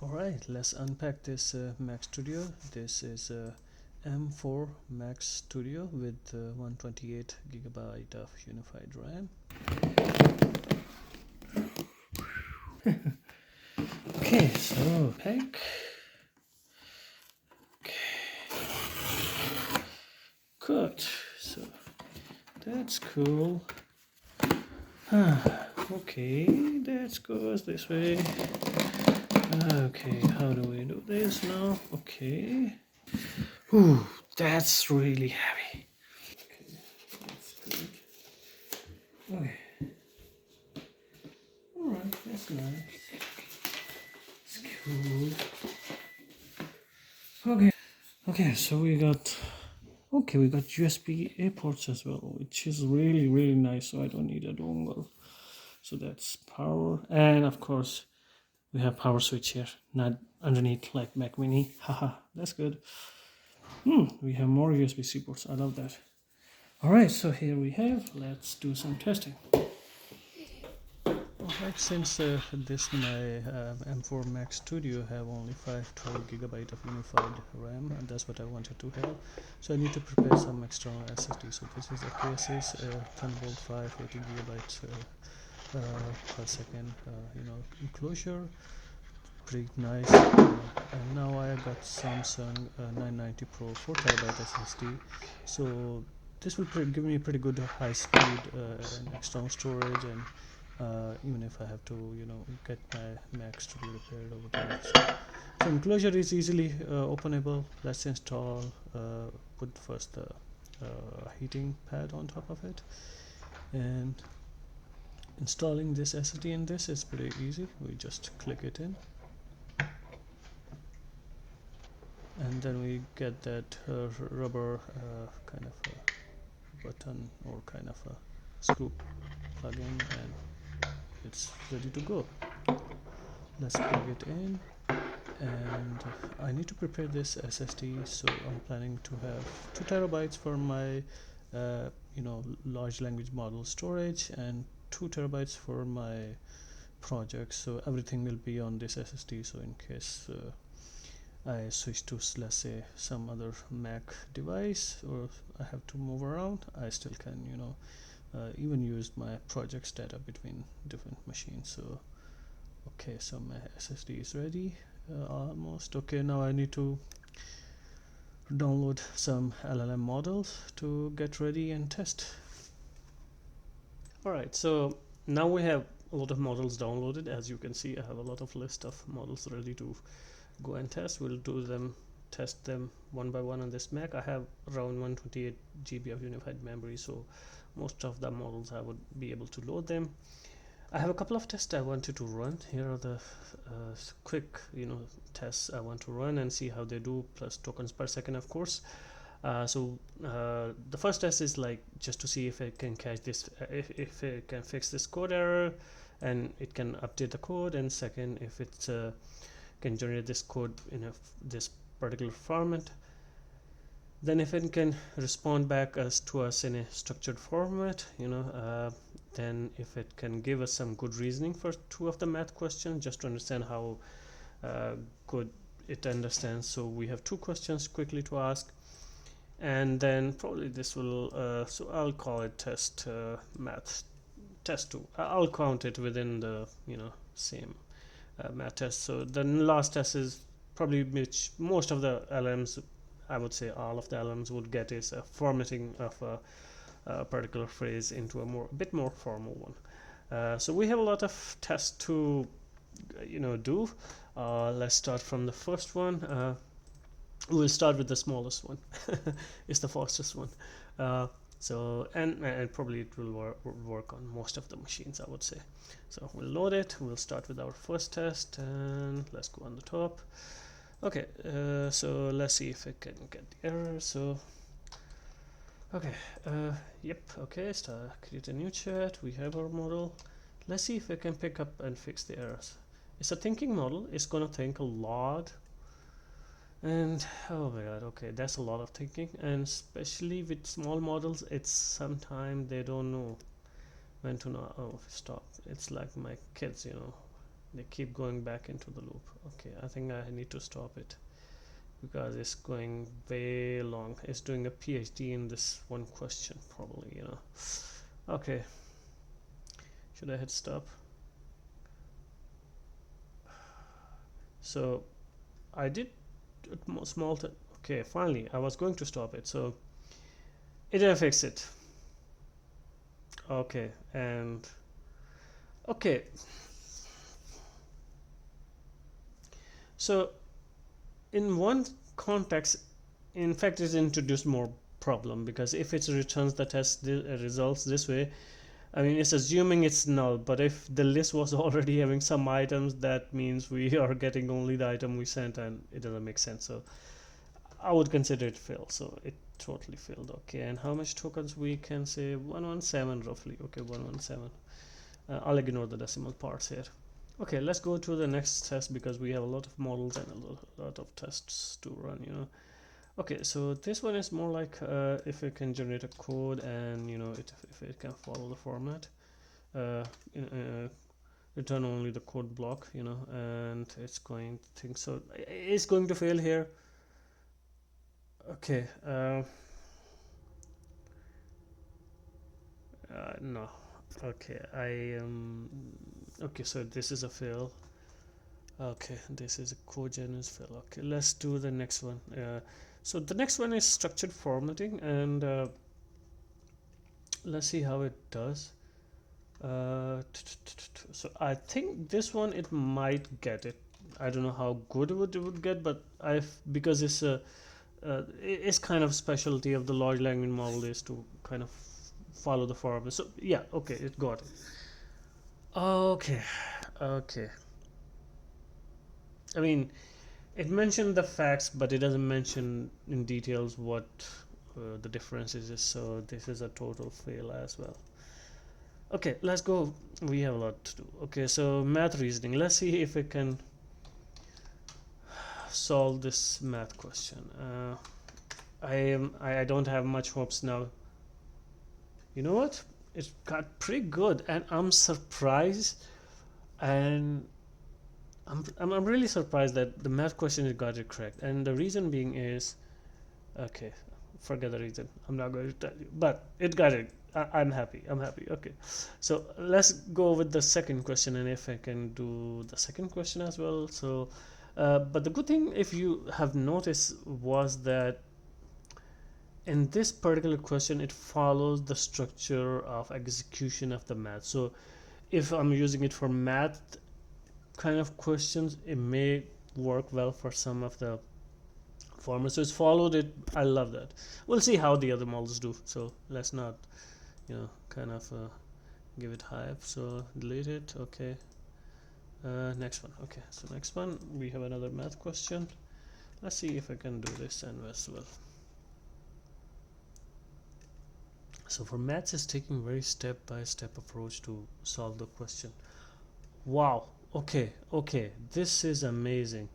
Alright, let's unpack this Mac Studio. This is M4 Mac Studio with 128GB of unified RAM. Okay, so pack. Okay. Good. So that's cool. Okay, that goes this way. Okay, how do we do this now? Okay. Ooh, that's really heavy. Okay, that's good. Okay. Alright, that's nice. It's cool. Okay. Okay, so we got USB-A ports as well, which is really nice, so I don't need a dongle. So that's power, and of course we have power switch here, not underneath like Mac Mini. Haha, that's good. We have more USB-C ports. I love that. All right, so here we have. Let's do some testing. Alright, since this my M4 Mac Studio have only 512GB of unified RAM, and that's what I wanted to have, so I need to prepare some external SSD. So this is a KSS Thunderbolt 5 80GB per second, enclosure, pretty nice. And now I got Samsung 990 Pro 4TB SSD, so this will give me pretty good high speed and external storage, and even if I have to get my Mac Studio repaired over there. So enclosure is easily openable. Let's install, put first the heating pad on top of it, and installing this SSD in this is pretty easy. We just click it in, and then we get that rubber kind of a button or kind of a screw plug in, and it's ready to go. Let's plug it in, and I need to prepare this SSD, so I'm planning to have 2 TB for my large language model storage, and 2 TB for my project. So everything will be on this SSD, so in case I switch to, let's say, some other Mac device, or I have to move around, I still can even use my project's data between different machines. So okay, so my SSD is ready, almost. Okay, now I need to download some LLM models to get ready and test. Alright, so now we have a lot of models downloaded. As you can see, I have a lot of list of models ready to go and test. We'll test them one by one on this Mac. I have around 128GB of unified memory, so most of the models I would be able to load them. I have a couple of tests I wanted to run. Here are the quick tests I want to run and see how they do, plus tokens per second, of course. The first test is like just to see if it can catch this, if it can fix this code error and it can update the code, and second, if it can generate this code in this particular format. Then if it can respond back to us in a structured format, then if it can give us some good reasoning for 2 of the math questions, just to understand how good it understands. So we have 2 questions quickly to ask, and then probably this will so I'll call it test math test 2. I'll count it within the same math test. So the last test is probably which most of the LMs, I would say all of the LMs would get, is a formatting of a particular phrase into a bit more formal one. So we have a lot of tests to do. Let's start from the first one. We'll start with the smallest one. It's the fastest one. And probably it will work on most of the machines, I would say. So we'll load it. We'll start with our first test, and let's go on the top. Okay, so let's see if it can get the error. So okay, yep, okay, create a new chat. We have our model. Let's see if it can pick up and fix the errors. It's a thinking model. It's gonna think a lot, and oh my god, okay, that's a lot of thinking. And especially with small models, it's sometimes they don't know when to know. Oh, stop. It's like my kids, They keep going back into the loop. Okay, I think I need to stop it because it's going way long. It's doing a PhD in this one question probably, you know. Okay, should I hit stop? So I did a small okay, finally I was going to stop it, so it didn't fix it. Okay, and okay, so in one context, in fact, it's introduced more problem, because if it returns the test results this way, I mean, it's assuming it's null, but if the list was already having some items, that means we are getting only the item we sent, and it doesn't make sense. So I would consider it failed. So it totally failed. Okay, and how much tokens we can say? 117 roughly. Okay, 117. I'll ignore the decimal parts here. Okay, let's go to the next test, because we have a lot of models and a lot of tests to run, you know. Okay, so this one is more like if it can generate a code, and you know, if it can follow the format, uh, return only the code block, you know, and it's going to think so. It's going to fail here. Okay, no. Okay, okay, so this is a fail. Okay, this is a cogenus fail. Okay, let's do the next one. So the next one is structured formatting, and let's see how it does. So I think this one, it might get it. I don't know how good it would get, but because it's a it's kind of specialty of the large language model is to kind of follow the format. So yeah, okay, it got it. Okay, okay. I mean, it mentioned the facts, but it doesn't mention in details what the differences is. So this is a total fail as well. Okay, let's go. We have a lot to do. Okay, so math reasoning. Let's see if it can solve this math question. I don't have much hopes now. You know what? It got pretty good, and I'm surprised, and I'm really surprised that the math question it got it correct. And the reason being is, okay, forget the reason. I'm not going to tell you, but it got it. I'm happy. I'm happy. Okay, so let's go with the second question, and if I can do the second question as well. So, but the good thing, if you have noticed, was that in this particular question, it follows the structure of execution of the math. So, if I'm using it for math kind of questions, it may work well for some of the formats. So it's followed it. I love that. We'll see how the other models do. So let's not, you know, kind of give it hype. So delete it. Okay. Next one. Okay. So next one, we have another math question. Let's see if I can do this and as well. So for maths, it's taking very step-by-step approach to solve the question. Wow. Okay. Okay. This is amazing.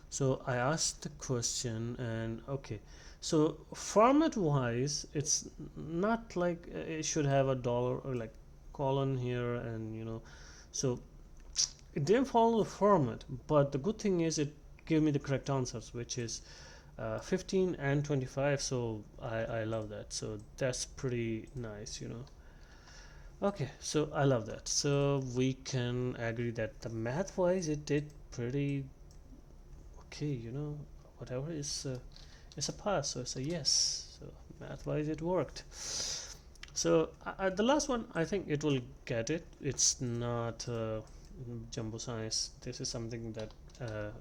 So I asked the question, and okay, so format wise, it's not like it should have a dollar or like colon here, and you know, so it didn't follow the format. But the good thing is it gave me the correct answers, which is 15 and 25. So I love that. So that's pretty nice, you know. Okay, so I love that. So we can agree that the math wise it did pretty okay, you know, whatever is it's a pass, so it's a yes. So math wise it worked. So the last one, I think it will get it. It's not jumbo science. This is something that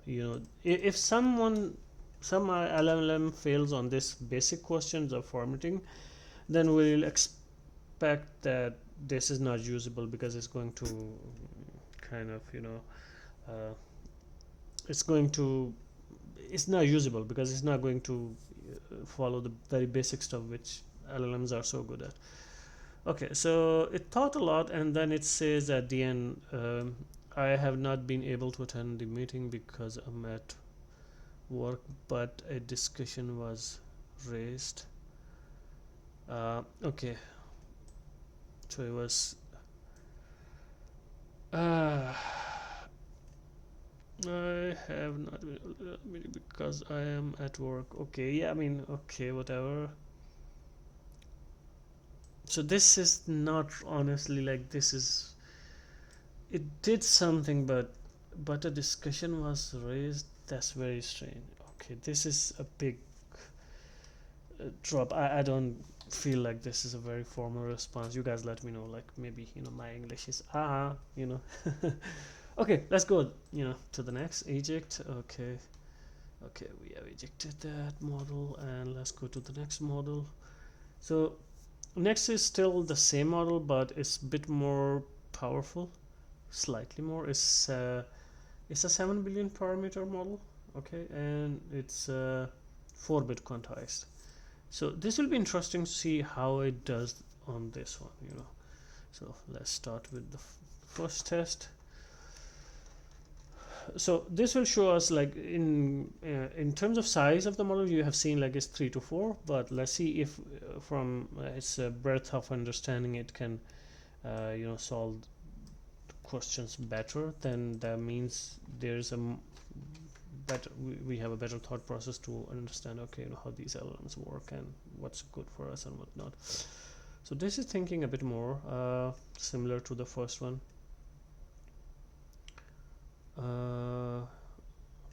you know, if some LLM fails on this basic questions of formatting, then we'll expect that this is not usable, because it's going to kind of, you know, uh, it's going to it's not usable, because it's not going to follow the very basic stuff which LLMs are so good at. Okay, so it thought a lot, and then it says at the end, I have not been able to attend the meeting because I'm at work, but a discussion was raised. Okay, so it was uh, I have not because I am at work. Okay, yeah, I mean, okay, whatever. So this is not honestly like this is. It did something, but a discussion was raised. That's very strange. Okay, this is a big drop. I don't feel like this is a very formal response. You guys let me know. Like maybe my English is Okay, let's go. To the next eject. Okay. Okay, we have ejected that model and let's go to the next model. So next is still the same model, but it's a bit more powerful, slightly more. It's a 7 billion parameter model. Okay, and it's 4-bit quantized. So this will be interesting to see how it does on this one. So let's start with the first test. So this will show us like in terms of size of the model you have seen like it's 3 to 4, but let's see if from its breadth of understanding it can solve questions better. Then that means there's a better we have a better thought process to understand how these LLMs work and what's good for us and what not. So this is thinking a bit more similar to the first one.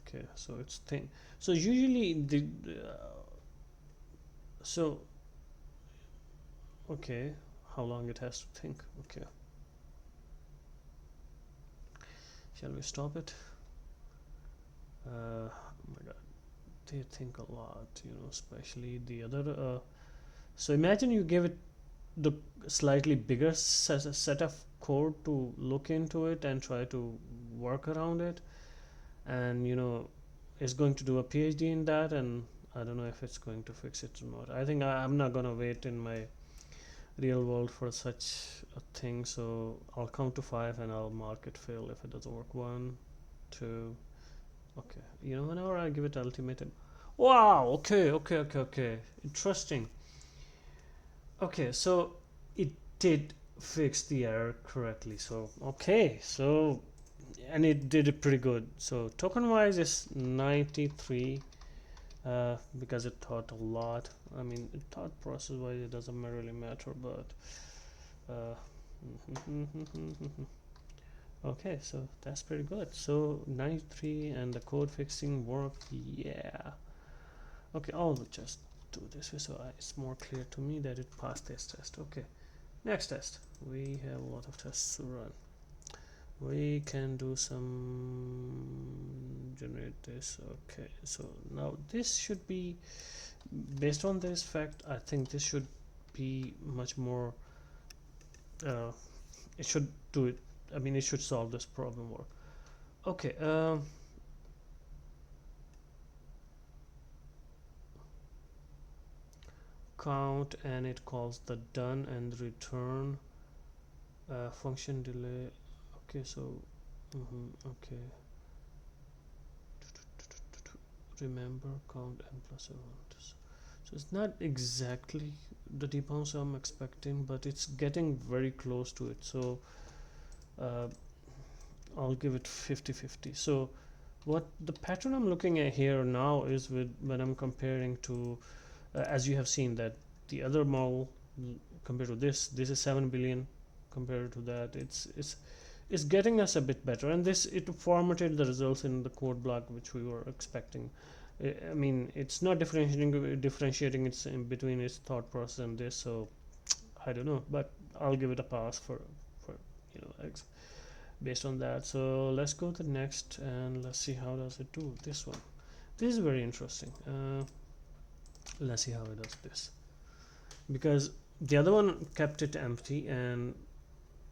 Okay, so it's so usually okay, how long it has to think. Okay, shall we stop it? Oh my god, they think a lot, especially the other so imagine you give it the slightly bigger set of code to look into it and try to work around it, and it's going to do a PhD in that, and I don't know if it's going to fix it or not. I think I'm not gonna wait in my real world for such a thing, so I'll count to 5 and I'll mark it fail if it doesn't work. 1, 2. Okay, whenever I give it ultimatum. Wow, okay, interesting. Okay, so it did fix the error correctly. So okay, so and it did it pretty good. So token wise is 93 because it thought a lot. I mean, it thought process wise it doesn't really matter, but okay, so that's pretty good. So 93 and the code fixing worked. Yeah. Okay, I'll just do this way so it's more clear to me that it passed this test. Okay, next test. We have a lot of tests to run. We can do some generate this. Okay, so now this should be based on this fact. I think this should be much more it should do it. I mean, it should solve this problem work. Okay, count, and it calls the done and return function delay. Okay, so okay, remember count n plus 1. So it's not exactly the debounce I'm expecting, but it's getting very close to it. So I'll give it 50-50. So what the pattern I'm looking at here now is when I'm comparing to as you have seen that the other model compared to this is 7 billion. Compared to that, it's getting us a bit better, and it formatted the results in the code block which we were expecting. I mean, it's not differentiating it's in between its thought process and this, so I don't know, but I'll give it a pass for based on that. So let's go to the next and let's see how does it do this one. This is very interesting. Let's see how it does this, because the other one kept it empty, and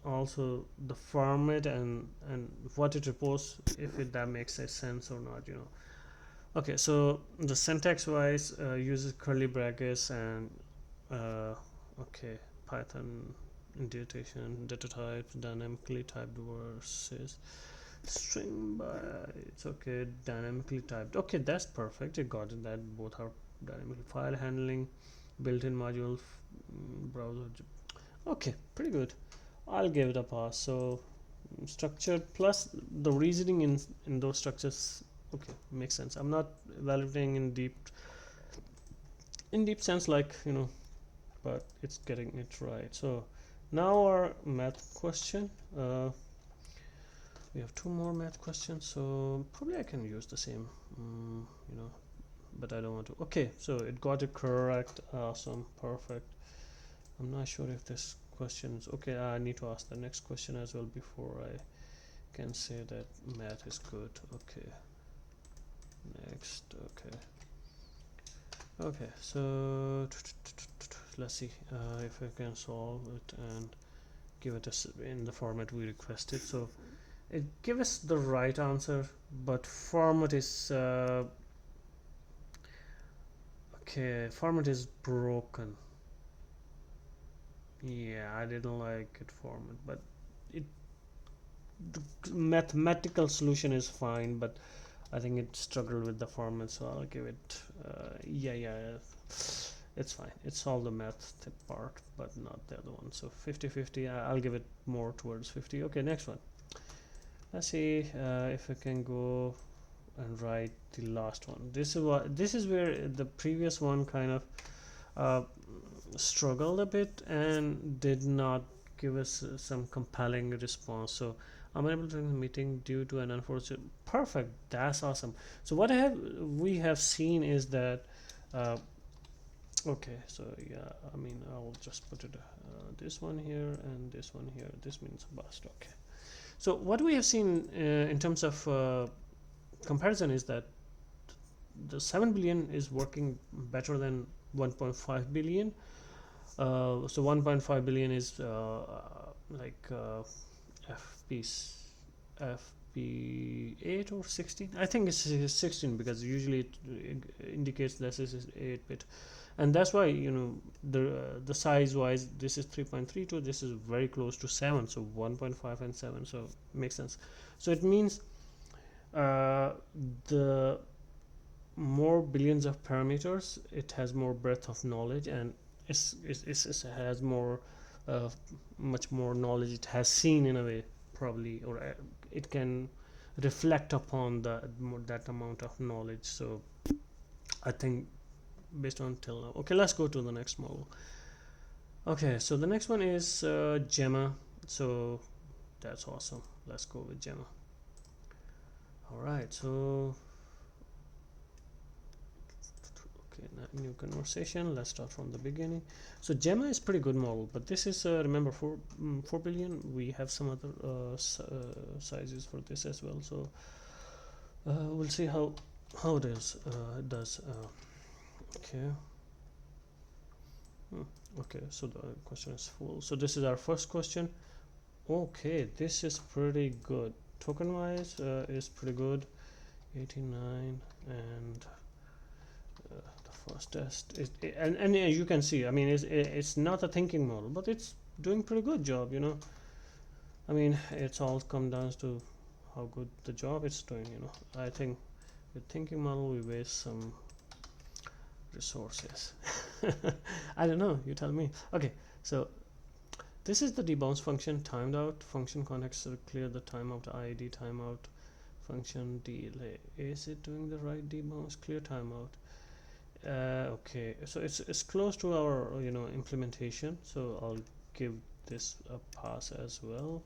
also the format and what it reports, if that makes a sense or not. Okay, so the syntax wise uses curly brackets and okay, Python indentation, data type, dynamically typed versus string bytes. Okay, dynamically typed. Okay, that's perfect. It got it that both are dynamic file handling, built-in module, browser. Okay, pretty good. I'll give it a pass. So structured plus the reasoning in those structures. Okay, makes sense. I'm not evaluating in deep sense, like, you know, but it's getting it right. So now our math question, we have 2 more math questions, so probably I can use the same, you know, but I don't want to. Okay, so it got it correct. Awesome, perfect. I'm not sure if this question is okay. I need to ask the next question as well before I can say that math is good. Okay, next. Okay, so let's see if I can solve it and give it in the format we requested. So it gives us the right answer, but format is okay, format is broken. Yeah, I didn't like it format, but it, the mathematical solution is fine, but I think it struggled with the format, so I'll give it yeah, it's fine. It's all the math part, but not the other one. So 50-50, I'll give it more towards 50. Okay, next one. Let's see if I can go and write the last one. This is where the previous one kind of struggled a bit and did not give us some compelling response. So I'm unable to join the meeting due to an unfortunate. Perfect, that's awesome. So what we have seen is that okay, so yeah, I mean, I'll just put it this one here and this one here. This means bust. Okay, so what we have seen in terms of comparison is that the 7 billion is working better than 1.5 billion. So 1.5 billion is like FP8 or 16. I think it's 16 because usually it indicates this is 8-bit, and that's why, you know, the size wise this is 3.32, this is very close to 7, so 1.5 and 7, so makes sense. So it means the more billions of parameters, it has more breadth of knowledge, and it has more much more knowledge it has seen in a way, probably, or it can reflect upon that amount of knowledge. So I think based on till now. Okay, let's go to the next model. Okay, so the next one is Gemma. So that's awesome. Let's go with Gemma. All right, so okay, new conversation. Let's start from the beginning. So Gemma is pretty good model, but this is remember 4 billion. We have some other sizes for this as well. So we'll see how it is does. Okay. Okay, so the question is full. So this is our first question. Okay, this is pretty good. Token wise is pretty good. 89, and the first test is, and you can see, I mean, it's not a thinking model, but it's doing pretty good job, you know. I mean, it's all come down to how good the job it's doing, you know. I think with thinking model we waste some resources. I don't know, you tell me. Okay, so this is the debounce function, timed out function context, so clear the timeout ID, timeout function delay. Is it doing the right debounce? Clear timeout. Okay, so it's close to our, you know, implementation, so I'll give this a pass as well.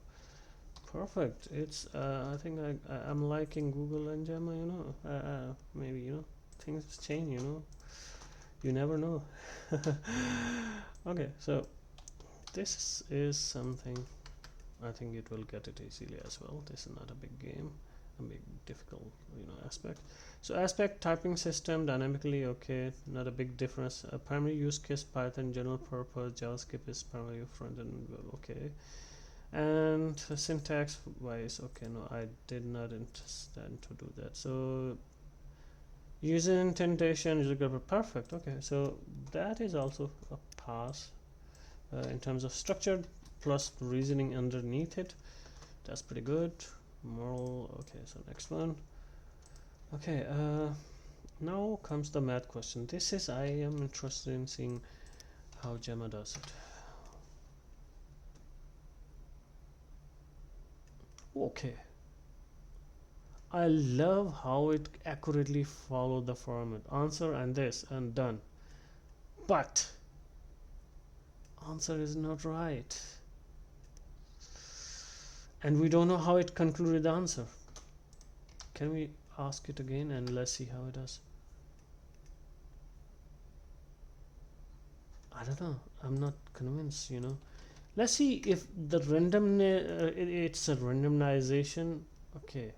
Perfect. It's I think I'm liking Google and Gemma, you know. Maybe, you know, things change, you know, you never know. Okay, so this is something, I think it will get it easily as well. This is not a big game, a big difficult, you know, aspect. So aspect typing system dynamically, okay, not a big difference. A primary use case Python, general purpose JavaScript is primary front end, okay. And syntax wise, okay, no, I did not intend to do that. So using indentation is perfect. Okay, so that is also a pass. In terms of structure plus reasoning underneath it, that's pretty good. Moral, okay, so next one. Okay, now comes the math question. This is, I am interested in seeing how Gemma does it. Okay, I love how it accurately followed the format. Answer and this and done. But answer is not right. And we don't know how it concluded the answer. Can we ask it again and let's see how it does? I don't know. I'm not convinced, you know. Let's see if the random it's a randomization. Okay.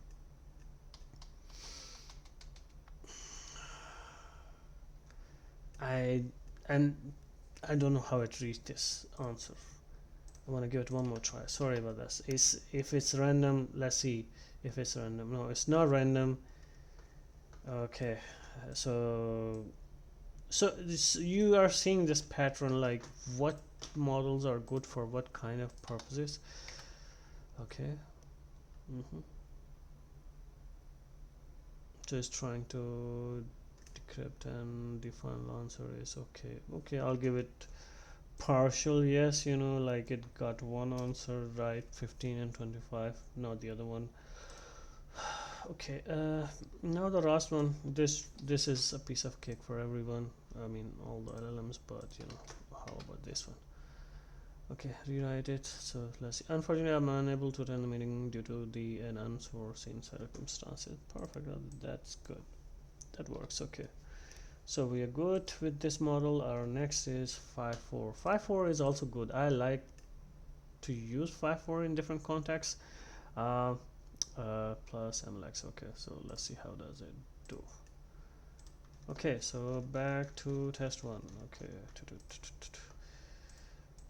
I and I don't know how it reached this answer. I want to give it one more try. Sorry about this. If it's random, let's see if it's random. No, it's not random. Okay, so you are seeing this pattern, like what models are good for what kind of purposes. Okay. So it's trying to decrypt and the final answer is okay. Okay, I'll give it partial yes, you know, like it got one answer right, 15 and 25, not the other one. Okay, now the last one. This is a piece of cake for everyone. I mean all the LLMs, but you know, how about this one? Okay, rewrite it. So let's see. Unfortunately, I'm unable to attend the meeting due to the unforeseen circumstances. Perfect. That's good. That works. Okay. So we are good with this model. Our next is Phi4. Phi4 is also good. I like to use Phi4 in different contexts. Plus MLX. Okay, so let's see how does it do. Okay, so back to test one. Okay.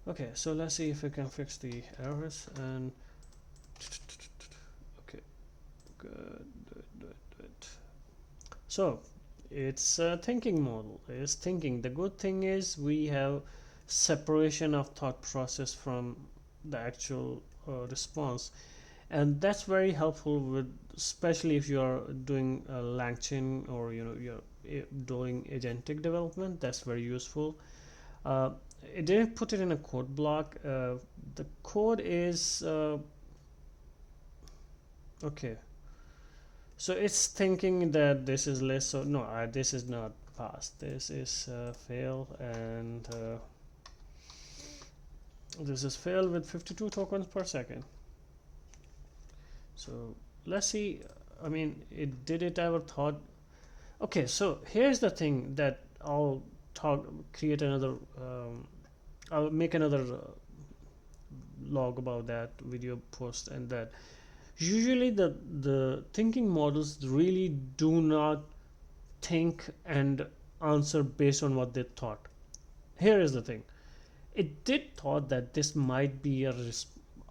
Okay, so let's see if we can fix the errors and okay, good. So it's a thinking model. It's thinking. The good thing is we have separation of thought process from the actual response, and that's very helpful with, especially if you are doing LangChain or you know you're doing agentic development. That's very useful. It didn't put it in a code block. The code is okay. So it's thinking that this is less. So no, this is not pass. This is fail, and this is fail with 52 tokens per second. So let's see. I mean, it did it ever thought? Okay, so here's the thing that I'll create another. I'll make another log about that video post, and that usually the thinking models really do not think and answer based on what they thought. Here is the thing: it did thought that this might be a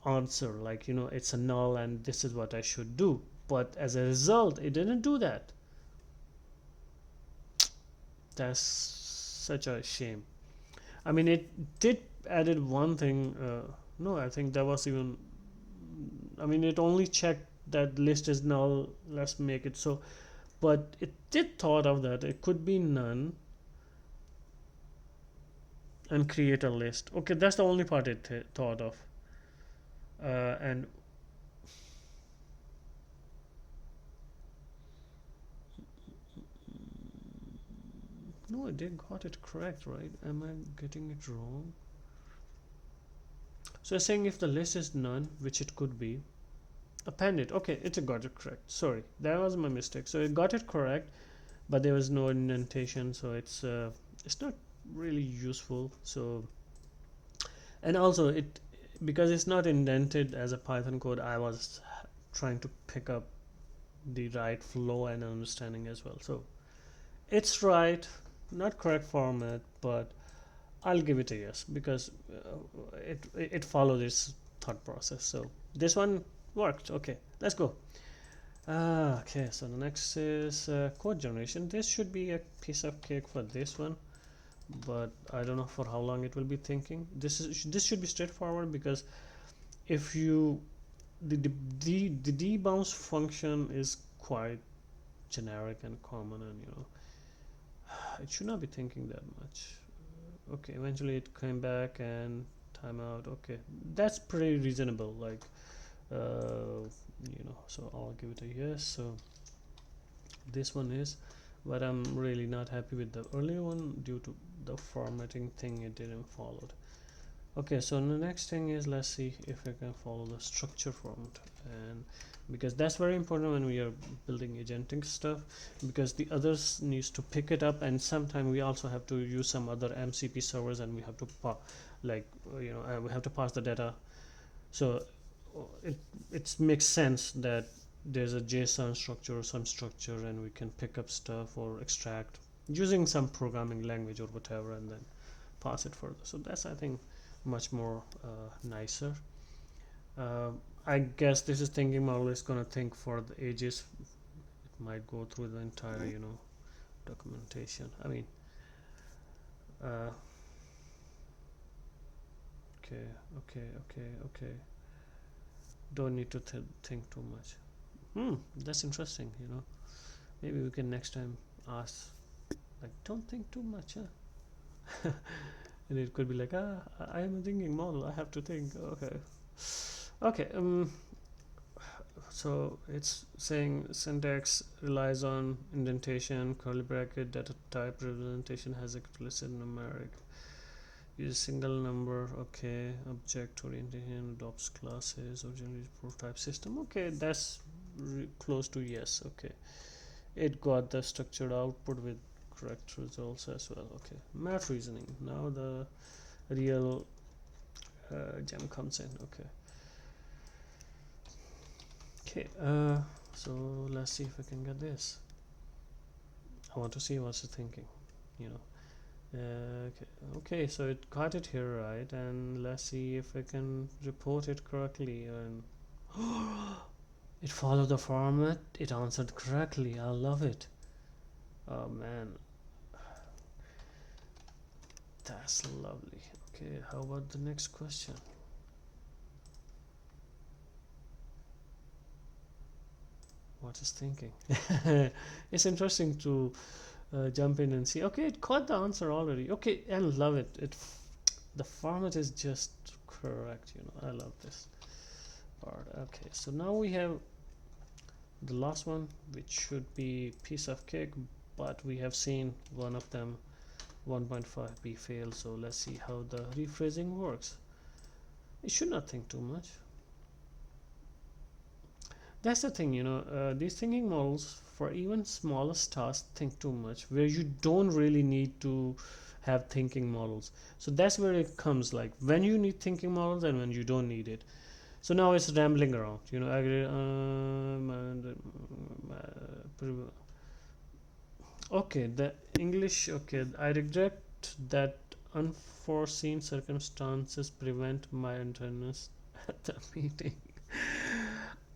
answer, like you know it's a null and this is what I should do, but as a result it didn't do that. That's such a shame. I mean, it did added one thing. No, I think that was even. I mean, it only checked that list is null. Let's make it so. But it did thought of that. It could be none and create a list. Okay, that's the only part it thought of. And no, it did got it correct, right? Am I getting it wrong? So it's saying if the list is none, which it could be, append it. Okay, it got it correct. Sorry, that was my mistake. So it got it correct, but there was no indentation, so it's not really useful. So, and also it, because it's not indented as a Python code, I was trying to pick up the right flow and understanding as well. So it's right, not correct format, but I'll give it a yes because it followed its thought process. So this one worked. Okay, let's go. Okay, so the next is code generation. This should be a piece of cake for this one, but I don't know for how long it will be thinking. This should be straightforward because if you the debounce function is quite generic and common, and you know it should not be thinking that much. Okay, eventually it came back and timeout. Okay, that's pretty reasonable. Like so I'll give it a yes. So this one is, but I'm really not happy with the earlier one due to the formatting thing, it didn't follow. Okay, so the next thing is, let's see if I can follow the structure format, and because that's very important when we are building agentic stuff, because the others needs to pick it up, and sometimes we also have to use some other MCP servers, and we have to we have to pass the data. So it makes sense that there's a JSON structure or some structure, and we can pick up stuff or extract using some programming language or whatever, and then pass it further. So that's, I think, much more nicer. I guess this is thinking model is gonna think for the ages. It might go through the entire documentation. I mean, okay. Don't need to think too much. That's interesting. Maybe we can next time ask, like, don't think too much, huh? And it could be like, I am a thinking model, I have to think. Okay. So it's saying syntax relies on indentation, curly bracket, data type representation has explicit numeric, use single number. Okay, object orientation, adopts classes, originally proof type system. Okay, that's close to yes. Okay, it got the structured output with correct results as well. Okay, math reasoning, now the real gem comes in. Okay, so let's see if I can get this. I want to see what's it thinking, okay, so it got it here right, and let's see if I can report it correctly. And it followed the format, it answered correctly. I love it. Oh man, that's lovely. Okay, how about the next question? What is thinking? It's interesting to jump in and see. Okay, it caught the answer already. Okay, and love it. The format is just correct. I love this part. Okay, so now we have the last one, which should be piece of cake, but we have seen one of them 1.5b fail. So let's see how the rephrasing works. It should not think too much. That's the thing, these thinking models for even smallest tasks think too much, where you don't really need to have thinking models. So that's where it comes, like when you need thinking models and when you don't need it. So now it's rambling around, okay, the English. Okay, I regret that unforeseen circumstances prevent my attendance at the meeting.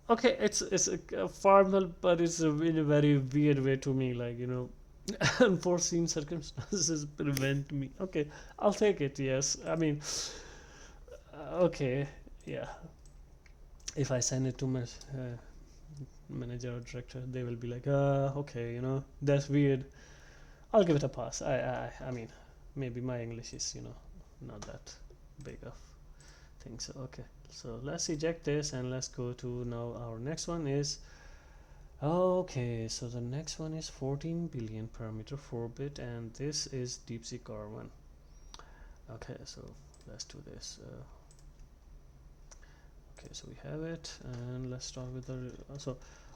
Okay, it's a formal, but it's in a very weird way to me, like, unforeseen circumstances prevent me. Okay, I'll take it. Yes, I mean, okay, yeah. If I send it to my manager or director, they will be like, okay, that's weird. I'll give it a pass. I mean, maybe my English is not that big of thing. So okay, so let's eject this and let's go to now our next one is. Okay, so the next one is 14 billion parameter 4-bit, and this is DeepSeek Coder V2. Okay, so let's do this. Okay, so we have it, and let's start with the.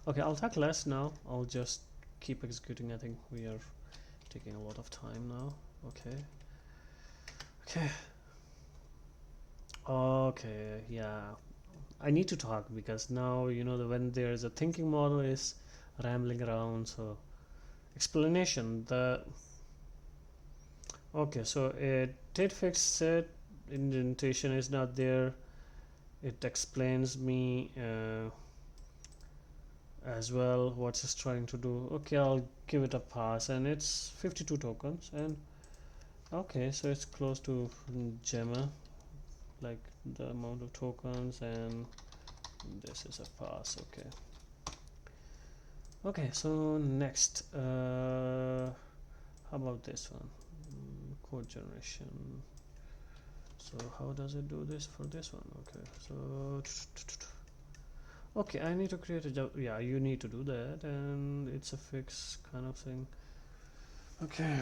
Okay, I'll talk less now. I'll just keep executing. I think we are taking a lot of time now. Okay, yeah. I need to talk because now when there's a thinking model is rambling around. So explanation. Okay, so it did fix it. Indentation is not there. It explains me as well what it's trying to do. Okay, I'll give it a pass, and it's 52 tokens. And okay, so it's close to Gemma, like the amount of tokens, and this is a pass. Okay, so next, how about this one? Code generation. So how does it do this for this one? Okay, so Okay, I need to create a job. Yeah, you need to do that, and it's a fixed kind of thing. Okay.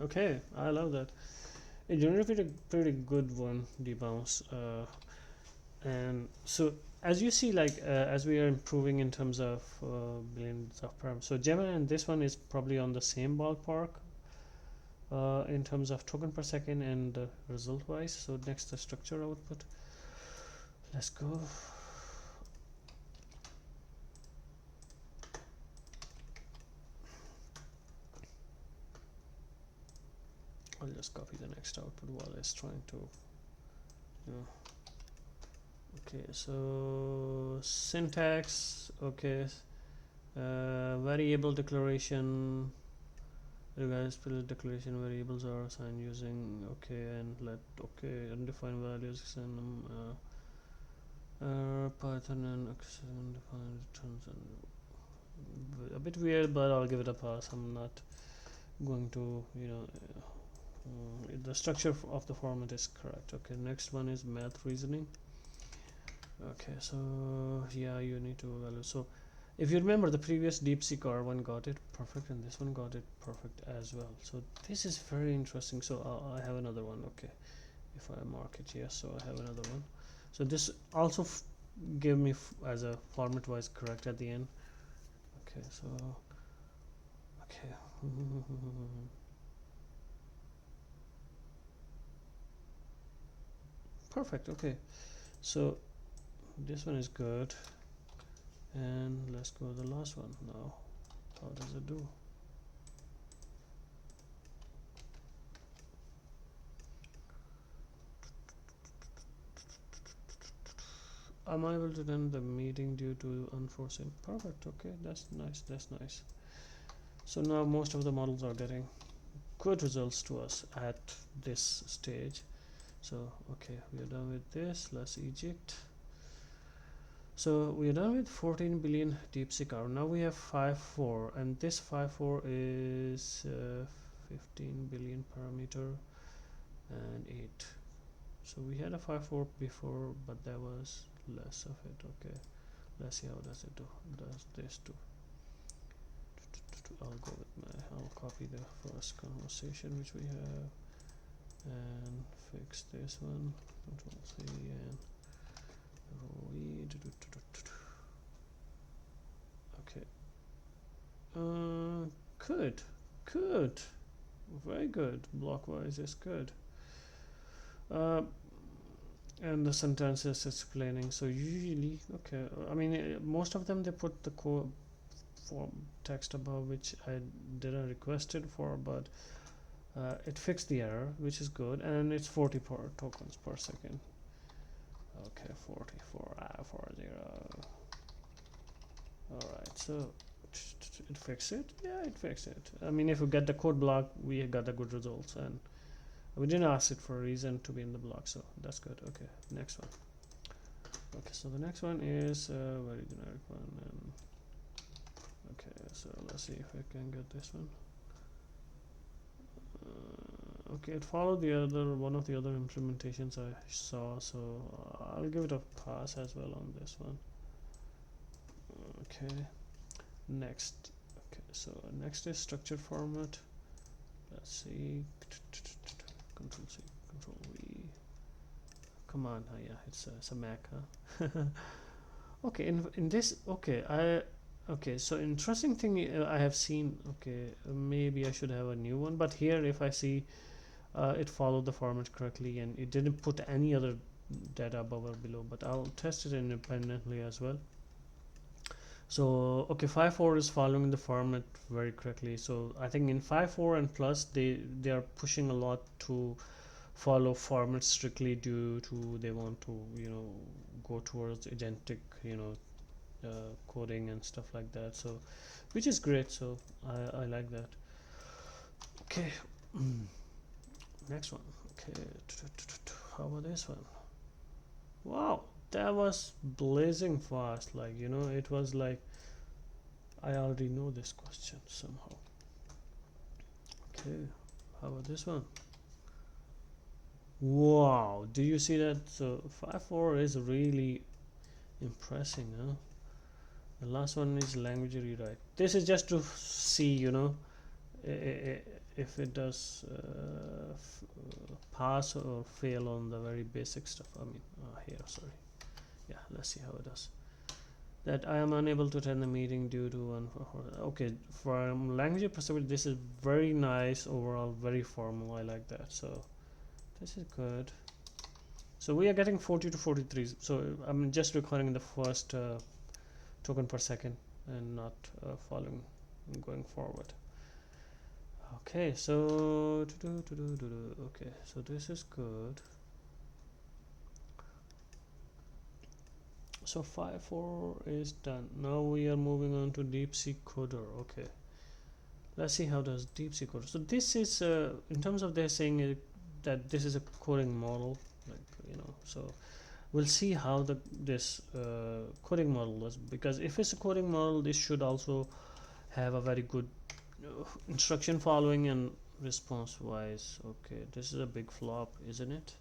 Okay, I love that. It generated a pretty good one, debounce. And so as you see, like as we are improving in terms of billions of parameters, so Gemma and this one is probably on the same ballpark in terms of token per second and result wise. So next, the structure output. Let's go. I'll just copy the next output while it's trying to, you know. Okay, so syntax. Okay, variable declaration. You guys fill declaration variables are assigned using okay, and let okay undefined values and Python and undefined returns, and a bit weird, but I'll give it a pass. I'm not going to, you know, the structure of the format is correct. Okay, next one is math reasoning. Okay, so yeah, you need to evaluate. So if you remember, the previous DeepSeek Coder one got it perfect, and this one got it perfect as well. So this is very interesting. So I have another one. Okay, if I mark it, yes, so I have another one. So this also gave me as a format wise correct at the end. Okay, so okay. Perfect. Okay, so this one is good, and let's go to the last one now. How does it do? Am I able to end the meeting due to unforeseen? Perfect. Okay, that's nice. That's nice. So now most of the models are getting good results to us at this stage. So okay, we are done with this. Let's eject. So we are done with 14 billion DeepSeek hour. Now we have Phi4, and this Phi4 is 15 billion parameter and 8. So we had a Phi4 before, but that was less of it. Okay, let's see how does it do. Does this do? I'll go with I'll copy the first conversation which we have and fix this one. Control C and okay. Good, very good. Blockwise is good. And the sentences explaining. So usually, okay. I mean, most of them they put the core form text above, which I didn't request it for, but it fixed the error, which is good, and it's 40 tokens per second. Okay, 44 40. Alright, so it fixed it. Yeah, it fixed it. I mean, if we get the code block, we got the good results, and we didn't ask it for a reason to be in the block, so that's good. Okay, next one. Okay, so the next one is a very generic one, and okay, so let's see if I can get this one. Okay, it followed the other one of the other implementations I saw, so I'll give it a pass as well on this one. Okay, next. Okay, so next is structured format. Let's see. Control C, Control V. Come on, yeah, it's a Mac, huh? Okay, in this, okay, okay, so interesting thing I have seen. Okay, maybe I should have a new one, but here if I see it followed the format correctly and it didn't put any other data above or below, but I'll test it independently as well. So okay, Phi4 is following the format very correctly. So I think in Phi4 and plus they are pushing a lot to follow format strictly due to they want to, you know, go towards agentic, you know, coding and stuff like that. So which is great. So I like that. Okay. Next one. Okay, how about this one? Wow, that was blazing fast. Like, you know, it was like I already know this question somehow. Okay, how about this one? Wow, do you see that? So Phi4 is really impressing, huh? The last one is language rewrite. This is just to see, you know, if it does pass or fail on the very basic stuff. I mean, here, sorry. Yeah, let's see how it does. That I am unable to attend the meeting due to one. Okay, from language perspective, this is very nice overall, very formal. I like that. So this is good. So we are getting 40 to 43. So I'm just recording the first token per second and not following going forward. Okay, so okay, so this is good. So Phi4 is done. Now we are moving on to DeepSeek Coder. Okay, let's see how does DeepSeek Coder. So this is in terms of they're saying that this is a coding model, like, you know. So we'll see how this coding model is, because if it's a coding model, this should also have a very good instruction following and response wise. Okay, this is a big flop, isn't it?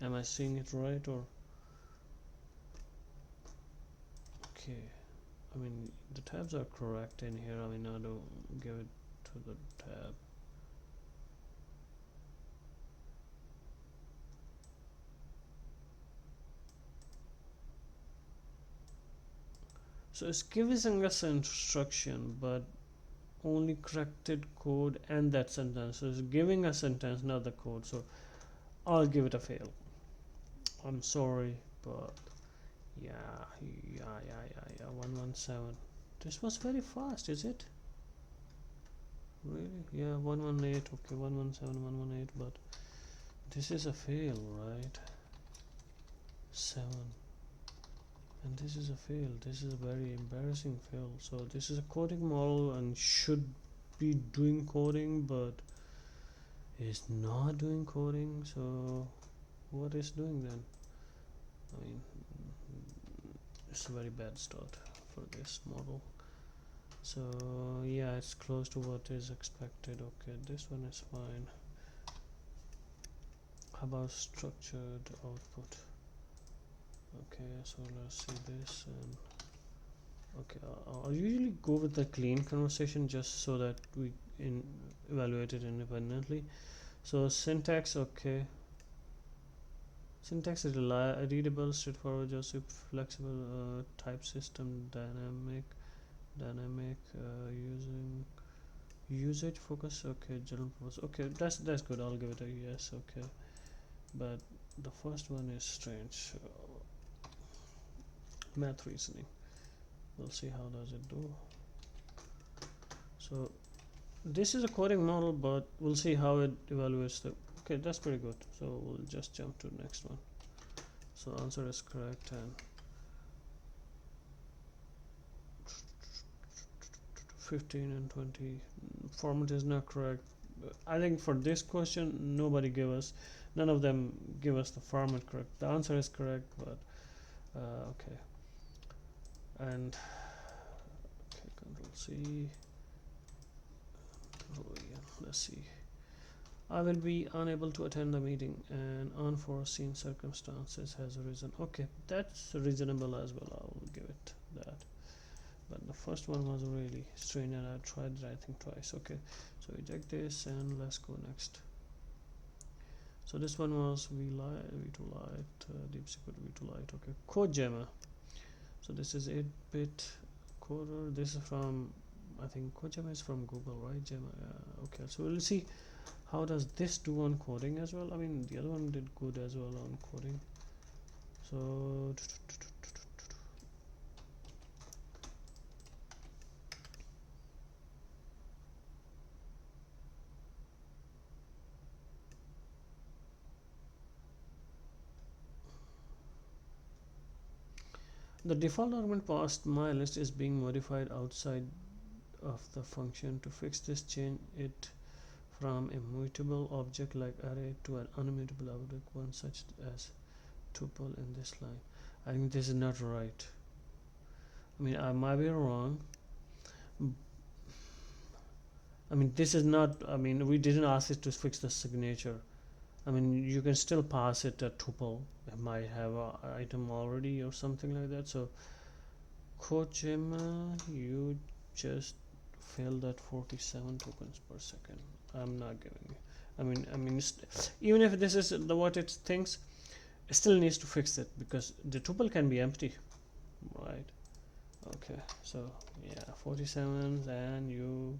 Am I seeing it right? Or okay, I mean the tabs are correct in here. I mean, I don't give it to the tab. So it's giving us an instruction, but only corrected code and that sentence. So it's giving a sentence, not the code. So I'll give it a fail. I'm sorry, but yeah. 117. This was very fast, is it? Really? Yeah, 118. Okay, 117, 118. But this is a fail, right? 7. And this is a fail. This is a very embarrassing fail. So this is a coding model and should be doing coding, but is not doing coding. So what is doing then? I mean, it's a very bad start for this model. So yeah, it's close to what is expected. Okay, this one is fine. How about structured output? Okay, so let's see this. And okay, I'll usually go with the clean conversation just so that we evaluate it independently. So syntax, okay. Syntax is readable, straightforward, just flexible, type system, dynamic, using usage focus. Okay, general purpose. Okay, that's good. I'll give it a yes. Okay, but the first one is strange. Math reasoning. We'll see how does it do. So this is a coding model, but we'll see how it evaluates the. Okay, that's pretty good. So we'll just jump to the next one. So answer is correct, and 15 and 20 format is not correct. I think for this question nobody gave us, none of them give us the format correct. The answer is correct, but okay. And okay, control C. Oh yeah, let's see. I will be unable to attend the meeting and unforeseen circumstances has arisen. Okay, that's reasonable as well. I will give it that. But the first one was really strange and I tried it I think twice. Okay, so eject this and let's go next. So this one was V2 Lite, DeepSeek Coder V2 Lite. Okay, code Gemma. So this is 8-bit coder. This is from, I think code Gemma is from Google, right? Gemma. Okay, so we'll see how does this do on coding as well. I mean the other one did good as well on coding. So the default argument passed my list is being modified outside of the function. To fix this, change it from a mutable object like array to an unmutable object, one such as tuple in this line. I think this is not right. I mean, I might be wrong. I mean, this is not, I mean, we didn't ask it to fix the signature. I mean, you can still pass it a tuple. It might have a item already or something like that. So Gemma, you just failed at 47 tokens per second. I'm not giving you. I mean, even if this is what it thinks, it still needs to fix it because the tuple can be empty, right? Okay, so yeah, 47, and you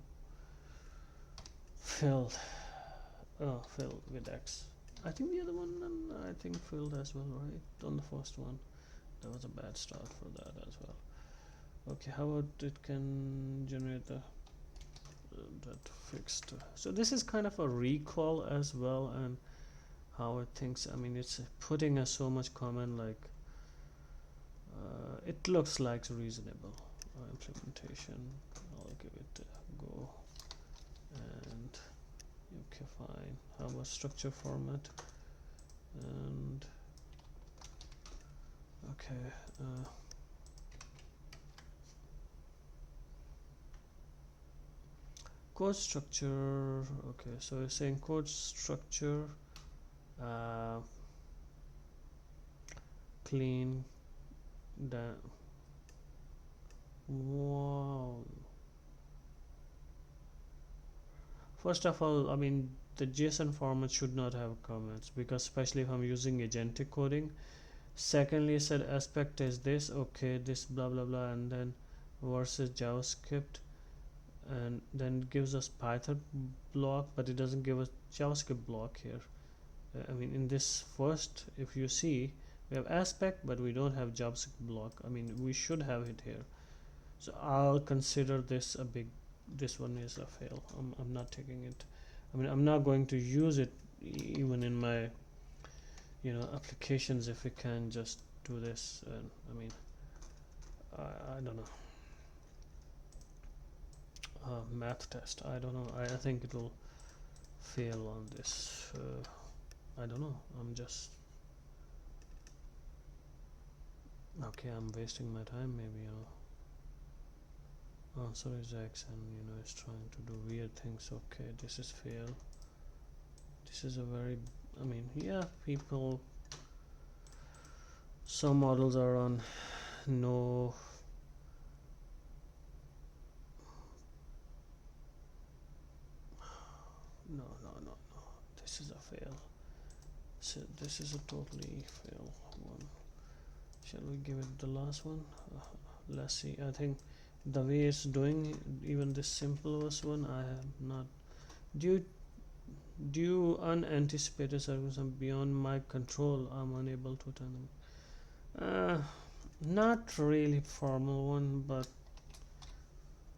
failed. Oh, failed with X. I think the other one, I think failed as well, right? On the first one, that was a bad start for that as well. Okay, how about it can generate the that fixed. So this is kind of a recall as well, and how it thinks. I mean, it's putting so much comment like it looks like reasonable implementation. I'll give it a go. And okay, fine. How about structure format? And okay, code structure. Okay, so it's saying code structure, clean. That wow. First of all, I mean, the JSON format should not have comments because especially if I'm using agentic coding. Secondly, it said aspect is this, okay, this blah blah blah, and then versus JavaScript, and then it gives us Python block, but it doesn't give us JavaScript block here. I mean, in this first, if you see, we have aspect, but we don't have JavaScript block. I mean, we should have it here. So I'll consider this a big. This one is a fail. I'm not taking it. I mean, I'm not going to use it even in my applications if we can just do this. And I mean, I don't know. Math test. I don't know. I think it will fail on this. I don't know. I'm just okay. I'm wasting my time. Maybe answer is X, and it's trying to do weird things. Okay, this is fail. This is a very, I mean, yeah, people, some models are on no this is a fail. So this is a totally fail one. Shall we give it the last one? Let's see. I think the way it's doing, even this simplest one, I have not due unanticipated circumstances beyond my control, I'm unable to turn them. Not really formal one, but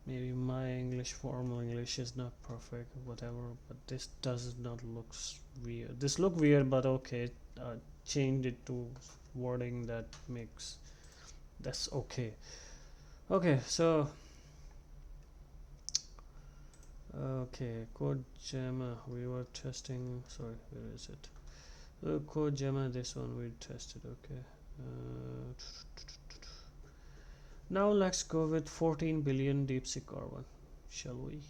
maybe my formal English is not perfect, whatever. But this does not look weird. This look weird, but okay. Change it to wording that makes that's okay. Okay, so code Gemma we were testing. Sorry, where is it? Code Gemma, this one we tested. Okay. Now let's go with 14 billion DeepSeek Coder V2, shall we?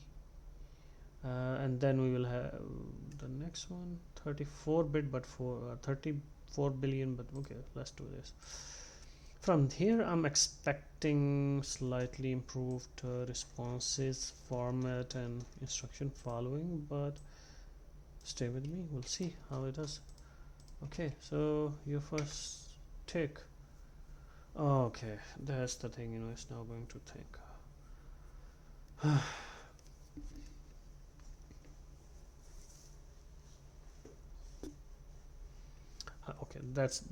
And then we will have the next one, 34-bit, but for 34 billion. But okay, let's do this. From here, I'm expecting slightly improved responses, format, and instruction following. But stay with me. We'll see how it does. Okay, so your first take. Okay, that's the thing, it's now going to think. Okay, that's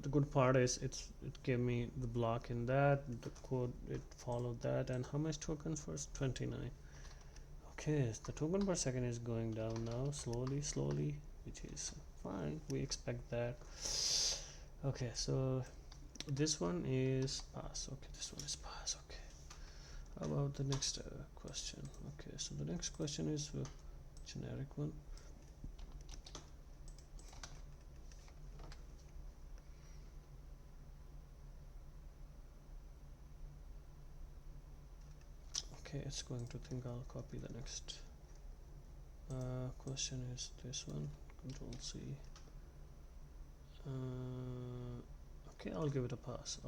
the good part is it gave me the block in that, the code, it followed that, and how much tokens first? 29. Okay, the token per second is going down now, slowly, which is fine, we expect that. Okay, so this one is pass. Okay, this one is pass. Okay, how about the next question? Okay, so the next question is a generic one. Okay, it's going to think. I'll copy the next question is this one, Control C. Okay, I'll give it a pass.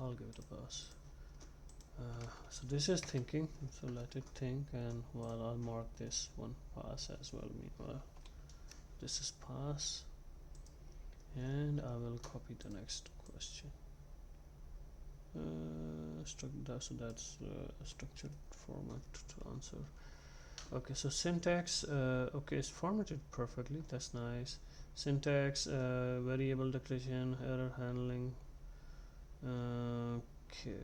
So this is thinking, so let it think, and well, I'll mark this one pass as well. Meanwhile, this is pass, and I will copy the next question. So that's a structured format to answer. Okay, so syntax, okay, it's formatted perfectly, that's nice. Syntax, variable declaration, error handling. Okay,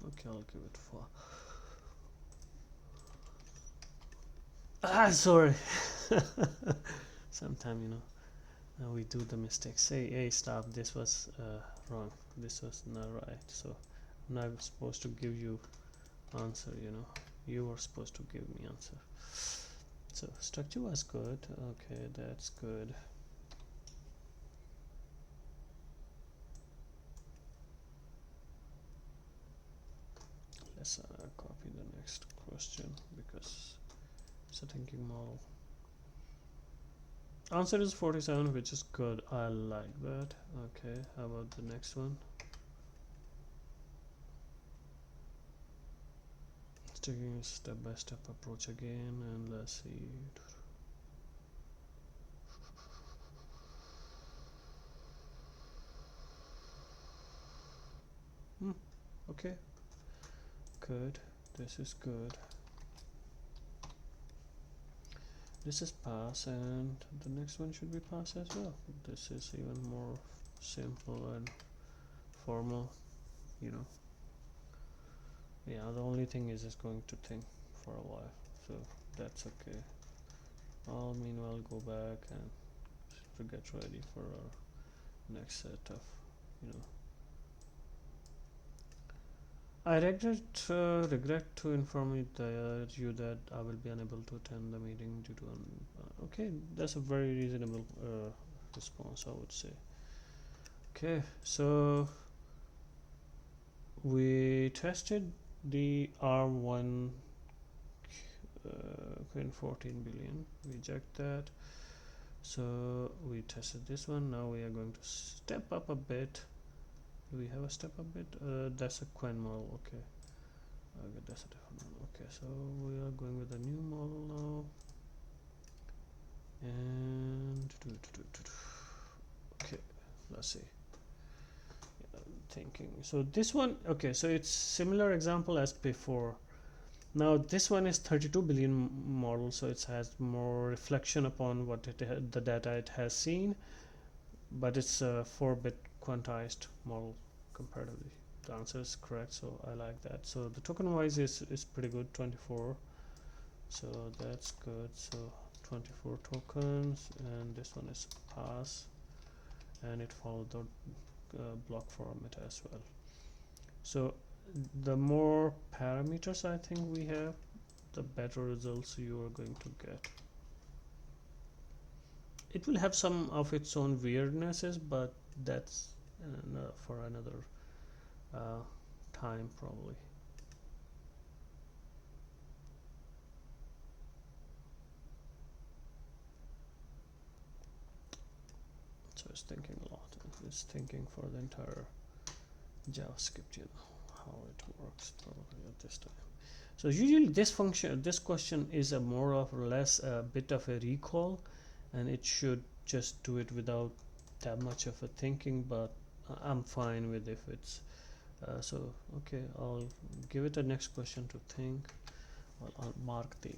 okay, I'll give it 4. Sorry. Sometime, we do the mistakes. Hey, stop, this was wrong. This was not right. So I'm not supposed to give you answer, you were supposed to give me answer. So structure was good. Okay, that's good. Let's copy the next question because it's a thinking model. Answer is 47, which is good. I like that. Okay, how about the next one? Taking a step-by-step approach again, and let's see. Okay, good. This is good. This is pass, and the next one should be pass as well. This is even more simple and formal, Yeah, the only thing is it's going to think for a while, so that's okay. I'll meanwhile go back and to get ready for our next set of, I regret to inform you that I will be unable to attend the meeting due to okay, that's a very reasonable response, I would say. Okay, so we tested the R1 Qwen14 billion. We checked that. So we tested this one. Now we are going to step up a bit. Do we have a step up bit? That's a Qwen model. Okay. Okay, that's a different one. Okay, so we are going with a new model now. And okay, let's see. Thinking. So this one, okay, so it's similar example as before. Now this one is 32 billion model, so it has more reflection upon what the data it has seen, but it's a 4-bit quantized model comparatively. The answer is correct, so I like that. So the token wise is pretty good, 24. So that's good. So 24 tokens, and this one is pass, and it followed the block format as well. So the more parameters I think we have, the better results you are going to get. It will have some of its own weirdnesses, but that's for another time probably. So it's thinking a lot. It's thinking for the entire JavaScript, how it works probably at this time. So usually this question is a more or less a bit of a recall, and it should just do it without that much of a thinking, but I'm fine with if it's so okay, I'll give it a next question to think. Well, I'll mark the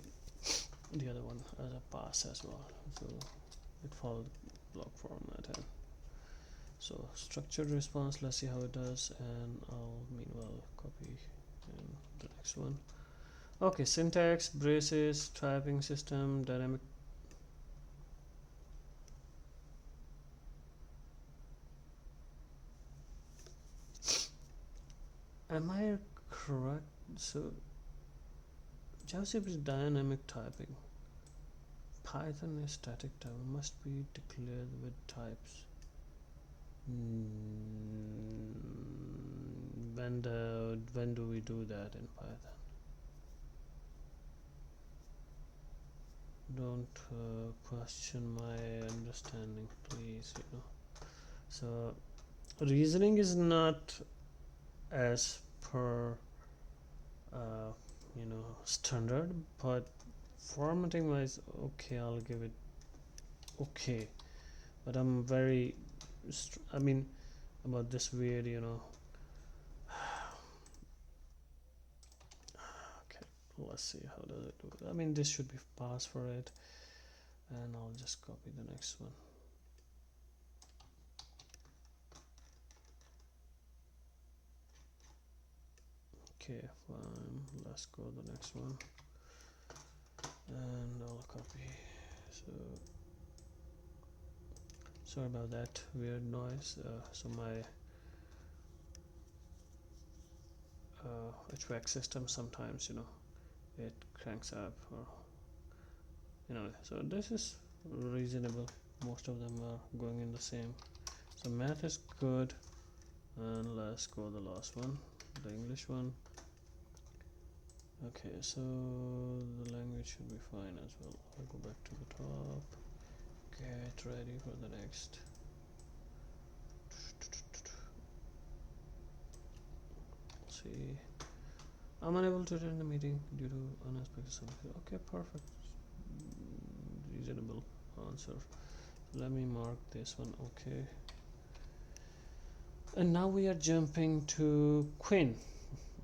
other one as a pass as well, so it followed block format. And so structured response, let's see how it does, and I'll meanwhile copy in the next one. Okay, syntax, braces, typing system, dynamic. Am I correct? So JavaScript is dynamic typing. Python is static typing. Must be declared with types. When do we do that in Python? don't question my understanding, please, you know. So reasoning is not as per you know, standard, but formatting wise, okay, I'll give it okay. But I'm very I mean, about this weird, you know. Okay, let's see how does it do. I mean, this should be pass for it, and I'll just copy the next one. Okay, fine, let's go the next one, and I'll copy. So sorry about that weird noise. So my HVAC system sometimes, you know, it cranks up, or you know. So this is reasonable. Most of them are going in the same. So math is good, and let's go the last one, the English one. Okay, so the language should be fine as well. I'll go back to the top, get ready for the next. See, I'm unable to attend the meeting due to unexpected something. Okay, perfect. Reasonable answer. Let me mark this one. Okay, and now we are jumping to Qwen.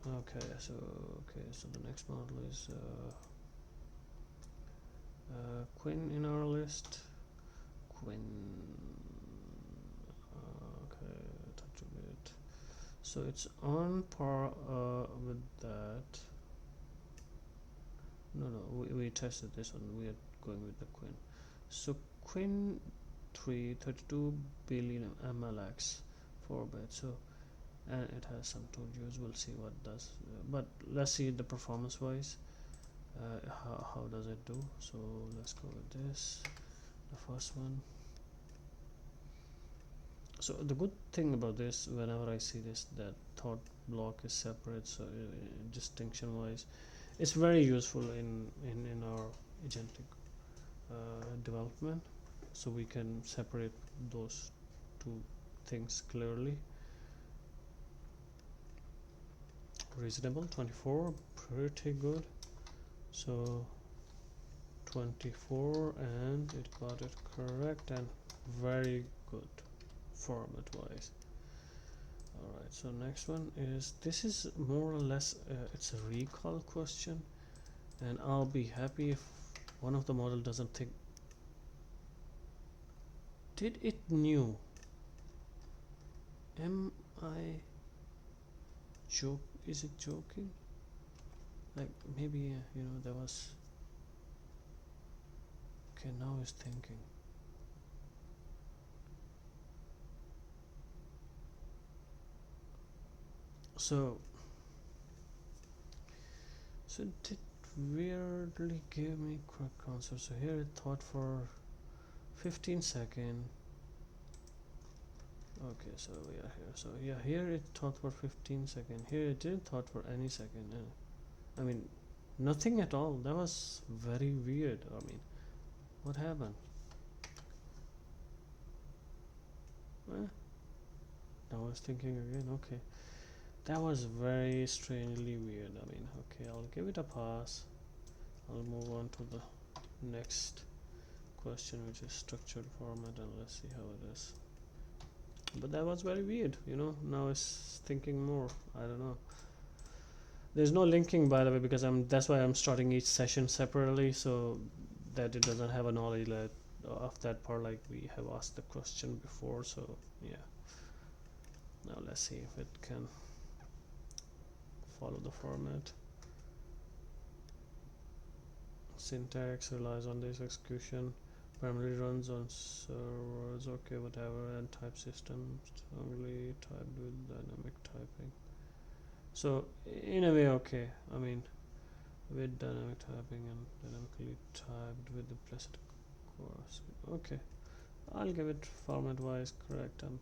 Okay, so the next model is Qwen in our list. Qwen. Okay, touch a bit. So it's on par with that. No, we tested this one. We are going with the Qwen. So Qwen3 32 billion MLX 4-bit. So and it has some tool use. We'll see what it does. But let's see the performance wise. How does it do? So let's go with this. The first one. So the good thing about this, whenever I see this, that thought block is separate, so distinction wise, it's very useful in our agentic development, so we can separate those two things clearly. Reasonable. 24, pretty good. So 24, and it got it correct, and very good format wise. Alright, so next one is, this is more or less it's a recall question, and I'll be happy if one of the model doesn't think. Did it knew? Am I joke? Is it joking? Like maybe you know, there was. Okay, now it's thinking. So it weirdly gave me correct answer. So here it thought for 15 seconds. Okay, so we are here. So yeah, here it thought for 15 seconds. Here it didn't thought for any second. I mean, nothing at all. That was very weird. I mean, what happened? Now I was thinking again. Okay, that was very strangely weird. I mean, okay, I'll give it a pass. I'll move on to the next question, which is structured format, and let's see how it is. But that was very weird, you know. Now it's thinking more. I don't know. There's no linking, by the way, because that's why I'm starting each session separately, so that it doesn't have a knowledge of that part, like we have asked the question before. So yeah, now let's see if it can follow the format. Syntax relies on this execution, primarily runs on servers, okay, whatever, and type system strongly typed with dynamic typing. So in a way, okay, I mean, with dynamic typing and dynamically typed with implicit course. Okay, I'll give it format wise correct, and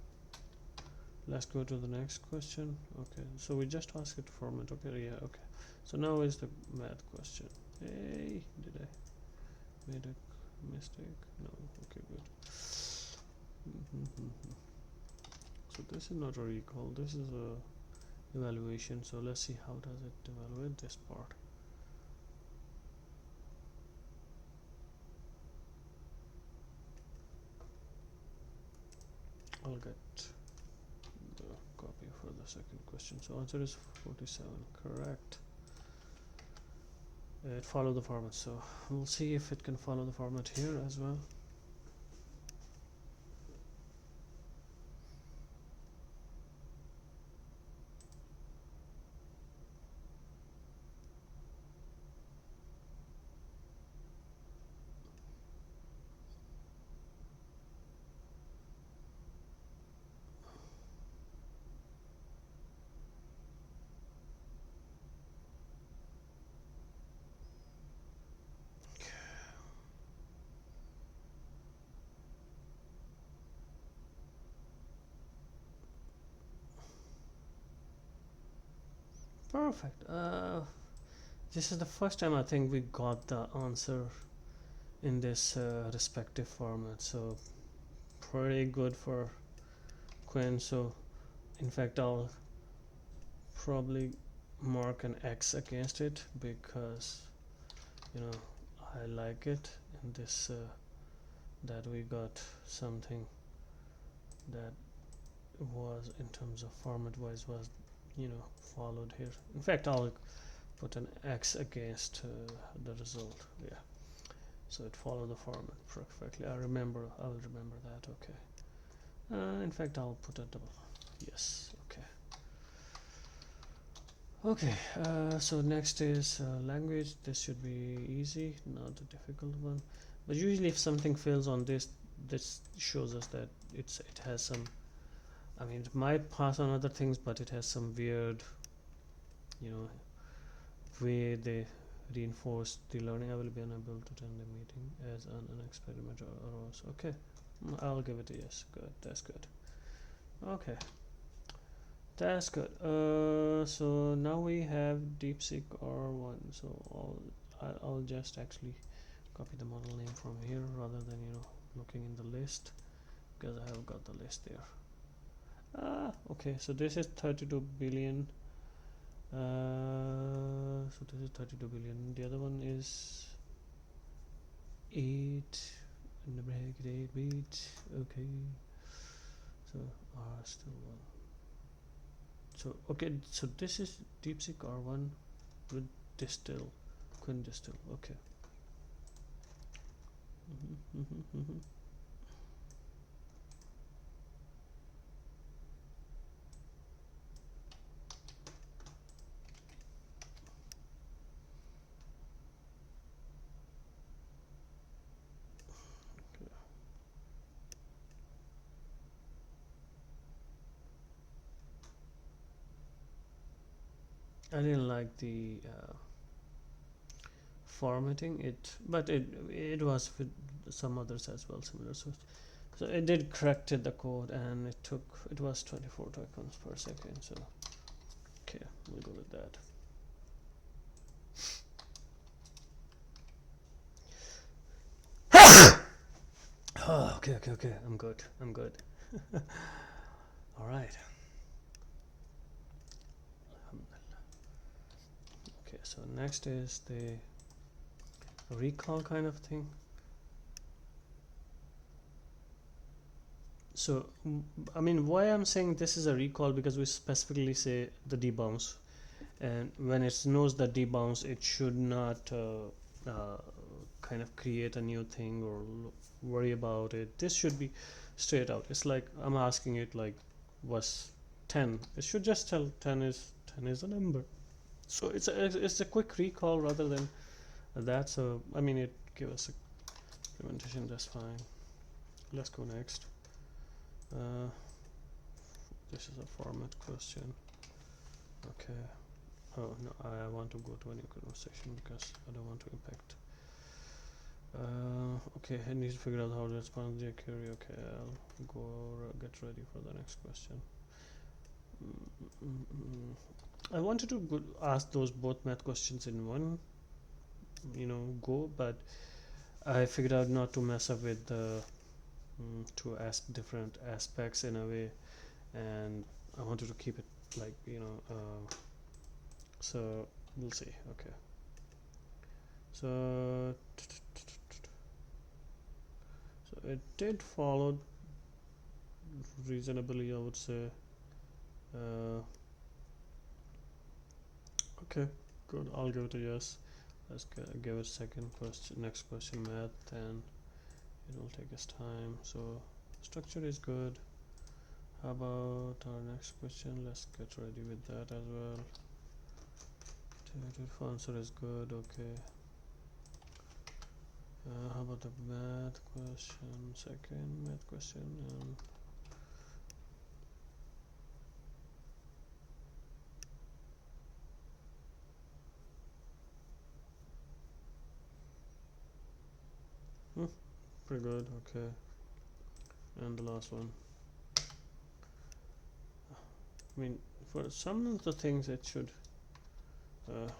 let's go to the next question. Okay, so we just asked it format. Okay, yeah, okay. So now is the math question. Hey, did I made a mistake. No, okay, good. So this is not a recall, this is a evaluation. So let's see how does it evaluate this part. I'll get the copy for the second question. So answer is 47, correct. It followed the format, so we'll see if it can follow the format here as well. Perfect. This is the first time I think we got the answer in this respective format, so pretty good for Qwen. So in fact I'll probably mark an X against it because I like it in this that we got something that was in terms of format wise was followed here. In fact I'll put an X against the result. Yeah, so it followed the format perfectly. I'll remember that. Okay, in fact I'll put a double. Yes, okay. So next is language. This should be easy, not a difficult one, but usually if something fails on this shows us that it has some, I mean it might pass on other things, but it has some weird way they reinforce the learning. I will be unable to attend the meeting as an experiment or else. Okay, I'll give it a yes. Good, that's good. Okay, that's good. So now we have DeepSeek R1. So I'll just actually copy the model name from here rather than looking in the list, because I have got the list there. Okay, so this is 32 billion. So this is 32 billion. The other one is 8 in the bracket 8 bit. Okay, so R still 1. So okay, so this is DeepSeek R1 with distill, Qwen distill. Okay. I didn't like the formatting but it was with some others as well similar. So it did corrected the code, and it was 24 tokens per second. So okay, we'll go with that. Oh, okay, I'm good. All right. Okay, so next is the recall kind of thing. So I mean, why I'm saying this is a recall, because we specifically say the debounce, and when it knows the debounce, it should not kind of create a new thing or worry about it. This should be straight out. It's like I'm asking it like, what's 10? It should just tell 10 is a number. So it's a quick recall rather than that. So I mean, it gives us a implementation. That's fine. Let's go next. This is a format question. Okay. Oh no, I want to go to a new conversation because I don't want to impact. Okay, I need to figure out how to respond to the query. Okay, I'll go get ready for the next question. I wanted to ask those both math questions in one go, but I figured out not to mess up with the to ask different aspects in a way, and I wanted to keep it like, you know, so we'll see. Okay, so it did follow reasonably, I would say. Okay, good, I'll give it a yes. Let's give it a second question. Next question, math, and it will take us time. So structure is good. How about our next question? Let's get ready with that as well. Answer is good. Okay, how about the math question? Second math question. Pretty good. Okay, and the last one. I mean, for some of the things it should okay,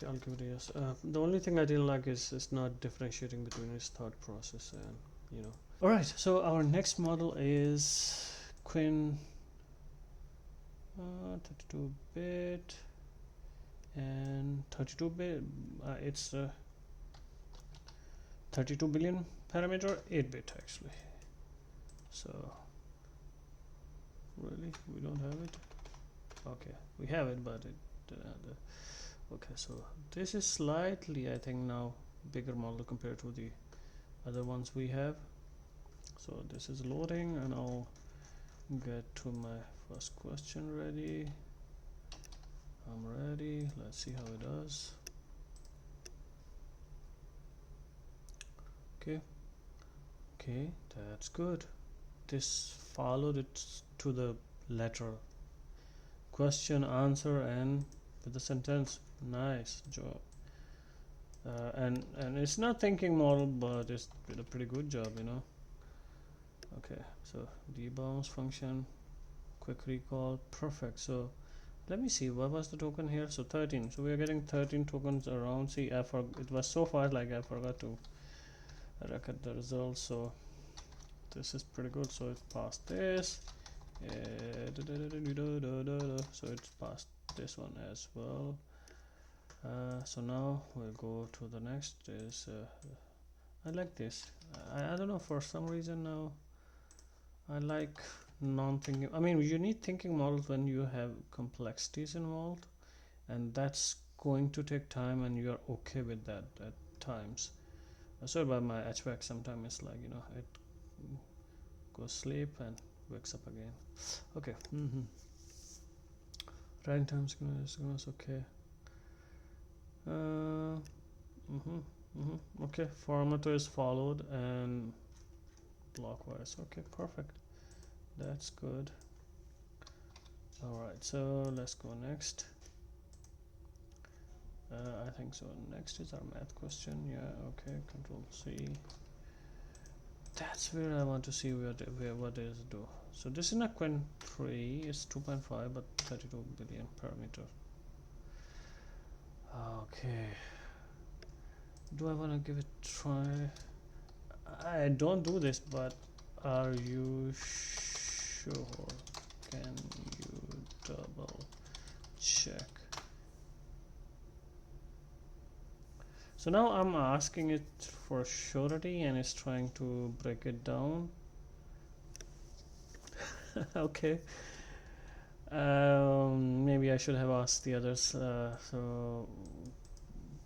I'll give it a yes. The only thing I didn't like is not differentiating between his thought process and, you know. All right, so our next model is Qwen 32-bit and 32-bit. It's 32 billion parameter, 8-bit actually. So really, we don't have it. Okay, we have it, but it okay, so this is slightly, I think, now bigger model compared to the other ones we have. So this is loading, and I'll get to my first question ready. I'm ready. Let's see how it does. Okay, that's good. This followed it to the letter. Question, answer, and with the sentence. Nice job. And it's not thinking model, but it's did a pretty good job, you know. Okay, so debounce function, quick recall, perfect. So let me see, what was the token here? So 13. So we are getting 13 tokens around. See, it was so far like I forgot to record the results. So this is pretty good. So it passed this. So it's passed this one as well. So now we'll go to the next. Is I like this. I don't know, for some reason now I like non-thinking. I mean, you need thinking models when you have complexities involved, and that's going to take time, and you're okay with that at times. Sorry about my HVAC. Sometimes it's like, you know, it goes sleep and wakes up again. Okay. Writing time is okay. Okay, formatter is followed and blockwise. Okay, perfect. That's good. Alright, so let's go next. I think so. Next is our math question. Yeah, okay, Control C. That's where I want to see what does it do. So this is not Qwen3, it's 2.5 but 32 billion parameter. Okay. Do I want to give it a try? I don't do this, but are you sure? Can you double check? So now I'm asking it for surety, and it's trying to break it down. Okay. Maybe I should have asked the others. So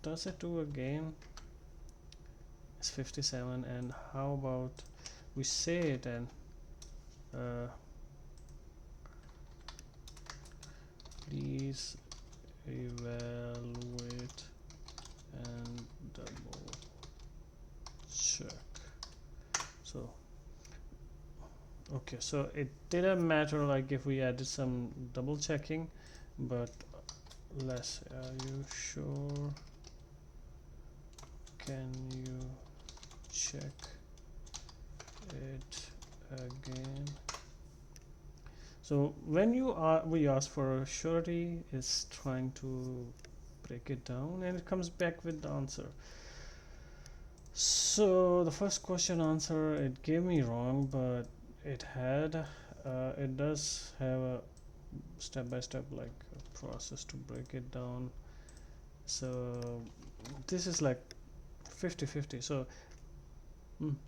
does it do again? It's 57, and how about we say it and please evaluate and double check. So okay, so it didn't matter like if we added some double checking, but less. Are you sure? Can you check it again. So when we ask for a surety, it's trying to break it down and it comes back with the answer. So the first question answer, it gave me wrong, but it does have a step-by-step like a process to break it down. So this is like 50-50. So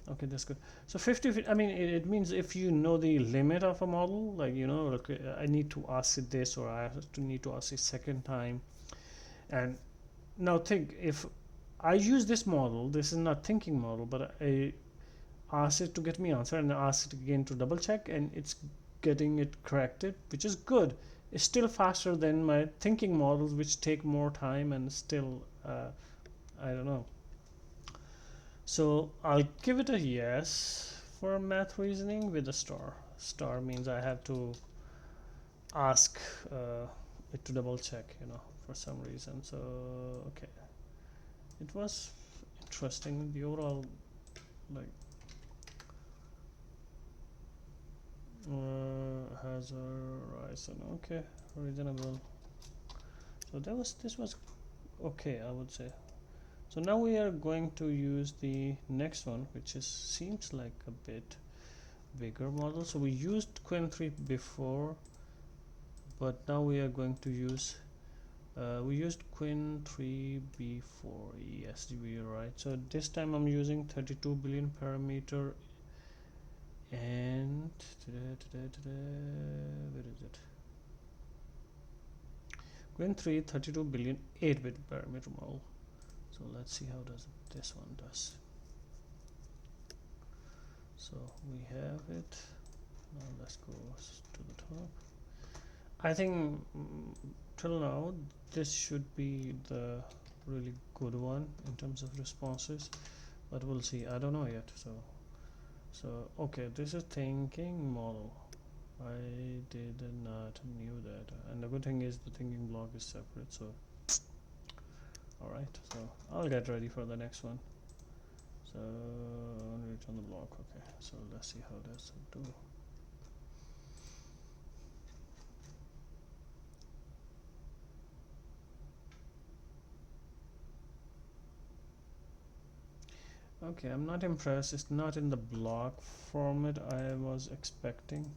okay, that's good. So 50, I mean, it means if you know the limit of a model, like, you know, like I need to ask it this, or I have to need to ask it second time. And now think, if I use this model, this is not thinking model, but I ask it to get me answer and I ask it again to double check, and it's getting it corrected, which is good. It's still faster than my thinking models, which take more time and still I don't know. So I'll give it a yes for math reasoning with a star. Star means I have to ask it to double check, you know, for some reason. So okay, it was interesting. The overall, like, has a horizon. Okay, reasonable. So this was okay, I would say. So now we are going to use the next one, which seems like a bit bigger model. So we used Qwen3 before, but now we are going to use we used Qwen3 before. Yes, we are right. So this time I'm using 32 billion parameter, and where is it? Qwen3 32 billion 8-bit parameter model. So let's see how does this one does. So we have it. Now let's go to the top. I think till now this should be the really good one in terms of responses, but we'll see. I don't know yet. So okay, this is thinking model. I did not knew that, and the good thing is the thinking block is separate. So all right, so I'll get ready for the next one. So return the block. Okay, so let's see how does it do. Okay, I'm not impressed. It's not in the block format I was expecting.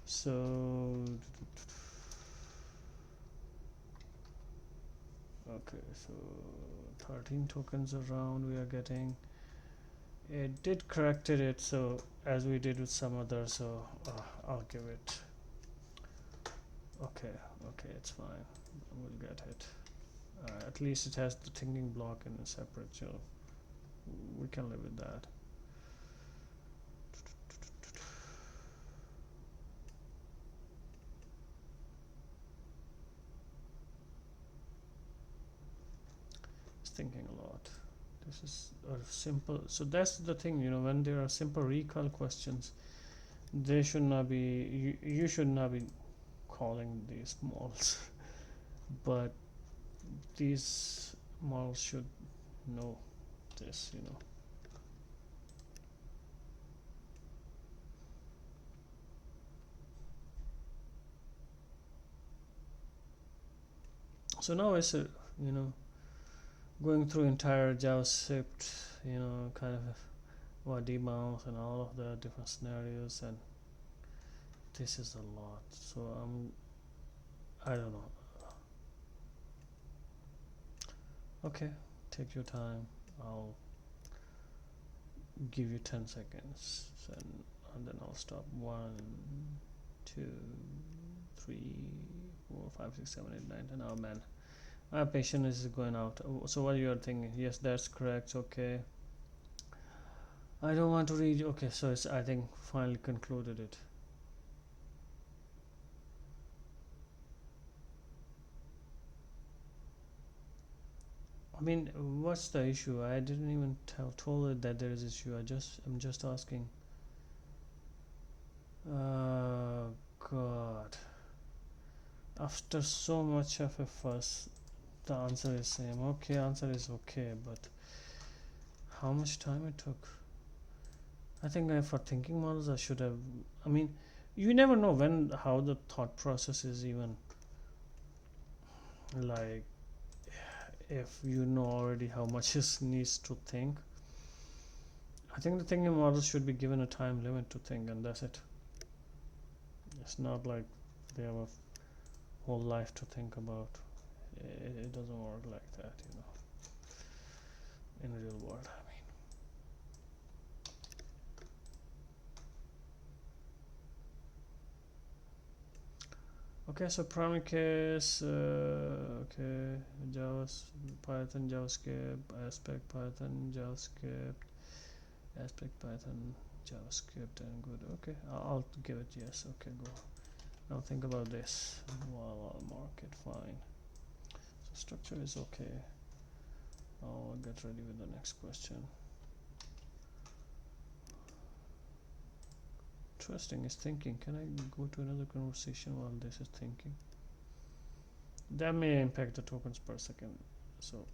So okay, so 13 tokens around we are getting. It did corrected it, so as we did with some others. So I'll give it. Okay, it's fine. We'll get it. At least it has the thinking block in a separate, so we can live with that. It's thinking a lot. This is a simple. So that's the thing, you know, when there are simple recall questions, they should not be. You should not be calling these models, but these models should know this, you know. So now it's you know, going through entire JavaScript, you know, kind of what debugs and all of the different scenarios, and this is a lot. So I don't know. Okay, take your time. I'll give you 10 seconds, and then I'll stop. 1, 2, 3, 4, 5, 6, 7, 8, 9, 10. Oh man, my patience is going out. So what you're thinking? Yes, that's correct. Okay, I don't want to read. Okay, so it's, I think, finally concluded it. I mean, what's the issue? I didn't even told it that there is issue. I'm just asking. God. After so much of a fuss, the answer is same. Okay, answer is okay, but how much time it took? I think for thinking models I should have, I mean, you never know how the thought process is, even like if you know already how much it needs to think. I think the thinking models should be given a time limit to think, and that's it. It's not like they have a whole life to think about. It doesn't work like that, you know, in the real world. I mean, okay, so primary case, okay, Python, JavaScript, aspect Python, JavaScript, aspect Python, JavaScript, and good. Okay, I'll give it yes. Okay, go. Now think about this. Well, I'll mark it fine. So structure is okay. I'll get ready with the next question. Interesting is thinking. Can I go to another conversation while this is thinking? That may impact the tokens per second. So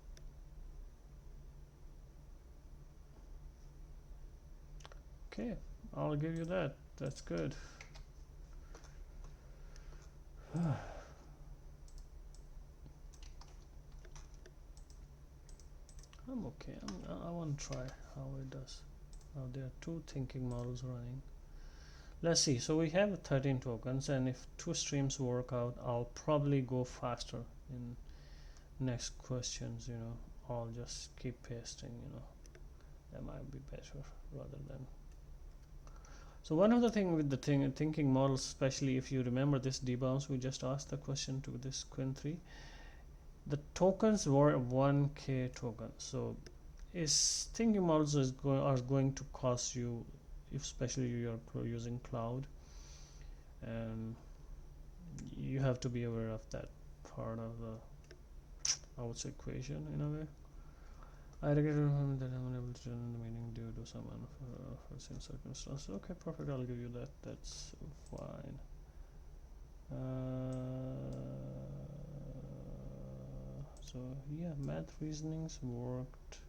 okay, I'll give you that. That's good. I'm okay. I want to try how it does. Now there are two thinking models running. Let's see. So we have 13 tokens, and if two streams work out, I'll probably go faster in next questions. You know, I'll just keep pasting. You know, that might be better rather than. So one of the thing with the thinking models, especially if you remember this debounce, we just asked the question to this Qwen3. The tokens were 1K tokens. So is thinking models are going to cost you, if especially you are using cloud, and you have to be aware of that part of the, I would say, equation in a way. I regret that I'm unable to join the meeting due to some unforeseen circumstances. Okay, perfect. I'll give you that. That's fine. So yeah, math reasonings worked.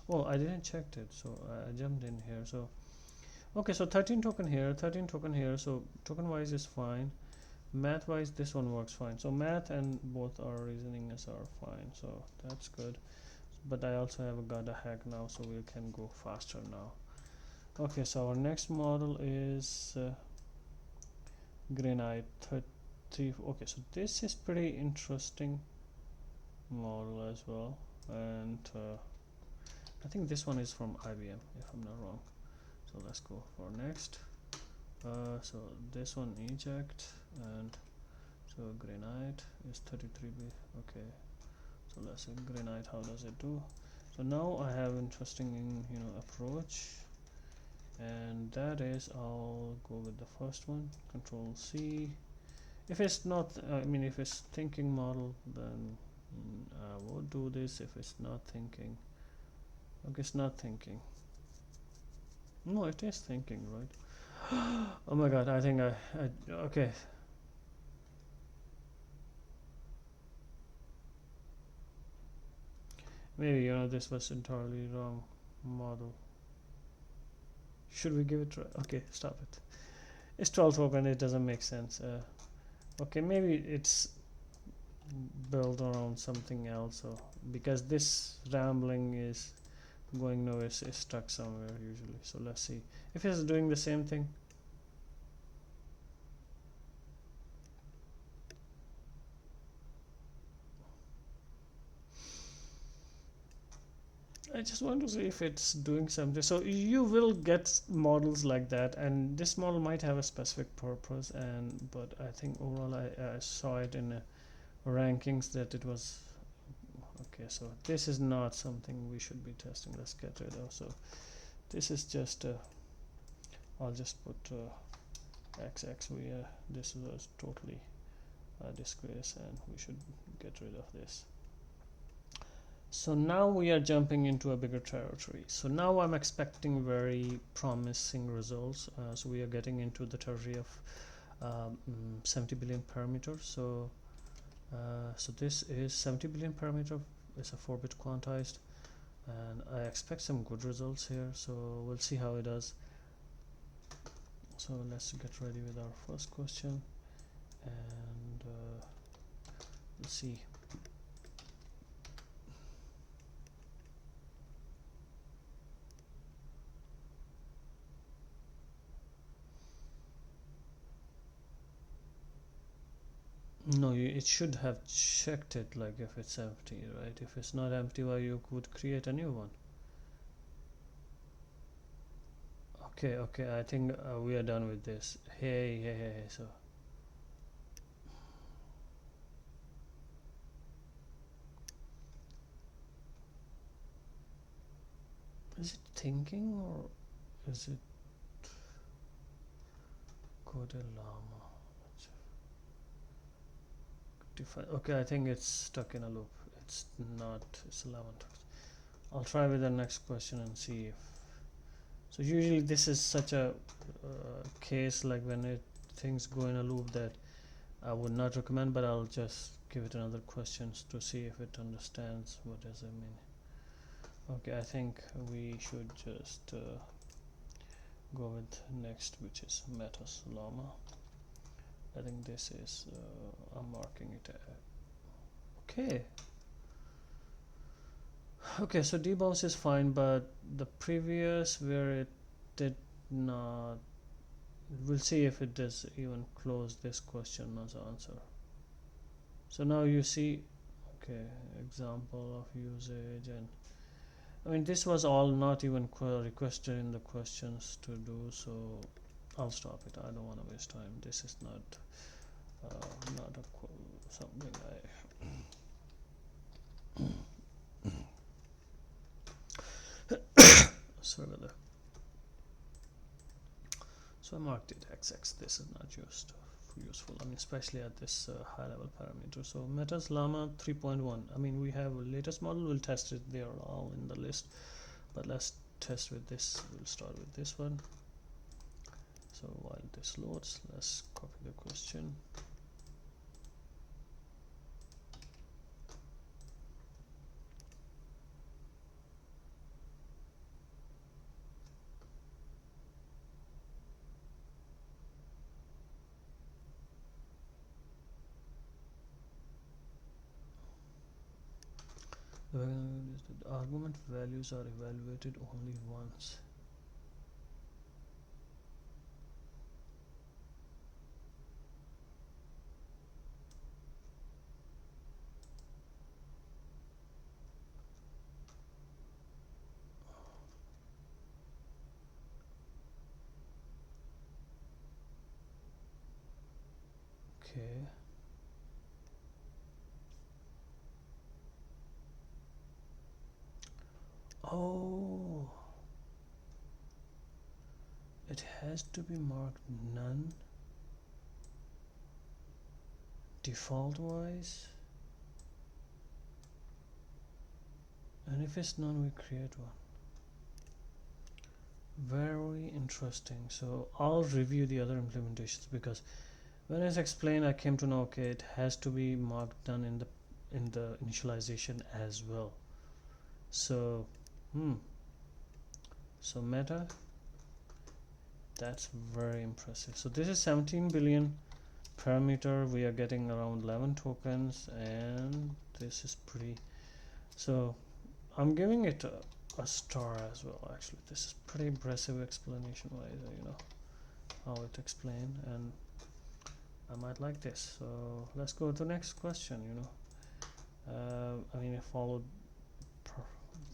Oh, I didn't check it, so I jumped in here. So okay, so 13 token here, 13 token here. So token wise is fine. Math wise, this one works fine. So math and both our reasonings are fine. So that's good. But I also have got a hack now, so we can go faster now. Okay, so our next model is Granite 30. Okay, so this is pretty interesting model as well, and I think this one is from IBM if I'm not wrong. So let's go for next. So this one eject, and so Granite is 33B. Okay, so let's say Granite, how does it do? So now I have interesting, you know, approach, and that is I'll go with the first one, Control C. If it's not, I mean, if it's thinking model, then I will do this. If it's not thinking, okay, it's not thinking. No, it is thinking, right? Oh my god, I think I okay. Maybe, you know, this was entirely wrong model. Should we give it try? Okay, stop it. It's 12 token, it doesn't make sense. Okay, maybe it's built around something else, or because this rambling is going nowhere, it's stuck somewhere usually. So let's see if it's doing the same thing. I just want to see if it's doing something. So you will get models like that, and this model might have a specific purpose, and but I think overall I saw it in rankings that it was okay. So this is not something we should be testing. Let's get rid of. So this is just I'll just put XX. This was totally a disgrace, and we should get rid of this. So now we are jumping into a bigger territory. So now I'm expecting very promising results. So we are getting into the territory of 70 billion parameters. So so this is 70 billion parameter. It's a 4-bit quantized. and I expect some good results here, so we'll see how it does. So let's get ready with our first question, and let's see. No, it should have checked it, like if it's empty, right? If it's not empty, why you could create a new one. Okay, I think we are done with this. Hey, so is it thinking or is it code Llama? Okay, I think it's stuck in a loop. It's not, it's 11. I'll try with the next question and see if. So usually this is such a case, like when things go in a loop, that I would not recommend, but I'll just give it another questions to see if it understands what does it mean. Okay, I think we should just go with next, which is Metas Llama. I think this is I'm marking it. Okay, so debounce is fine, but the previous where it did not, we'll see if it does even close this question as answer. So now you see, okay, example of usage, and I mean this was all not even requested in the questions to do, so I'll stop it. I don't want to waste time. This is not something I sorry about that. So I marked it XX. This is not useful. I mean, especially at this high level parameter. So Metas Llama 3.1. I mean, we have a latest model. We'll test it. They are all in the list. But let's test with this. We'll start with this one. So while this loads, let's copy the question. The argument values are evaluated only once. Okay. Oh, it has to be marked none default wise, and if it's none, we create one. Very interesting. So I'll review the other implementations, because when it's explained, I came to know, okay, it has to be marked done in the initialization as well. So so meta, that's very impressive. So this is 17 billion parameter. We are getting around 11 tokens, and this is pretty, so I'm giving it a star as well. Actually, this is pretty impressive explanation wise, you know, how it explained, and I might like this. So let's go to the next question. You know, I mean, it followed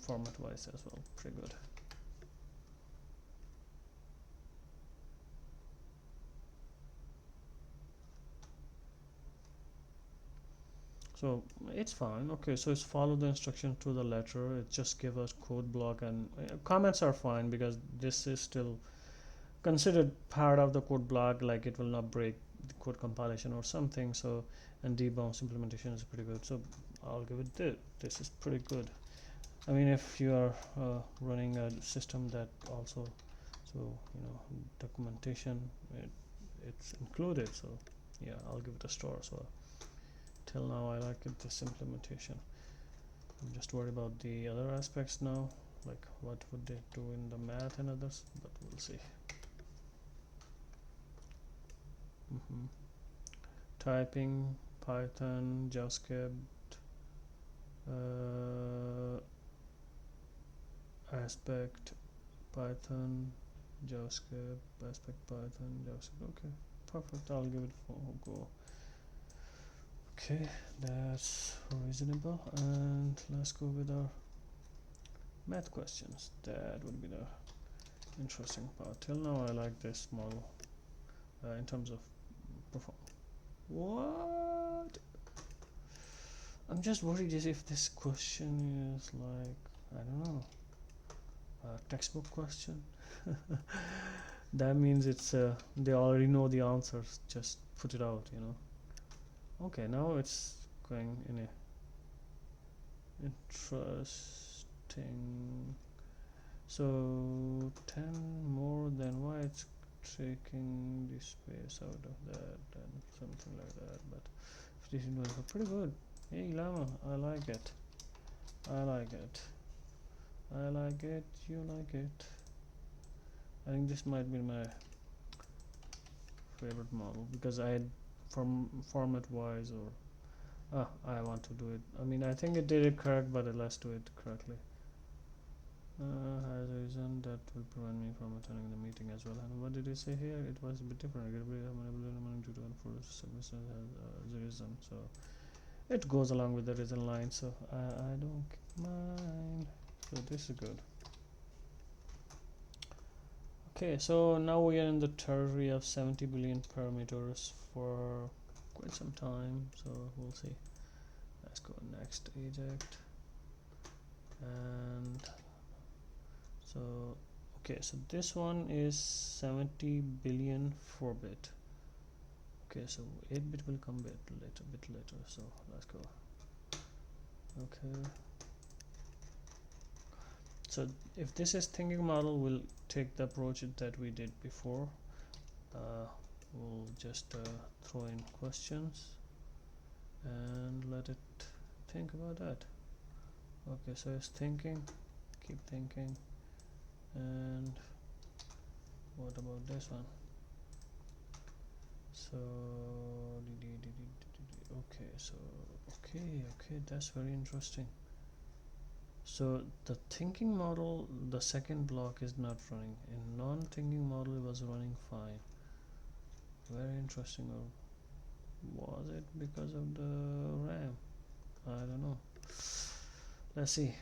format wise as well, pretty good. So it's fine. Okay, so it's follow the instruction to the letter. It just give us code block, and comments are fine because this is still considered part of the code block, like it will not break the code compilation or something. So, and debounce implementation is pretty good. So I'll give it this. This is pretty good. I mean, if you are running a system that also, so you know, documentation, it's included. So yeah, I'll give it a star. So till now I like it, this implementation. I'm just worried about the other aspects now, like what would they do in the math and others, but we'll see. Typing, Python, JavaScript, aspect, Python, JavaScript, aspect, Python, JavaScript. Okay, perfect. I'll give it a go. Okay, that's reasonable. And let's go with our math questions. That would be the interesting part. Till now, I like this model in terms of performance. What? I'm just worried if this question is like, I don't know, a textbook question. That means it's they already know the answers, just put it out, you know. Okay, now it's going in a interesting. So 10 more than why it's taking the space out of that and something like that, but 15 was pretty good. Hey Llama, I like it. I like it. I like it. You like it. I think this might be my favorite model because I had from format wise or I want to do it. I mean, I think it did it correct, but let's do it correctly. Has a reason that will prevent me from attending the meeting as well. And what did you say here? It was a bit different. For submission as a reason. So it goes along with the reason line. So I don't mind. So this is good. Okay, so now we are in the territory of 70 billion parameters for quite some time. So we'll see. Let's go next eject. And so okay, so this one is 70 billion 4-bit. Okay, so 8-bit will come bit later. So let's go. Okay. So if this is thinking model, we'll take the approach that we did before. We'll just throw in questions and let it think about that. Okay, so it's thinking, keep thinking. And what about this one? So okay, so okay, that's very interesting. So the thinking model, the second block is not running. In non-thinking model, it was running fine. Very interesting. Or was it because of the RAM? I don't know. Let's see.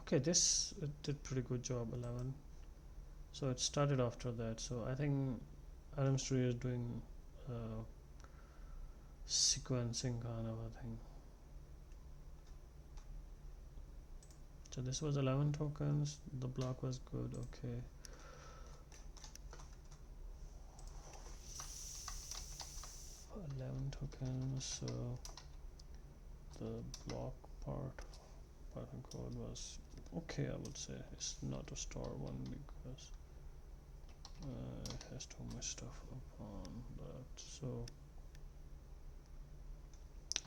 Okay, this it did pretty good job, 11. So it started after that. So I think LM3 is doing sequencing kind of a thing. So this was 11 tokens. The block was good. Okay. Tokens. So the block part Python code was okay. I would say it's not a star one because it has too much stuff upon that. So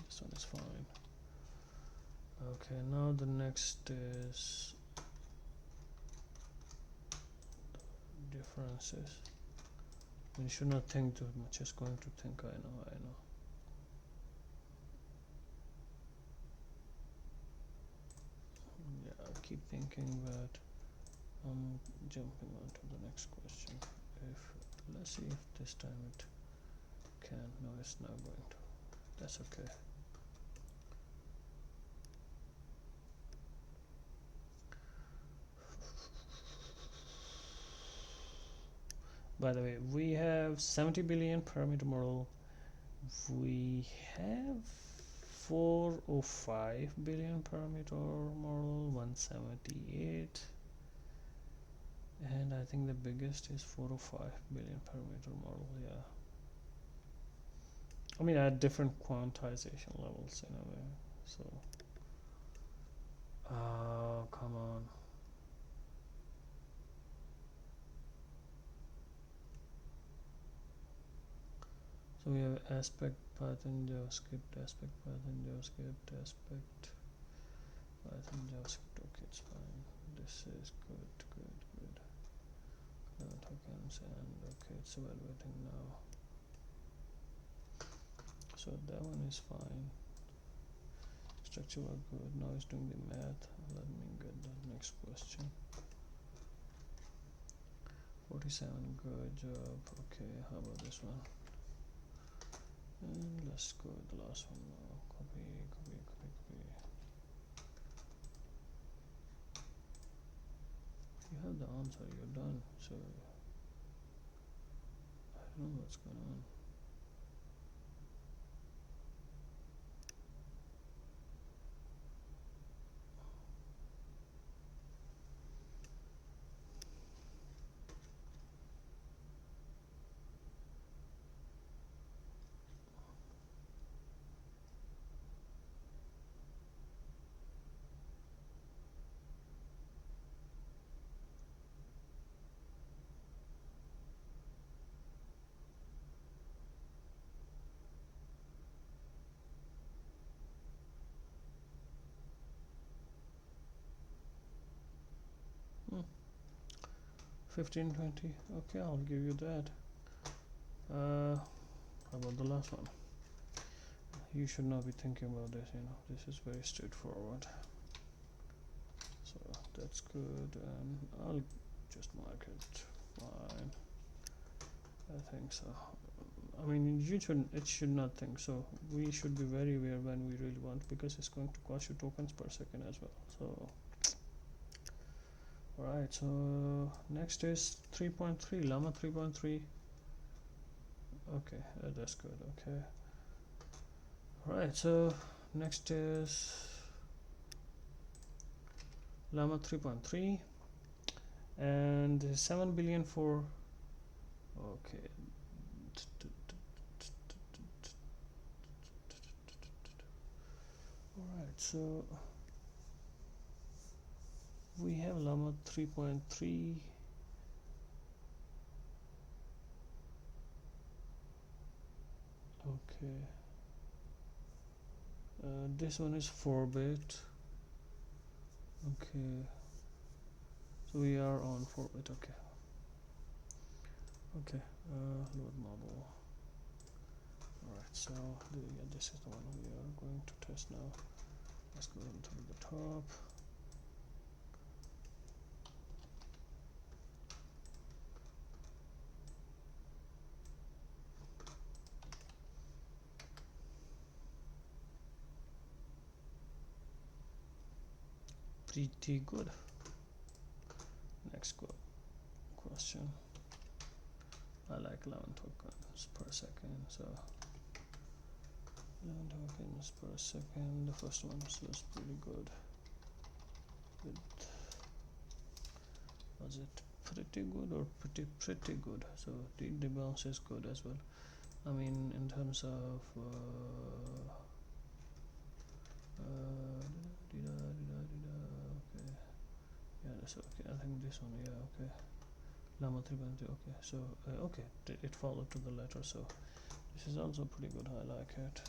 this one is fine. Okay, now the next is differences. You should not think too much. Just going to think. I know. Yeah, I'll keep thinking, but I'm jumping on to the next question. Let's see if this time it can. No, it's not going to. That's okay. By the way, we have 70 billion parameter model. We have 405 billion parameter model, 178, and I think the biggest is 405 billion parameter model. Yeah, I mean at different quantization levels in a way. So come on. So we have aspect Python JavaScript, aspect Python JavaScript, aspect Python JavaScript. Okay, it's fine. This is good. Tokens, and okay, it's evaluating now. So that one is fine. Structure was good. Now it's doing the math. Let me get the next question. 47, good job. Okay, how about this one? And let's go with the last one now. Copy. You have the answer, you're done. So I don't know what's going on. Hmm. 1520. Okay, I'll give you that. How about the last one? You should not be thinking about this, this is very straightforward. So that's good, and I'll just mark it fine. I think so. I mean, it should not think so. We should be very aware when we really want, because it's going to cost you tokens per second as well. So alright, so next is 3.3, Llama 3.3. Okay, that's good. Okay, alright, so next is Llama 3.3, and 7 billion for, okay, alright, so we have Llama 3.3. Okay, this one is 4-bit. Okay, so we are on 4-bit. Okay, load model. Alright, so yeah, this is the one we are going to test now. Let's go into the top. Pretty good. Next question. I like 11 tokens per second, so 11 tokens per second. The first one was pretty good. Was it pretty good or pretty good? So the bounce is good as well. I mean, in terms of okay, yeah, that's okay. I think this one, yeah, okay. Llama 3.0, okay. So okay, it followed to the letter. So this is also pretty good. I like it.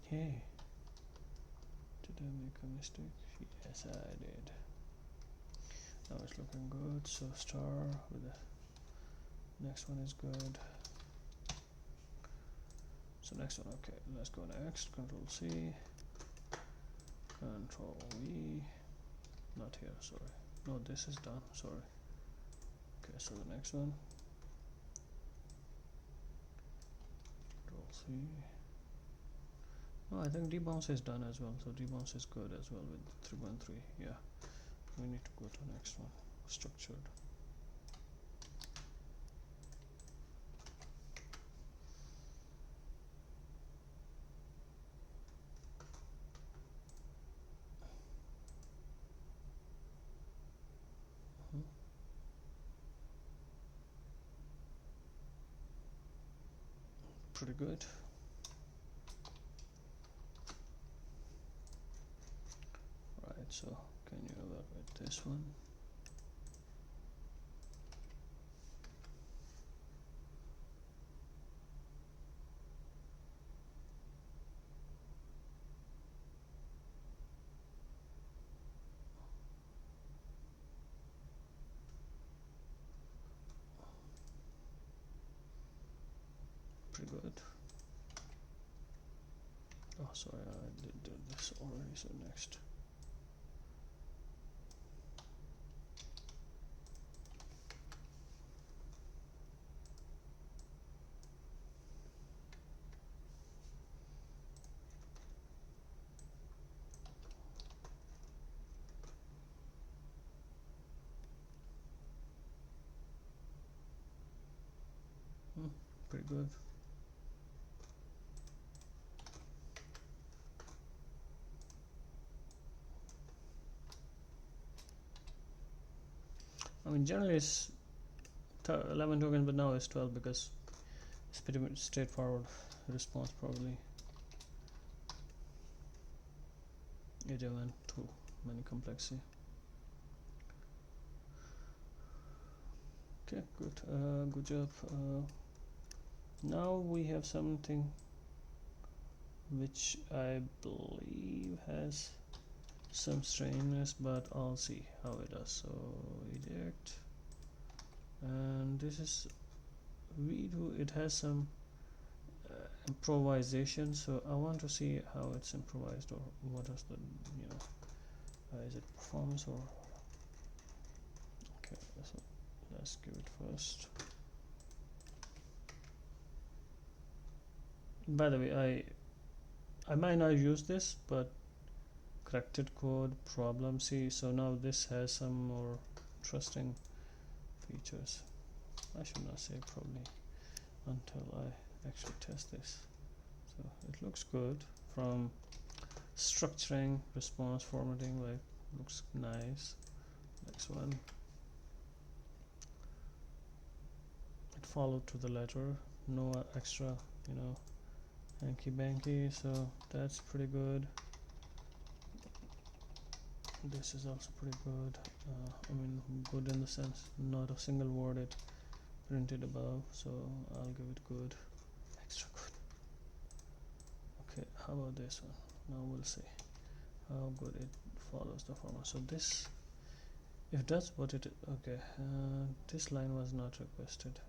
Hey, did I make a mistake? Yes, I did. Now it's looking good. So star with the next one is good. So next one, okay. Let's go next. Control C, Control V. Not here. Sorry. No, this is done. Sorry. Okay, so the next one. Control C. No, I think debounce is done as well. So debounce is good as well with 3.3. Yeah. We need to go to the next one. Structured. Pretty good. so can you evaluate this one? Pretty good. Oh, sorry, I did do this already, so next. Pretty good. I mean, generally it's 11 tokens, but now it's 12 because it's pretty much straightforward response probably. It didn't went too many complexity. Okay, good. Good job. Now we have something which I believe has some strangeness, but I'll see how it does. So eject, and this is redo. It has some improvisation, so I want to see how it's improvised, or what is the, is it performance or okay. So let's give it first. By the way, I might not use this, but corrected code problem. See, so now this has some more interesting features. I should not say probably until I actually test this. So it looks good from structuring, response formatting, like looks nice. Next one, it followed to the letter, no extra hanky banky, so that's pretty good. This is also pretty good. I mean, good in the sense not a single word it printed above, so I'll give it good, extra good. Okay, how about this one? Now we'll see how good it follows the format. So this, if that's what it is, okay, this line was not requested.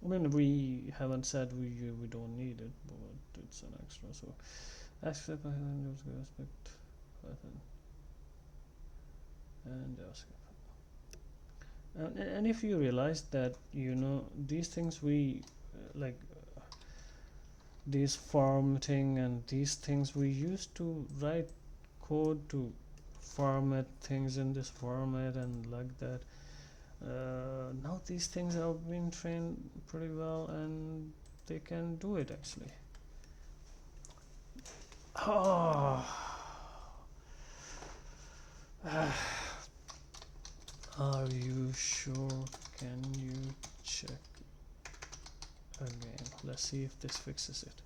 I mean, we haven't said we don't need it, but it's an extra. So extra Python, aspect Python and JavaScript. And if you realize that these things we like these formatting and these things we used to write code to format things in this format and like that. Now these things have been trained pretty well and they can do it actually. Are you sure? Can you check again? Let's see if this fixes it.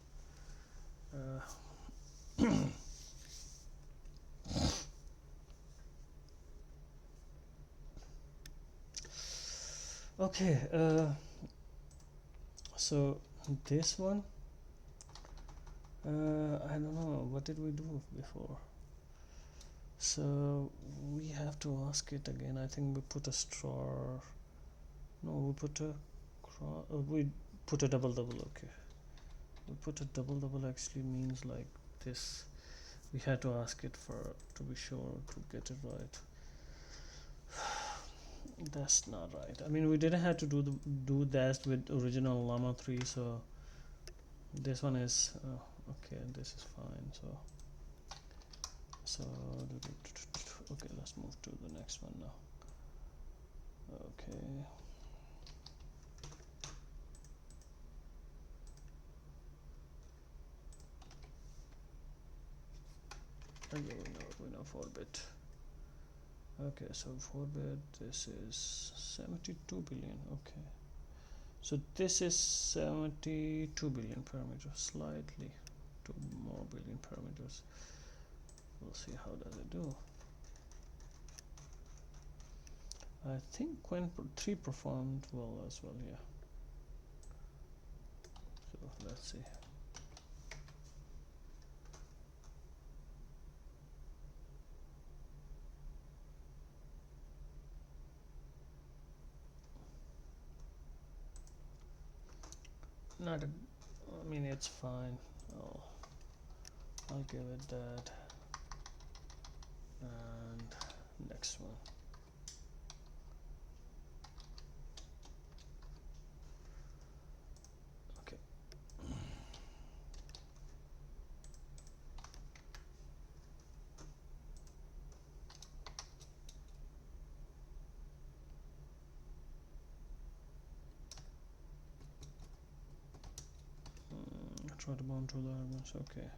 Okay, so this one, I don't know, what did we do before? So we have to ask it again. I think we put a star. No, we put a double. Okay, we put a double actually means like this. We had to ask it to be sure to get it right. That's not right. I mean, we didn't have to do that with original Llama 3, so this one is okay. This is fine. So okay, let's move to the next one now. Okay. Okay, we know 4-bit. Okay, so 4-bit, this is 72 billion. Okay, so this is 72 billion parameters, slightly 2 more billion parameters. We'll see how does it do. I think Qwen3 performed well as well, yeah. So let's see. Not a, I mean, it's fine. I'll give it that. And next one. Okay. Try to bound to the elements. Okay.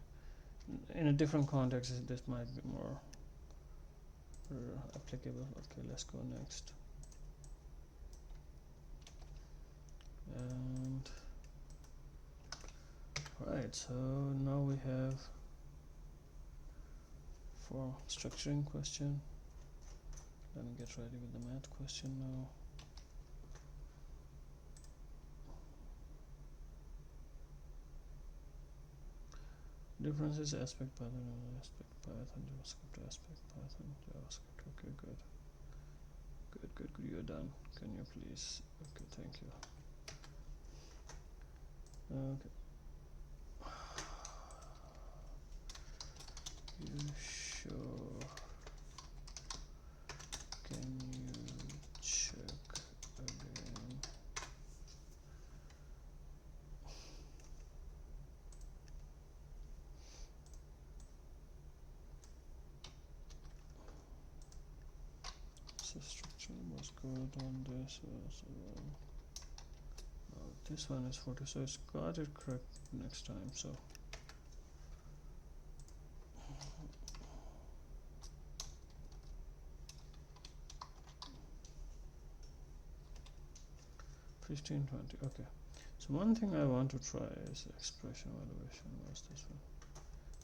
In a different context, this might be more applicable. Okay, let's go next. And right, so now we have for structuring question. Let me get ready with the math question now. Differences aspect pattern, aspect Python, JavaScript, aspect Python, JavaScript. Okay, good. Good. You're done. Can you please? Okay, thank you. Okay. You sure? Can you check again? So structure was good on this as well. This one is 40, so it's got it correct next time. So $15.20. Okay. So one thing I want to try is expression evaluation. What's this one?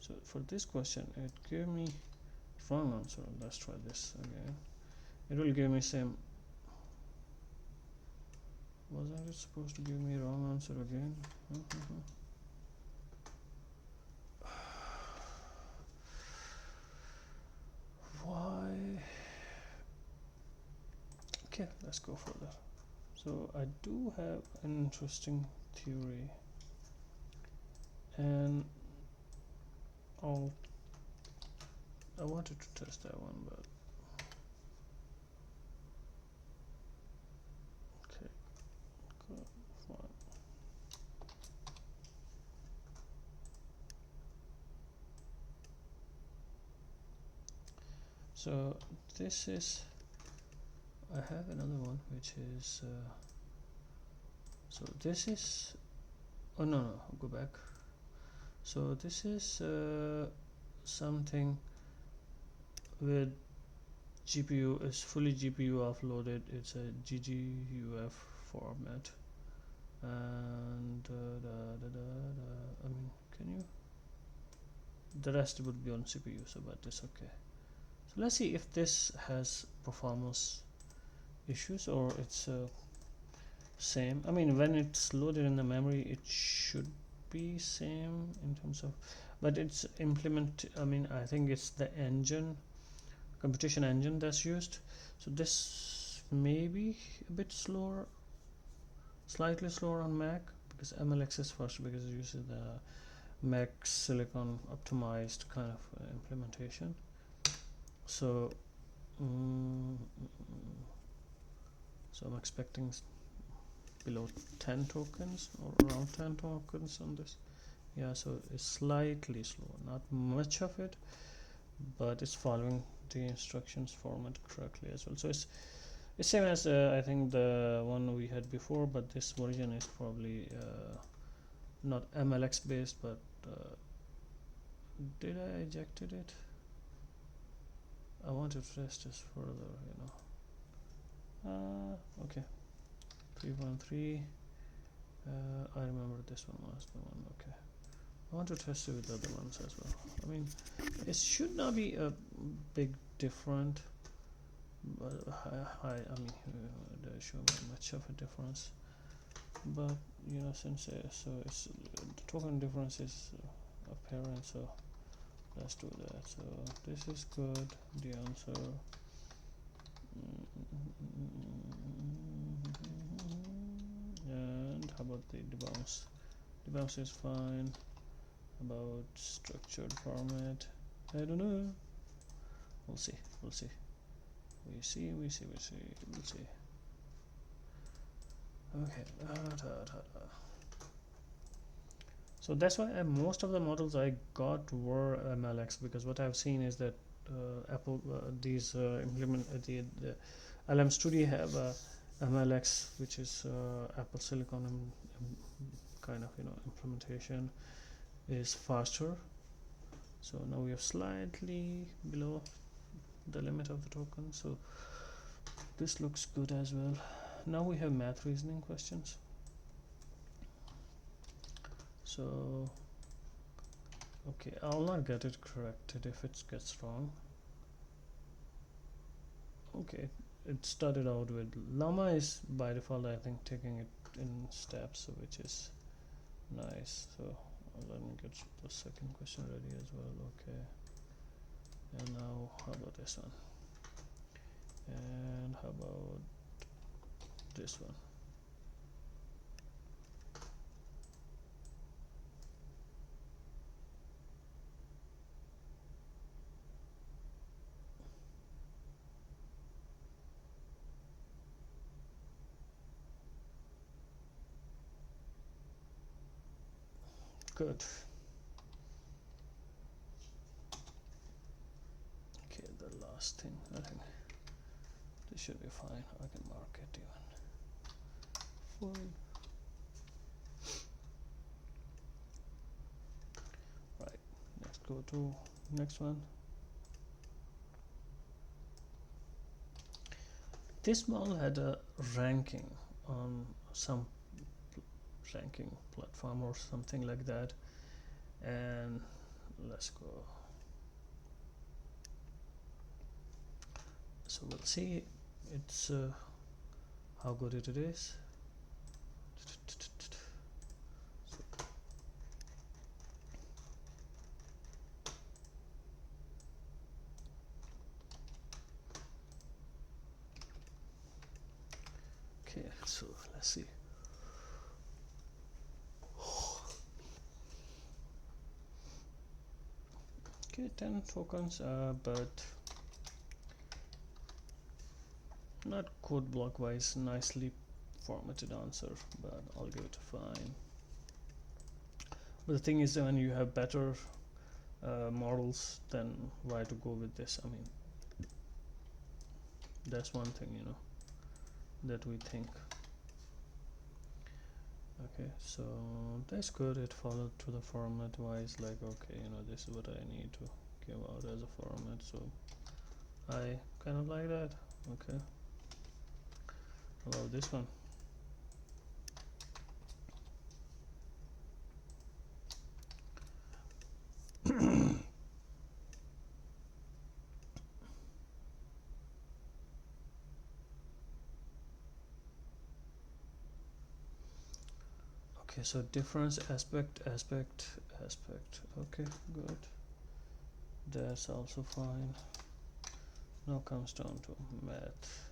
So for this question, it gave me wrong answer. Let's try this again. It will give me same. Wasn't it supposed to give me wrong answer again? Why? Okay, let's go further. So I do have an interesting theory, and I wanted to test that one, but okay, good, fine. So this is, I have another one which is so this is, oh no, go back. So this is something with GPU, is fully GPU offloaded. It's a GGUF format, and I mean, can you, the rest would be on CPU, so but it's okay. So let's see if this has performance issues or it's same. I mean, when it's loaded in the memory, it should be same in terms of, but it's I mean, I think it's the engine, computation engine that's used. So this may be a bit slower, slightly slower on Mac, because MLX is first, because it uses the Mac Silicon optimized kind of implementation. So so I'm expecting below 10 tokens or around 10 tokens on this. Yeah, so it's slightly slow, not much of it, but it's following the instructions format correctly as well. So it's same as I think the one we had before, but this version is probably not MLX based, but did I ejected it? I want to test this further, okay, 3.3. I remember this one was the one. Okay, I want to test it with the other ones as well. I mean, it should not be a big different, but I mean, they show me much of a difference. But you know, since so it's the token difference is apparent, so let's do that. So this is good. The answer. And how about the debounce? Debounce is fine. About structured format, I don't know. We'll see. We'll see. We see. We'll see. Okay. So that's why most of the models I got were MLX, because what I've seen is that Apple these implement the LM Studio have MLX, which is Apple Silicon kind of implementation, is faster. So now we are slightly below the limit of the token, so this looks good as well. Now we have math reasoning questions. So okay, I'll not get it corrected if it gets wrong. Okay, it started out with Llama is by default, I think, taking it in steps, so which is nice. So let me get the second question ready as well. Okay, and now how about this one, and how about this one? Good. Okay, the last thing, I think this should be fine. I can mark it even. Fine. Right, let's go to next one. This model had a ranking on some ranking platform or something like that, and let's go. So we'll see it's how good it is. Okay, so let's see. Okay, 10 tokens, but not code block wise nicely formatted answer, but I'll give it a fine. But the thing is that when you have better models, then why to go with this? I mean, that's one thing, that we think. Okay, so that's good. It followed to the format wise, like, okay, this is what I need to give out as a format, so I kind of like that. Okay, how about this one? Okay, so difference, aspect. Okay, good. That's also fine. Now comes down to math.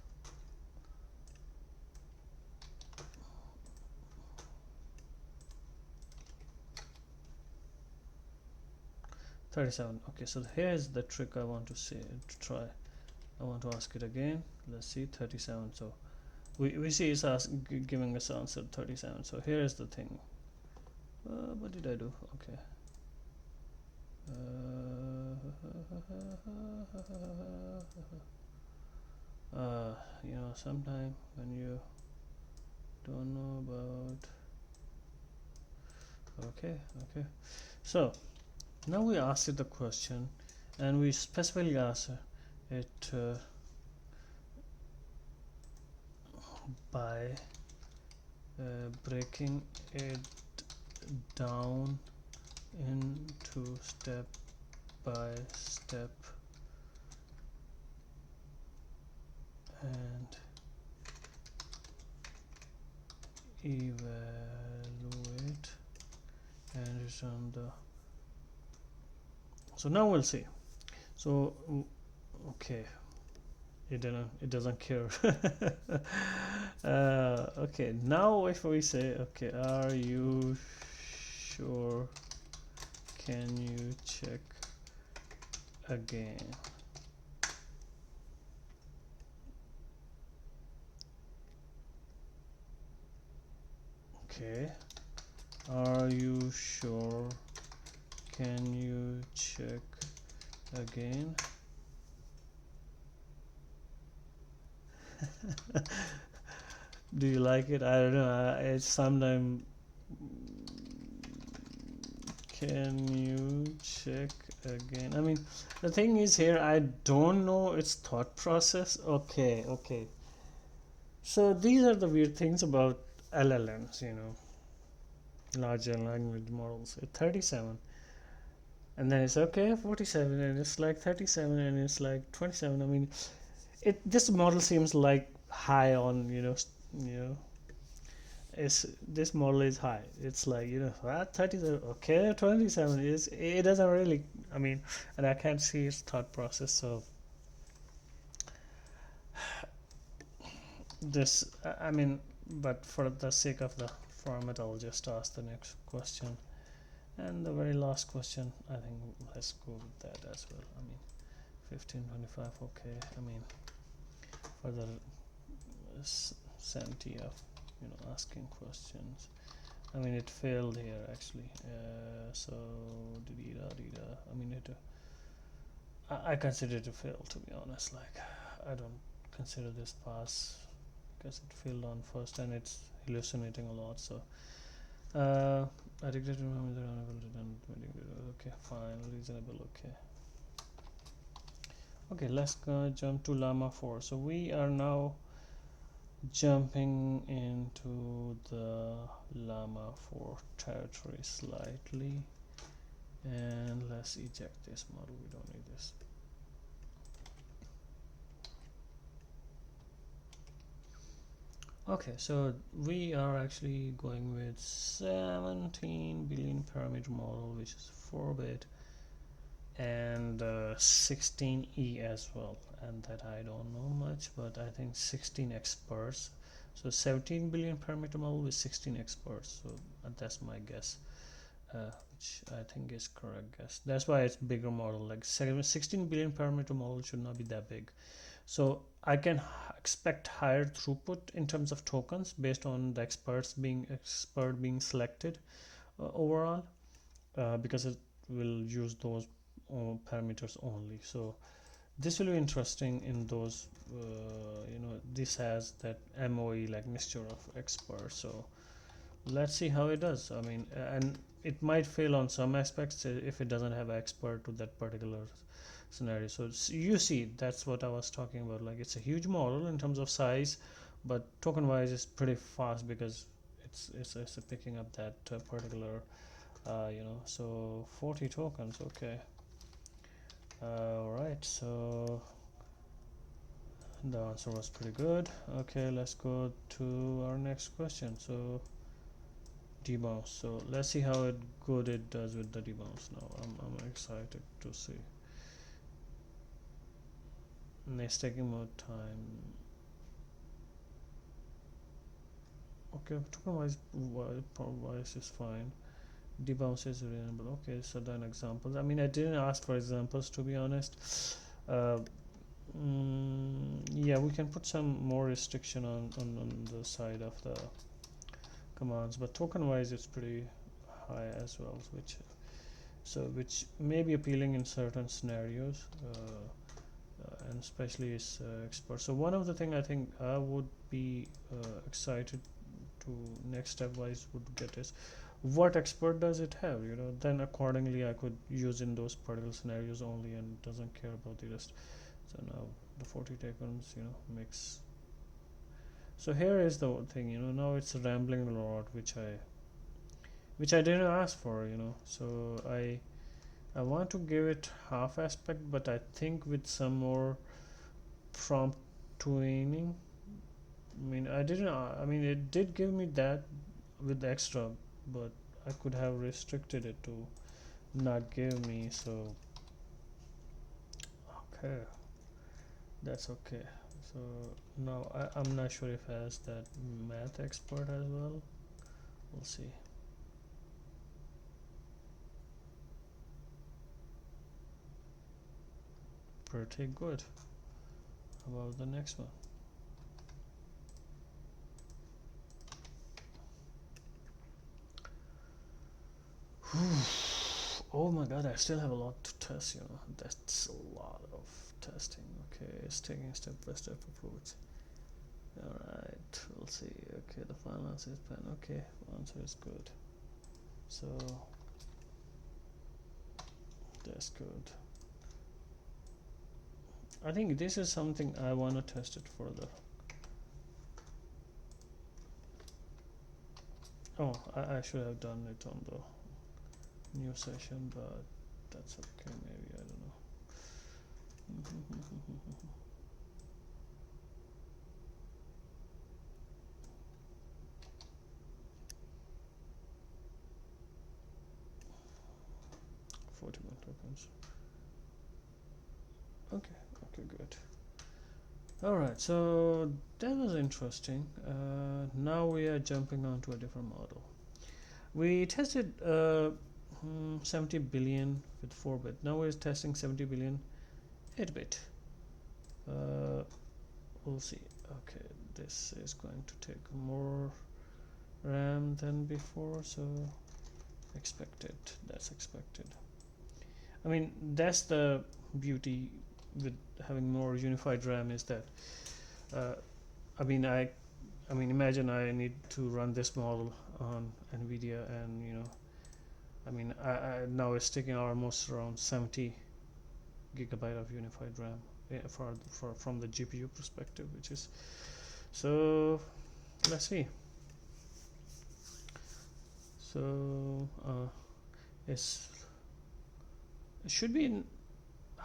$37. Okay, so here's the trick I want to try. I want to ask it again. Let's see, 37. So we see it's giving us answer 37. So here's the thing. What did I do? Okay. Sometime when you don't know about. Okay. So now we asked it the question, and we specifically asked it by breaking it down into step by step and evaluate and return the. So now we'll see. So okay, it doesn't care. Okay, now if we say, okay, are you sure, can you check again? Okay, are you sure, can you check again? Do you like it? I don't know. It's sometimes. Can you check again? I mean, the thing is here, I don't know its thought process. Okay. So these are the weird things about LLMs, large language models. It's 37, and then it's okay 47, and it's like 37, and it's like 27. I mean, this model seems like high on this model is high. It's like 37, okay, 27 is, it doesn't really, I mean, and I can't see its thought process. So this, I mean, but for the sake of the format, I'll just ask the next question, and the very last question, I think let's go with that as well. I mean, 1525, okay. I mean, for the sanity of asking questions, I mean, it failed here actually. So I mean, I consider it a fail, to be honest. Like, I don't consider this pass because it failed on first and it's hallucinating a lot. So I dictated okay, fine, reasonable, okay, let's go jump to Llama 4. So we are now jumping into the Llama 4 territory slightly, and let's eject this model. We don't need this. Okay, so we are actually going with 17 billion parameter model, which is 4-bit, and 16E as well, and that I don't know much, but I think 16 experts. So 17 billion parameter model with 16 experts. So that's my guess, which I think is correct guess. That's why it's bigger model. Like 16 billion parameter model should not be that big. So I can expect higher throughput in terms of tokens based on the expert being selected overall, because it will use those parameters only. So this will be interesting in those this has that MOE, like mixture of experts. So let's see how it does. I mean, and it might fail on some aspects if it doesn't have expert to that particular scenario. So you see, that's what I was talking about. Like, it's a huge model in terms of size, but token wise it's pretty fast because it's picking up that particular so 40 tokens. Okay, alright, so the answer was pretty good. Okay, let's go to our next question. So debounce. So let's see how good it does with the debounce now. I'm excited to see. And it's taking more time. Okay, token wise is fine. Debounce is reasonable. Okay, so then examples. I mean, I didn't ask for examples, to be honest. Yeah, we can put some more restriction on the side of the commands, but token wise it's pretty high as well, which may be appealing in certain scenarios, and especially is expert. So one of the thing I think I would be excited to next step wise would get is what expert does it have, then accordingly I could use in those particular scenarios only, and doesn't care about the rest. So now the 40 tokens makes. So here is the thing, now it's rambling a lot, which I which I didn't ask for, you know. So I want to give it half aspect, but I think with some more prompt tuning. I mean, I didn't. I mean, it did give me that with extra, but I could have restricted it to not give me. So okay, that's okay. So now I'm not sure if it has that math expert as well. We'll see. Pretty good. How about the next one? Oh my god, I still have a lot to test, you know. That's a lot of testing. Okay, it's taking step-by-step approach. Alright, we'll see. Okay, the final answer is pen. Okay, answer is good. So that's good. I think this is something I want to test it further. Oh, I should have done it on the new session, but that's okay, maybe, I don't know. 41 tokens. Okay, good. Alright, so that was interesting. Now we are jumping on to a different model. We tested 70 billion with 4-bit. Now we're testing 70 billion 8-bit. We'll see. Okay, this is going to take more RAM than before, so expected. That's expected. I mean, that's the beauty with having more unified RAM, is that I mean, imagine I need to run this model on NVIDIA, and you know, I mean, I now it's taking almost around 70 gigabyte of unified RAM from the GPU perspective, which is so. Let's see. So it should be in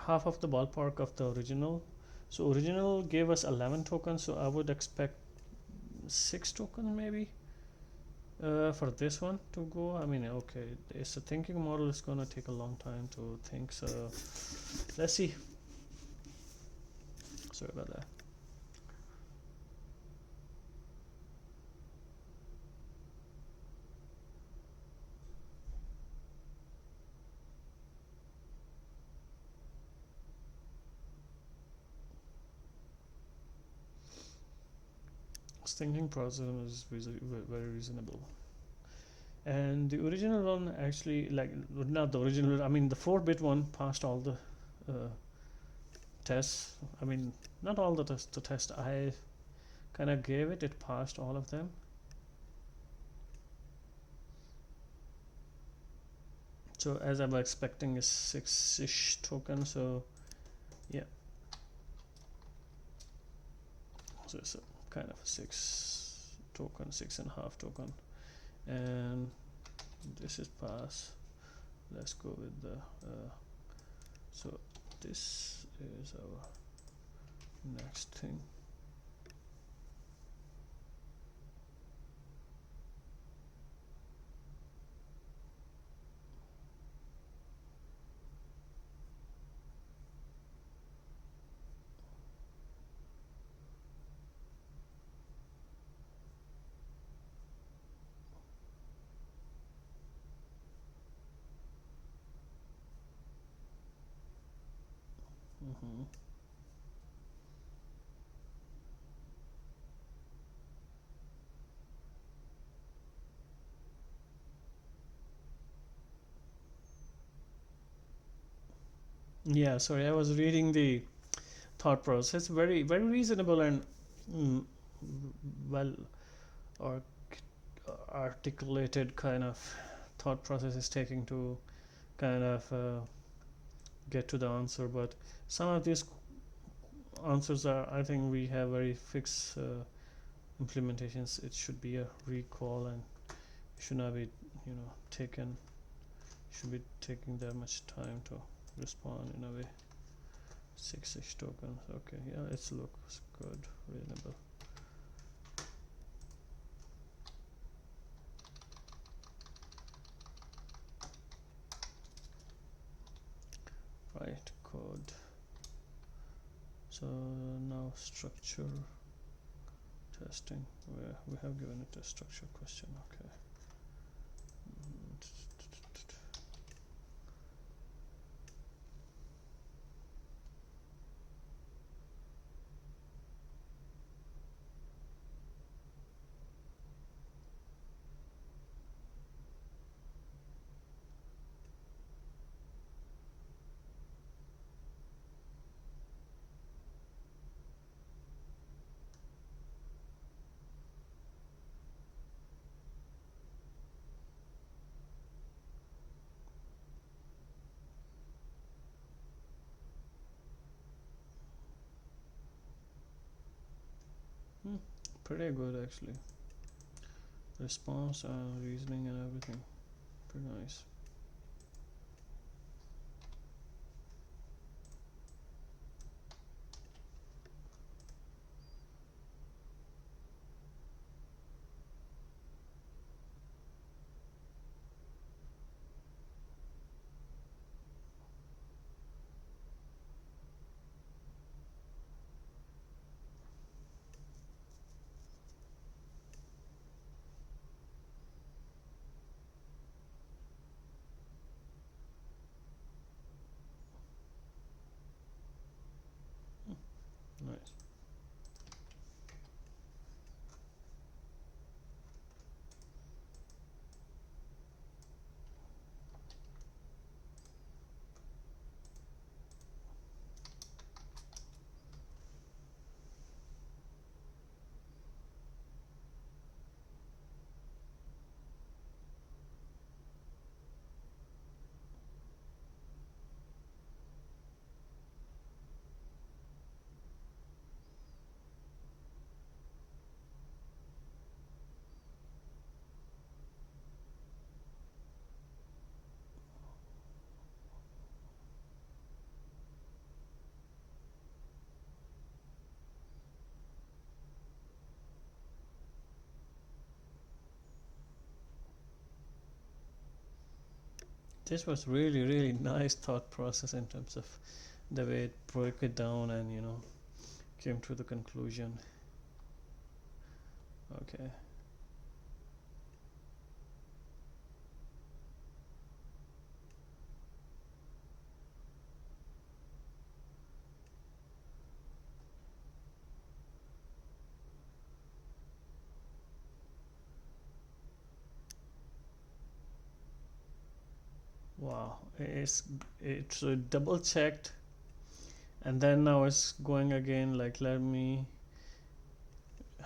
half of the ballpark of the original. So original gave us 11 tokens, so I would expect 6 tokens maybe for this one to go. I mean, okay, it's a thinking model. It's gonna take a long time to think, so let's see. Sorry about that. This thinking process is very reasonable. And the original one actually, like, not the original, I mean the 4-bit one passed all the tests. I mean, not all the tests I kind of gave it, it passed all of them. So as I'm expecting is 6-ish token, so yeah. So it's a kind of a 6 token, 6.5 token, and this is pass. Let's go with the so this is our next thing. Yeah, sorry, I was reading the thought process. Very reasonable and mm, well or articulated kind of thought process is taking to kind of get to the answer, but some of these answers are, I think we have very fixed implementations. It should be a recall, and it should not be, taken, should be taking that much time to respond in a way. 6 tokens. Okay, yeah, it looks good, reasonable. Right, code. So now structure testing, where we have given it a structure question. Okay. Pretty good actually. Response and reasoning and everything. Pretty nice. Nice. This was really nice thought process in terms of the way it broke it down and came to the conclusion. Okay. Wow, it's double checked, and then now it's going again. Like, let me.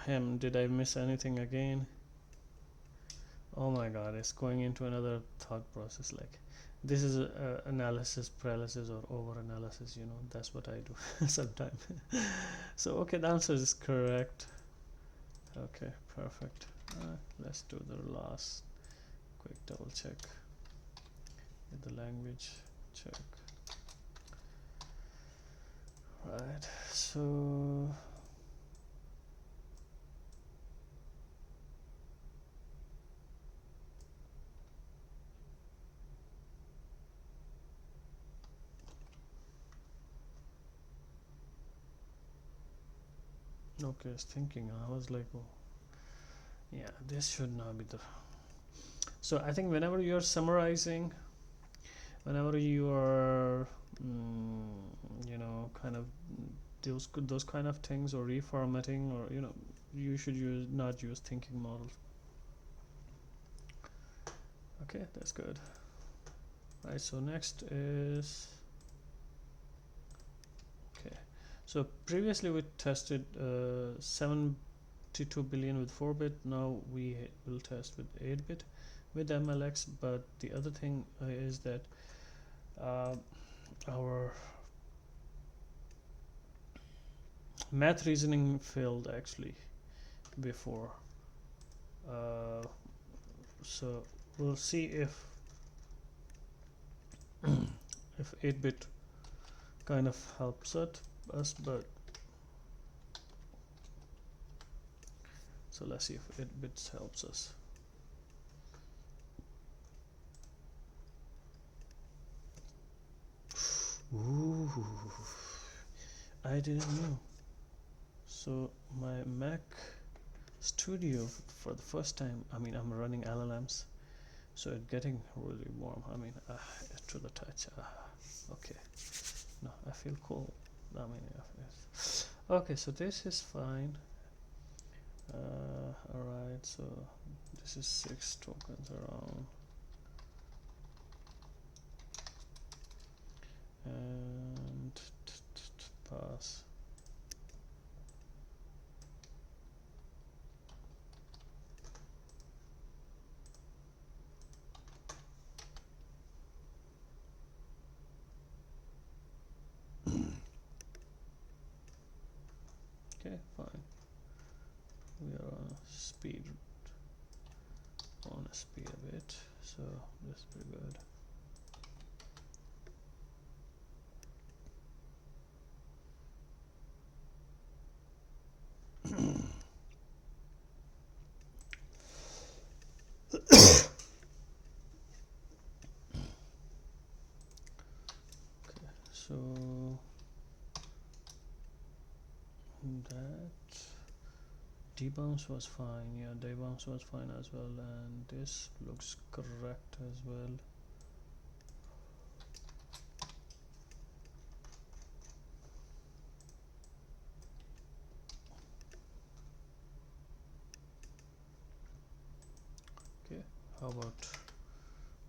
Did I miss anything again? Oh my God, it's going into another thought process. Like, this is analysis paralysis or over analysis. That's what I do sometimes. So okay, the answer is correct. Okay, perfect. Let's do the last quick double check. The language check. Right, so okay, I was thinking, I was like, oh, yeah, this should not be the. So I think whenever you're summarizing, whenever you are kind of those kind of things, or reformatting, or you should not use thinking models. Okay, that's good. Right, so next is, okay, so previously we tested 72 billion with 4-bit. Now we will test with 8-bit with MLX. But the other thing is that our math reasoning failed actually before. So we'll see if 8-bit kind of helps us, but so let's see if 8-bits helps us. Ooh, I didn't know. So my Mac Studio for the first time, I mean, I'm running LLMs, so it's getting really warm. I mean, to the touch. Okay, no, I feel cold. I mean, okay, so this is fine. Alright, so this is 6 tokens around, and pass. Okay, fine. We are on a speed a bit, so this is pretty good. Okay, so that debounce was fine. Yeah, debounce was fine as well, and this looks correct as well. Okay, how about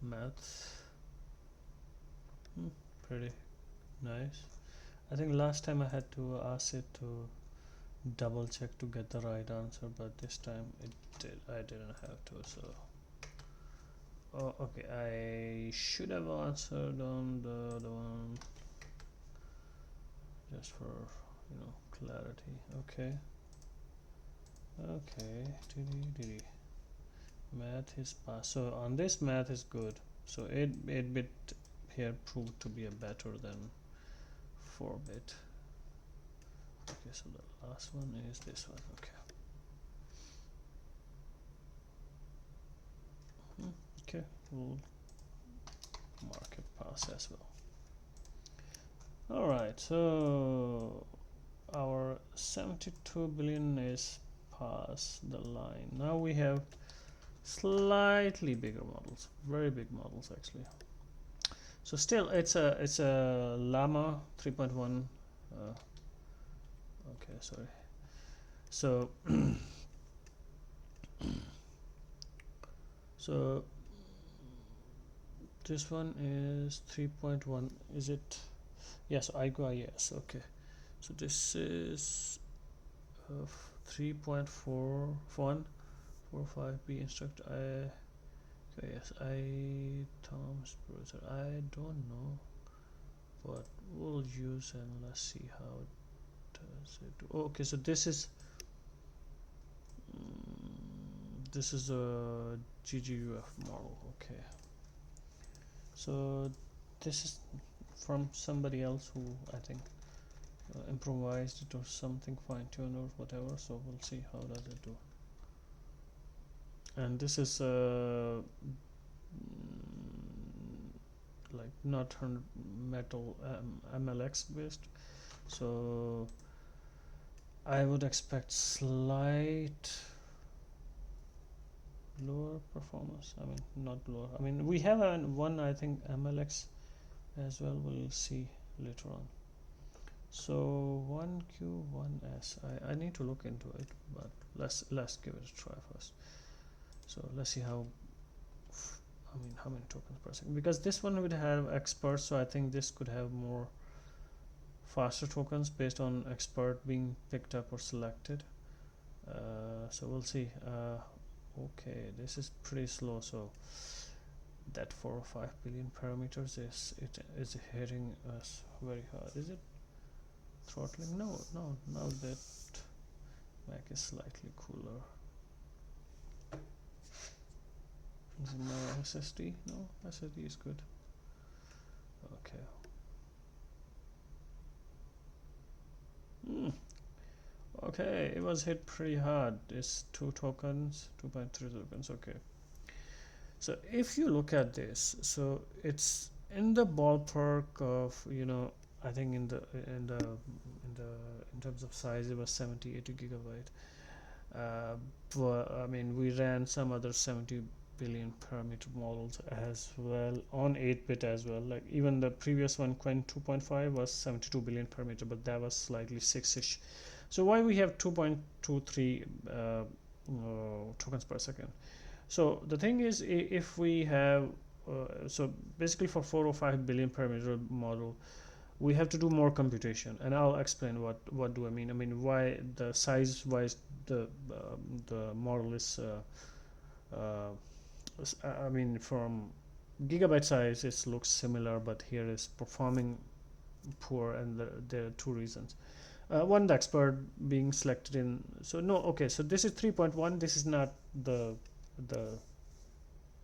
maths? Pretty nice. I think last time I had to ask it to double check to get the right answer, but this time I didn't have to. So okay, I should have answered on the other one just for clarity. Okay, math is passed. So on this, math is good. So 8-bit here proved to be a better than 4-bit. Okay, so the last one is this one. Okay, we'll mark it pass as well. Alright, so our 72 billion is past the line. Now we have slightly bigger models, very big models actually. So still it's a Llama 3.1. Okay, sorry. So so this one is 3.1. Is it? Yes, I go yes. Okay, so this is 3.4145B instruct. Okay, yes, Tom's browser. I don't know, but we'll use and let's see how it does it. Okay, so this is a GGUF model. Okay, so this is from somebody else who I think improvised it or something, fine-tuned or whatever. So we'll see how does it do. And this is like not metal MLX based, so I would expect slight lower performance. I mean, not lower. I mean, we have one, I think, MLX as well. We'll see later on. So 1Q1S. I need to look into it, but let's give it a try first. So let's see how many tokens per second, because this one would have expert, so I think this could have more faster tokens based on expert being picked up or selected. So we'll see. Okay, this is pretty slow, so that 4 or 5 billion parameters is hitting us very hard. Is it throttling? No, now that Mac is slightly cooler. Is it my SSD? No, SSD is good. Okay. Okay, it was hit pretty hard. It's 2 tokens, 2.3 tokens. Okay. So if you look at this, so it's in the ballpark of, I think in terms of size, it was 70, 80 gigabyte. But I mean, we ran some other 70 billion parameter models as well on 8-bit as well. Like even the previous one, Qwen 2.5, was 72 billion parameter, but that was slightly 6-ish. So why we have 2.23 tokens per second? So the thing is, if we have so basically for 4 or 5 billion parameter model, we have to do more computation, and I'll explain what do I mean. I mean, why the size wise the model is I mean, from gigabyte size it looks similar, but here is performing poor, and there are two reasons. One, the expert being selected in, so no, okay, so this is 3.1, this is not the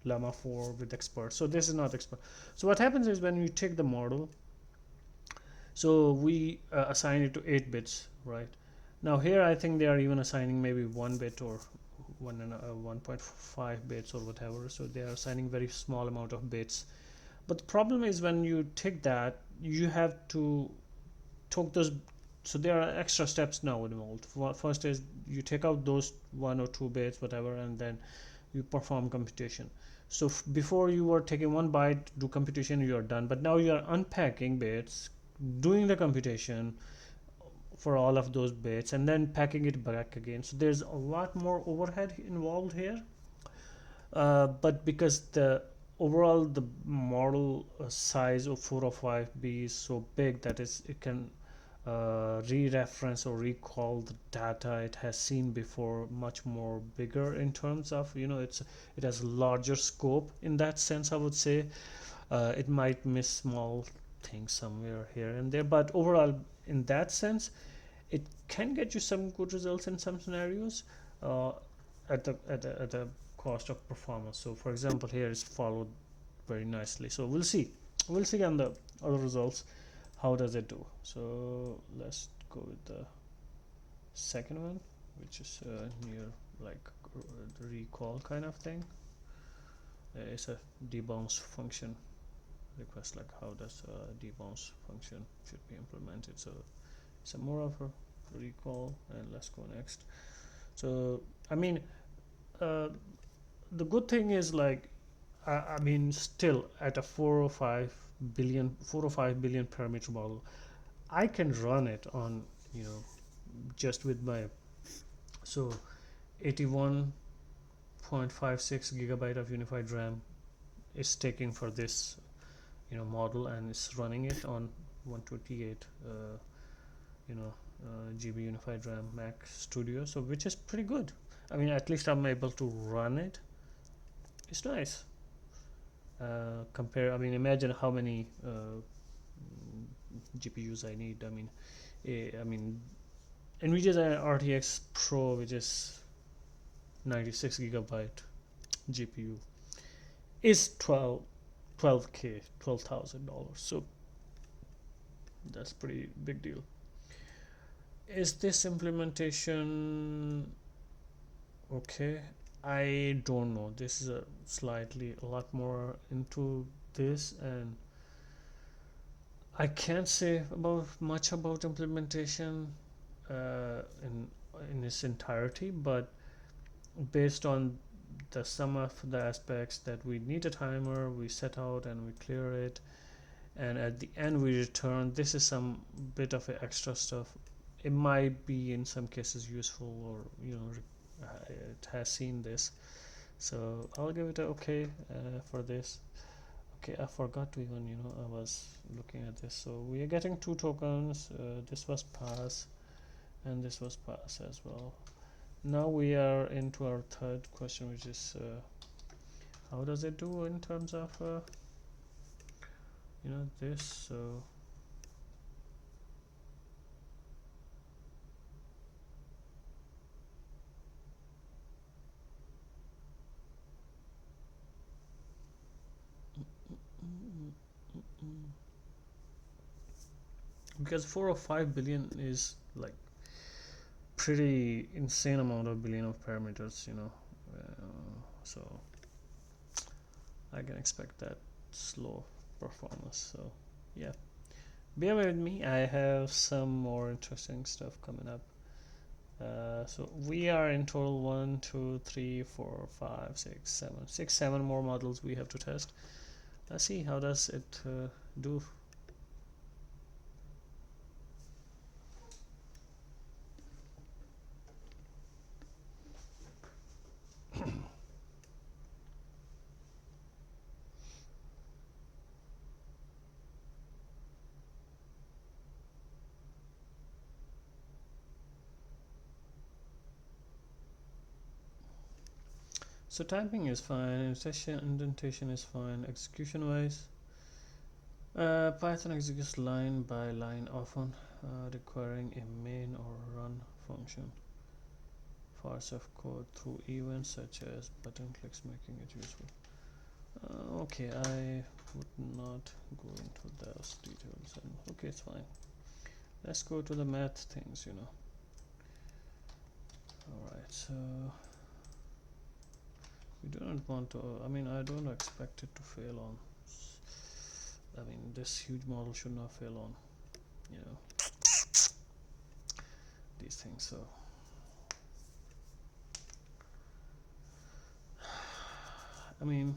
Llama 4 with expert, so this is not expert. So what happens is when you take the model, so we assign it to 8 bits, right? Now here I think they are even assigning maybe 1 bit or 1.5 bits or whatever, so they are assigning very small amount of bits. But the problem is when you take that, you have to take those, so there are extra steps now involved. First is you take out those 1 or 2 bits, whatever, and then you perform computation. So before you were taking 1 byte, do computation, you are done. But now you are unpacking bits, doing the computation for all of those bits, and then packing it back again. So there's a lot more overhead involved here. But because the overall the model size of 405B is so big that it can re-reference or recall the data it has seen before much more bigger in terms of, it has larger scope in that sense, I would say. It might miss small things somewhere here and there, but overall in that sense it can get you some good results in some scenarios at the cost of performance. So for example, here is followed very nicely. So we'll see on the other results how does it do. So let's go with the second one, which is near like recall kind of thing. It's a debounce function request, like how does debounce function should be implemented. So it's a more of a recall, and let's go next. So I mean, the good thing is, like, I mean, still at a 4 or 5 billion parameter model, I can run it on, just with my, so 81.56 gigabyte of unified RAM is taking for this, model, and it's running it on 128 GB unified RAM Mac Studio, so which is pretty good. I mean, at least I'm able to run it. It's nice. I mean, imagine how many GPUs I need. I mean, NVIDIA's RTX Pro, which is 96 gigabyte GPU, is $12,000. So that's pretty big deal. Is this implementation okay? I don't know. This is a lot more into this, and I can't say much about implementation in its entirety, but based on the sum of the aspects that we need a timer, we set out and we clear it, and at the end we return, this is some bit of extra stuff. It might be in some cases useful, or it has seen this, so I'll give it a okay for this. Okay, I forgot to even, I was looking at this. So we are getting 2 tokens. This was pass, and this was pass as well. Now we are into our third question, which is how does it do in terms of this. So because 4 or 5 billion is like pretty insane amount of billion of parameters, you know. So I can expect that slow performance. So yeah, bear with me, I have some more interesting stuff coming up. So we are in total 1 2 3 4 5 6 7 more models we have to test. Let's see how does it do. So typing is fine, indentation is fine, execution wise Python executes line by line often, requiring a main or run function. Parts of code through events such as button clicks, making it useful. Okay, I would not go into those details. And okay, it's fine. Let's go to the math things, you know. Alright, so we do not want to, I mean, I don't expect it to fail on, I mean, this huge model should not fail on, you know, these things. So I mean,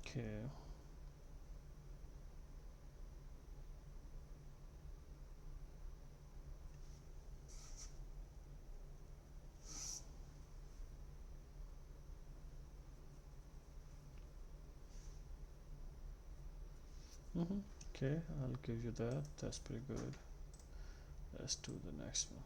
okay. Okay, I'll give you that. That's pretty good. Let's do the next one.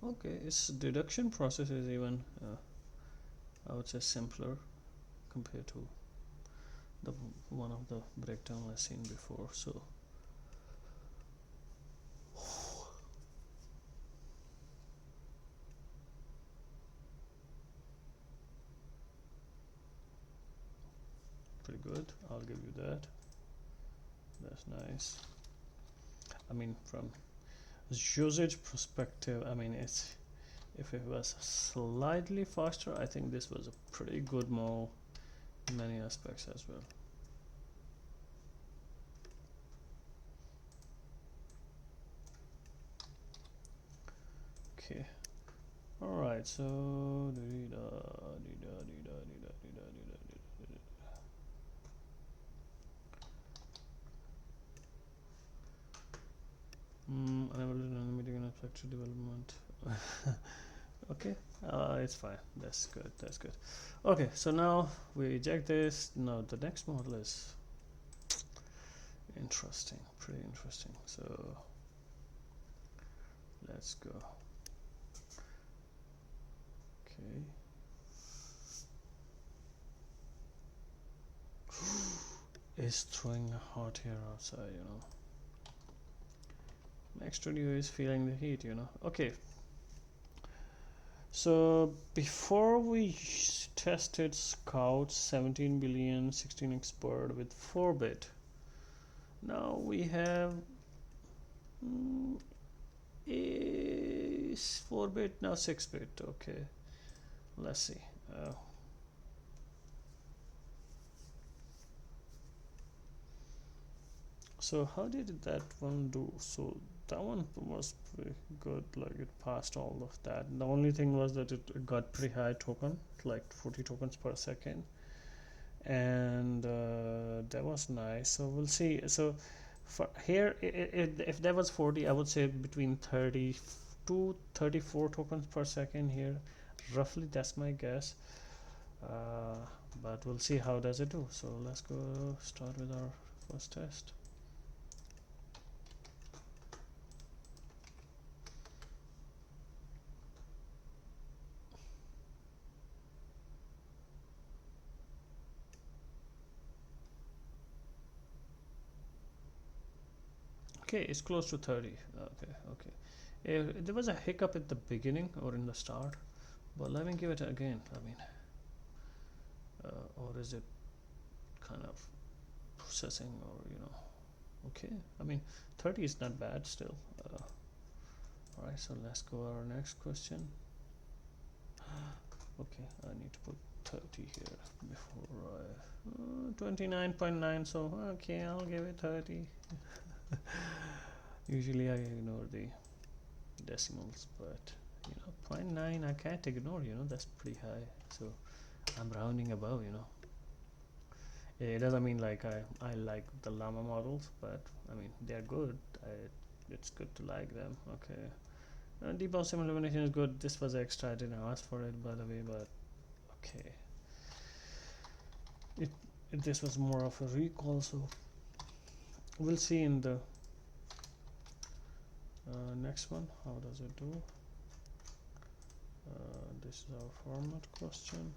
Okay, its deduction process is even, I would say, simpler compared to the one of the breakdown I've seen before. So pretty good. I'll give you that. That's nice. I mean, from usage perspective, I mean, it's, if it was slightly faster, I think this was a pretty good model in many aspects as well. Okay, all right, so unable to run the meeting and effective development. Okay, it's fine. That's good. That's good. Okay, so now we eject this. Now the next model is interesting, pretty interesting. So let's go. Okay. Is throwing a hot air outside, you know. Mac Studio is feeling the heat, you know. Okay. So before we tested Scout 17 billion 16 expert with 4-bit, now we have is 4-bit, now 6-bit. Okay, let's see. So how did that one do? So that one was pretty good, like it passed all of that. The only thing was that it got pretty high token, like 40 tokens per second, and that was nice. So we'll see. So for here, if that was 40, I would say between 30 to 34 tokens per second here, roughly. That's my guess. But we'll see how does it do. So let's go start with our first test. Okay, it's close to 30. Okay. There was a hiccup at the beginning or in the start, but let me give it again. I mean, or is it kind of processing, or okay. I mean, 30 is not bad still. All right, so let's go our next question. Okay, I need to put 30 here before I 29.9. So okay, I'll give it 30. Usually I ignore the decimals, but 0.9 I can't ignore. That's pretty high, so I'm rounding above. It doesn't mean like I like the Llama models, but I mean they're good. It's good to like them. Okay, deep sim illumination is good. This was extra. I didn't ask for it, by the way, but okay. This was more of a recall, so we'll see in the next one how does it do. This is our format question.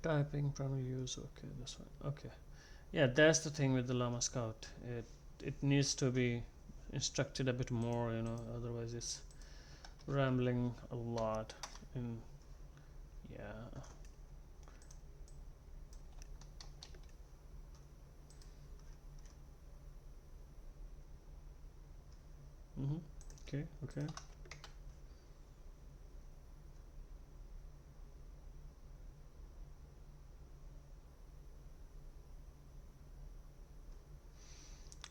Typing primary use. Okay, this one. Okay, yeah, that's the thing with the Llama Scout. It needs to be instructed a bit more, otherwise it's rambling a lot. And yeah. Okay.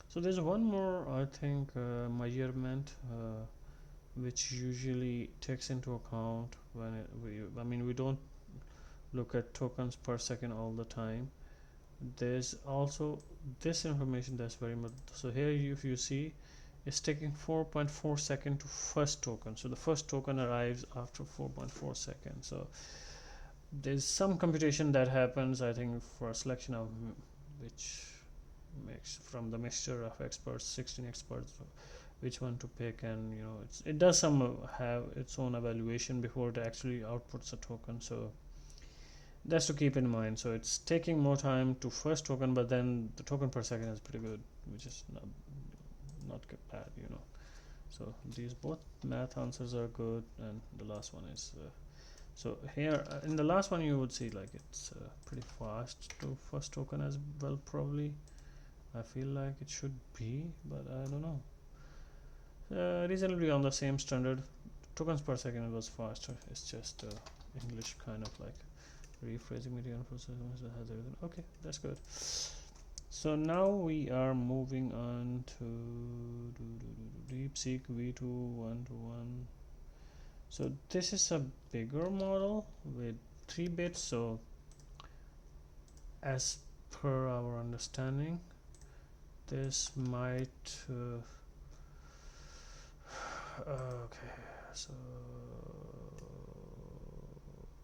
So there's one more, I think, measurement which usually takes into account when I mean we don't look at tokens per second all the time. There's also this information that's very much. So here if you see, it's taking 4.4 seconds to first token. So the first token arrives after 4.4 seconds. So there's some computation that happens, I think, for a selection of which makes from the mixture of experts, 16 experts, which one to pick, and it does some have its own evaluation before it actually outputs a token. So that's to keep in mind. So it's taking more time to first token, but then the token per second is pretty good, which is not bad. So these both math answers are good, and the last one is so here in the last one you would see like it's pretty fast to first token as well. Probably I feel like it should be, but I don't know. Reasonably on the same standard. Tokens per second was faster. It's just English kind of like rephrasing median process has everything. Okay, that's good. So now we are moving on to DeepSeek V2 1-to-1. So this is a bigger model with 3 bits. So as per our understanding, this might okay, so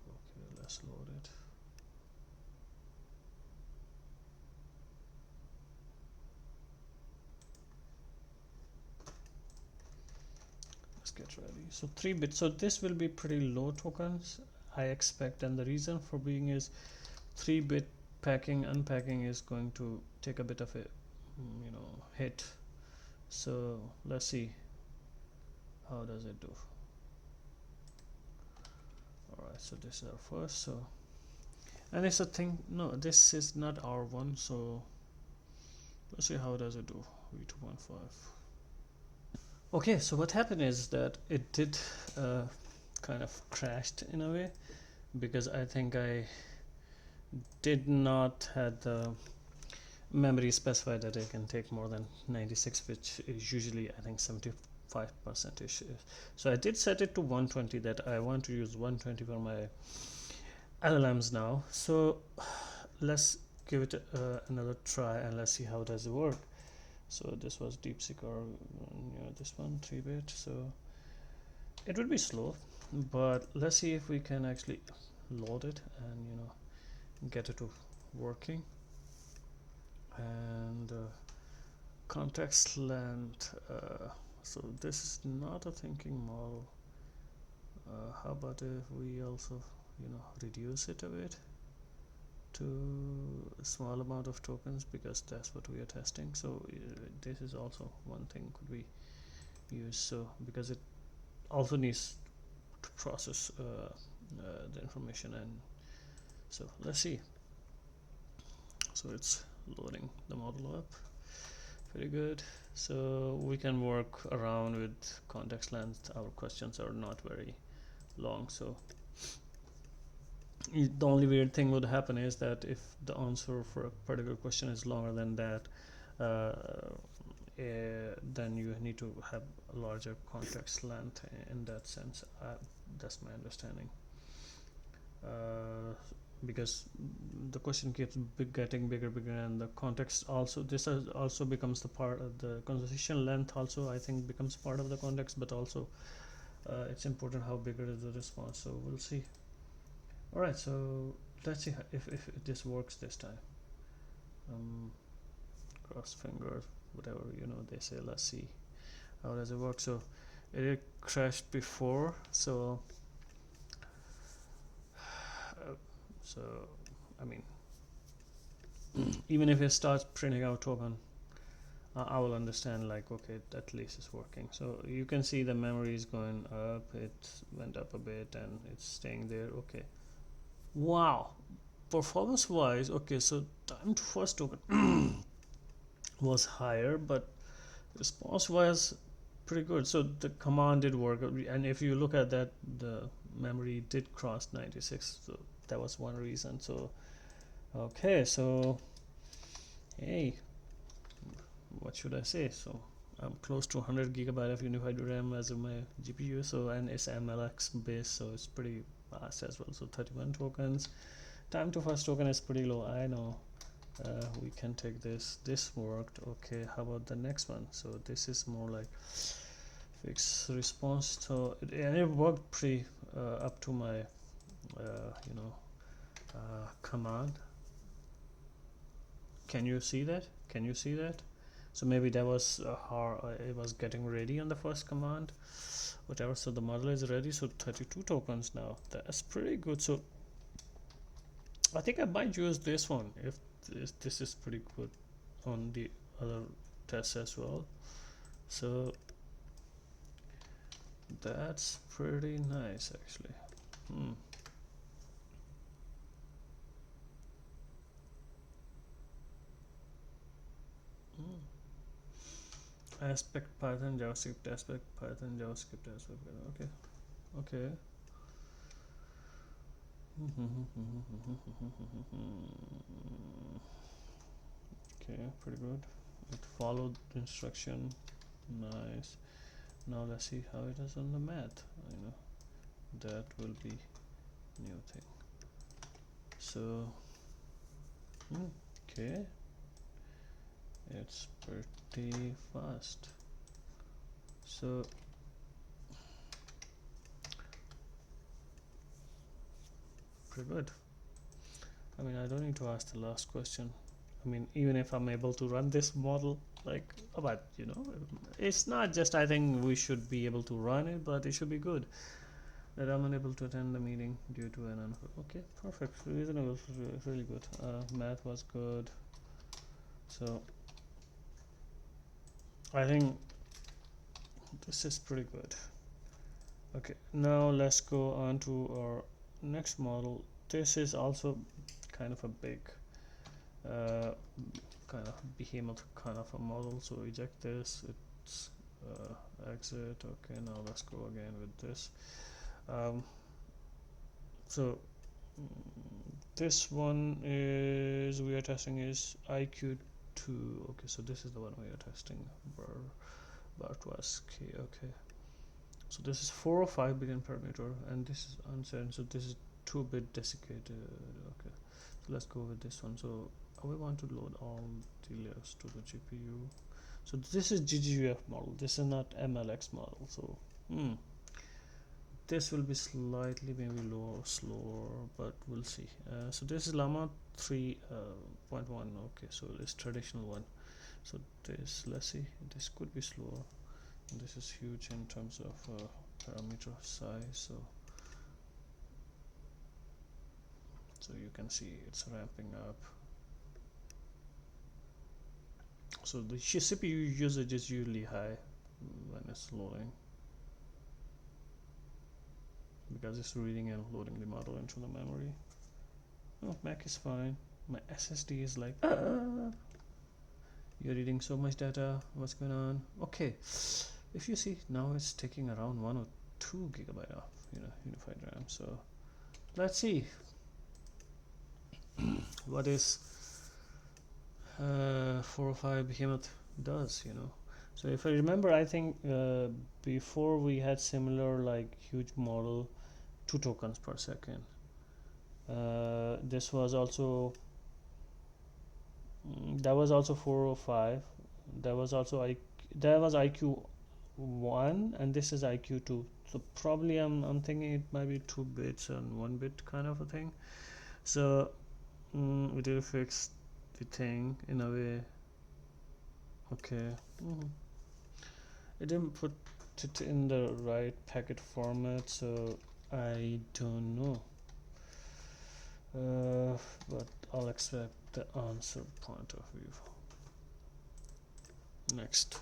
okay, let's load it. Let's get ready. So 3 bits. So this will be pretty low tokens, I expect, and the reason for being is 3-bit packing, unpacking is going to take a bit of a hit. So let's see how does it do. Alright, so this is our first. So And it's a thing, no, this is not R1, so let's see how does it do. V2.5. Okay, so what happened is that it did kind of crashed in a way, because I think I did not have the memory specified that it can take more than 96, which is usually I think 75% ish. So I did set it to 120, that I want to use 120 for my LLMs now. So let's give it another try and let's see how does it work. So this was DeepSeek, or this one 3-bit, so it would be slow, but let's see if we can actually load it and get it to working. And context length, so this is not a thinking model. How about if we also reduce it a bit to a small amount of tokens, because that's what we are testing. So this is also one thing could be used, so because it also needs to process the information. And so let's see. So it's loading the model up. Very good. So we can work around with context length. Our questions are not very long, so the only weird thing would happen is that if the answer for a particular question is longer than that, then you need to have a larger context length in that sense. That's my understanding. Because the question keeps getting bigger, and the context also, this also becomes the part of the conversation length also, I think, becomes part of the context, but also it's important how bigger is the response. So we'll see. Alright, so let's see if this works this time. Cross fingers, whatever they say. Let's see how does it work. So it crashed before, so I mean, even if it starts printing out token, I will understand, like, okay, at least it's working. So you can see the memory is going up, it went up a bit and it's staying there. Okay, wow, performance wise, okay, so time to first token was higher, but response was pretty good. So the command did work, and if you look at that, the memory did cross 96, so that was one reason. So okay, so hey, what should I say? So I'm close to 100 gigabyte of unified RAM as of my GPU, so, and it's MLX based, so it's pretty fast as well. So 31 tokens. Time to first token is pretty low, I know. We can take this. This worked. Okay, how about the next one? So this is more like fixed response. So it worked pretty up to my command. Can you see that? Can you see that? So maybe that was it was getting ready on the first command, whatever. So the model is ready. So 32 tokens now. That's pretty good. So I think I might use this one if this is pretty good on the other tests as well. So that's pretty nice, actually. Aspect Python JavaScript, aspect Python JavaScript, aspect. Okay, okay. Okay, pretty good. It followed the instruction. Nice. Now let's see how it is on the math. That will be new thing. So okay, it's pretty fast. So pretty good. I mean, I don't need to ask the last question. I mean, even if I'm able to run this model, like, but it's not just, I think we should be able to run it, but it should be good. That I'm unable to attend the meeting due to an okay, perfect, reasonable, really good. Math was good. So I think this is pretty good. Okay, now let's go on to our next model. This is also kind of a big kind of behemoth kind of a model. So eject this, it's exit. Okay, now let's go again with this. So this one is we are testing is IQ2. Okay, so this is the one we are testing. Okay, so this is 4 or 5 billion parameter, and this is uncertain, so this is 2-bit desiccated. Okay, so let's go with this one. So we want to load all the layers to the GPU. So this is GGUF model, this is not MLX model. So this will be slightly maybe slower, but we'll see. So this is Llama 3.1. Okay, so it's traditional one. So this, let's see, this could be slower. And this is huge in terms of parameter size. So you can see it's ramping up. So the CPU usage is usually high when it's loading, because it's reading and loading the model into the memory. Oh, Mac is fine. My SSD is like, you're reading so much data, what's going on? Okay, if you see, now it's taking around 1 or 2 gigabyte of unified RAM. So let's see what is 405 behemoth does. So if I remember, I think before we had similar like huge model, 2 tokens per second. This was also that was also 405. That was also IQ1, and this is IQ2. So probably I'm thinking it might be 2 bits and 1 bit kind of a thing. So we did fix the thing in a way. Okay, it didn't put it in the right packet format, so I don't know. But I'll extract the answer point of view. Next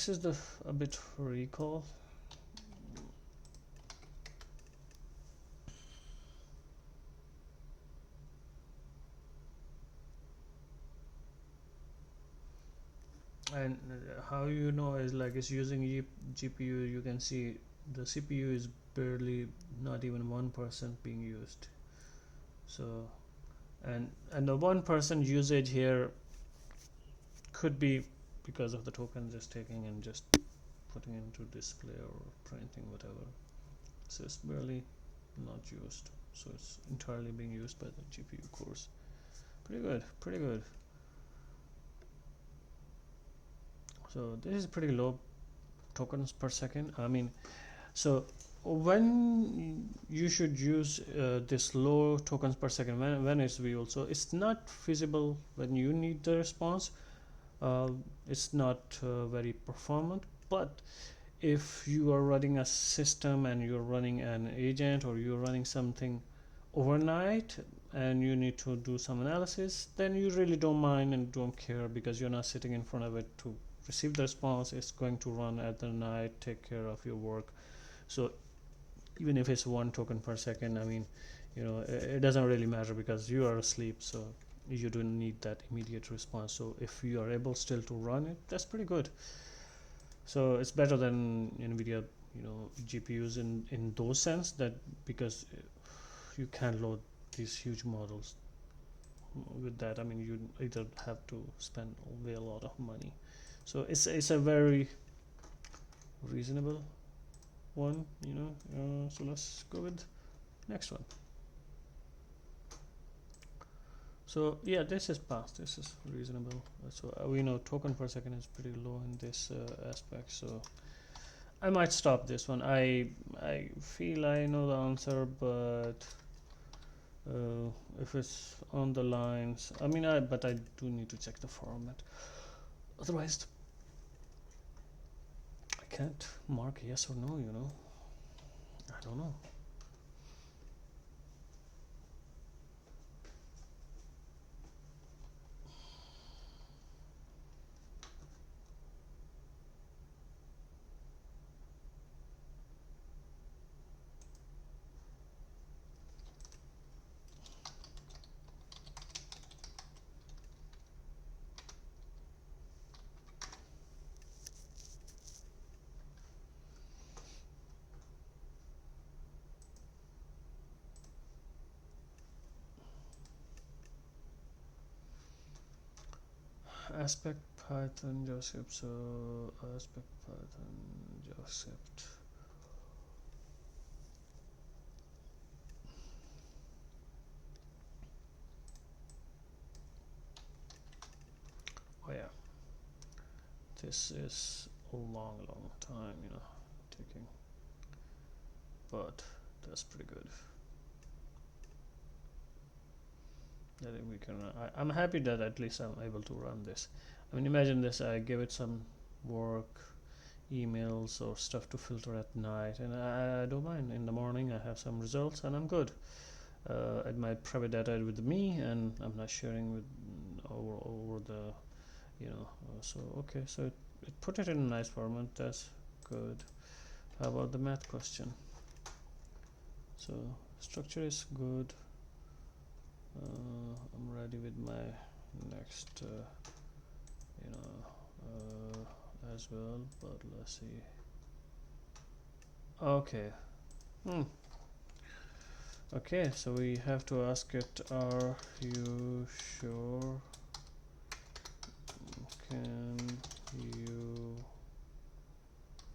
is a bit recall. And how is like it's using GPU. You can see the CPU is barely, not even 1% being used. So and the 1% usage here could be because of the token just taking and just putting into display or printing, whatever. So it's barely not used, so it's entirely being used by the GPU cores. Pretty good. So this is pretty low tokens per second. I mean, so when you should use this low tokens per second, when it's viewable, so it's not feasible when you need the response. It's not very performant. But if you are running a system and you're running an agent, or you're running something overnight and you need to do some analysis, then you really don't mind and don't care, because you're not sitting in front of it to receive the response. It's going to run at the night, take care of your work. So even if it's 1 token per second, I mean, it doesn't really matter, because you are asleep, so you don't need that immediate response. So if you are able still to run it, that's pretty good. So it's better than NVIDIA GPUs in those sense, that because you can't load these huge models with that. I mean, you either have to spend way a lot of money. So it's a very reasonable one, so let's go with next one. So yeah, this is passed, this is reasonable. So we know token per second is pretty low in this aspect, so I might stop this one. I feel I know the answer, but if it's on the lines, I mean, but I do need to check the format, otherwise I can't mark yes or no, I don't know. aspect Python JavaScript. So aspect Python JavaScript. Oh yeah, this is a long time, you know, taking, but that's pretty good. I think we can run. I'm happy that at least I'm able to run this. I mean, imagine this, I give it some work, emails or stuff to filter at night, and I don't mind. In the morning I have some results and I'm good. At my private data with me, and I'm not sharing with over the, you know, so okay, so it put it in a nice format. That's good. How about the math question? So structure is good. I'm ready with my next you know, as well, but let's see. Okay. Okay, so we have to ask it, are you sure? Can you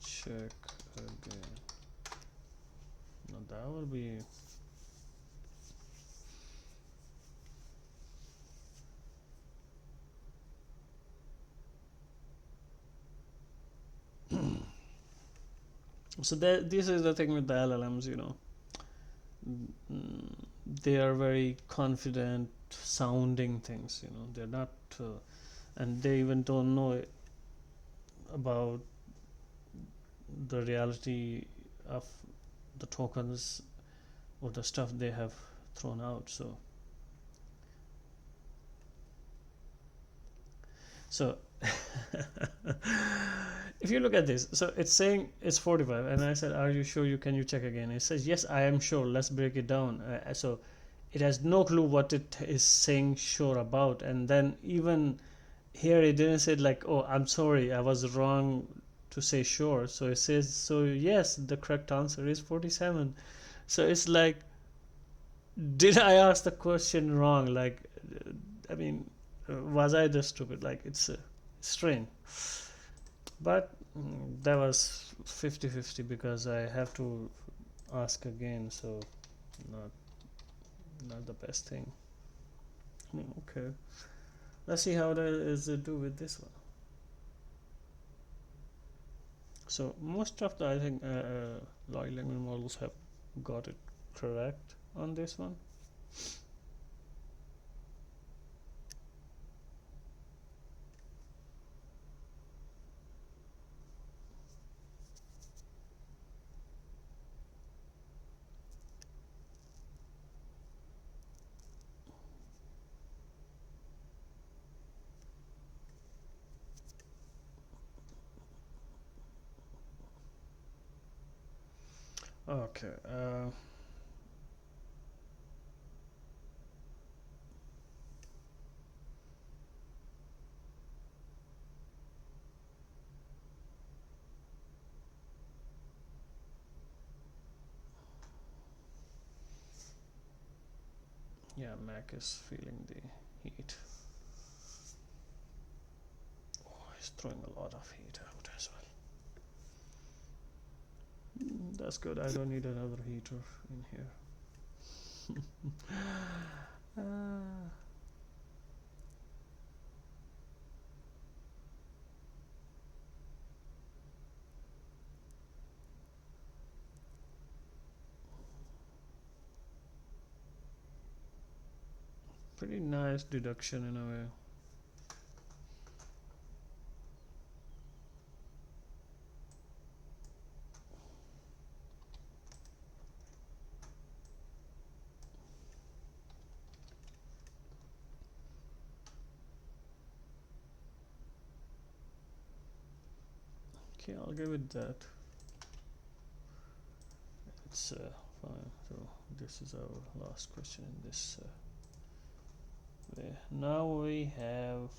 check again? Now that will be so this is the thing with the LLMs, you know. They are very confident sounding things, you know. They're not and they even don't know about the reality of the tokens or the stuff they have thrown out. So if you look at this, so it's saying it's 45, and I said, are you sure? Can you check again? It says, yes, I am sure. Let's break it down. So it has no clue what it is saying sure about. And then even here it didn't say like, oh, I'm sorry, I was wrong to say sure. So it says, so yes, the correct answer is 47. So it's like, did I ask the question wrong? Like, I mean, was I the stupid? Like, it's strange. But that was 50-50 because I have to ask again, so not the best thing. Okay, let's see how does it do with this one. So most of the, I think, large language models have got it correct on this one. Okay. Yeah, Mac is feeling the heat. Oh, it's throwing a lot of heat out as well. That's good. I don't need another heater in here. Pretty nice deduction in a way. Okay, I'll give it that. It's fine. So this is our last question in this way. Now we have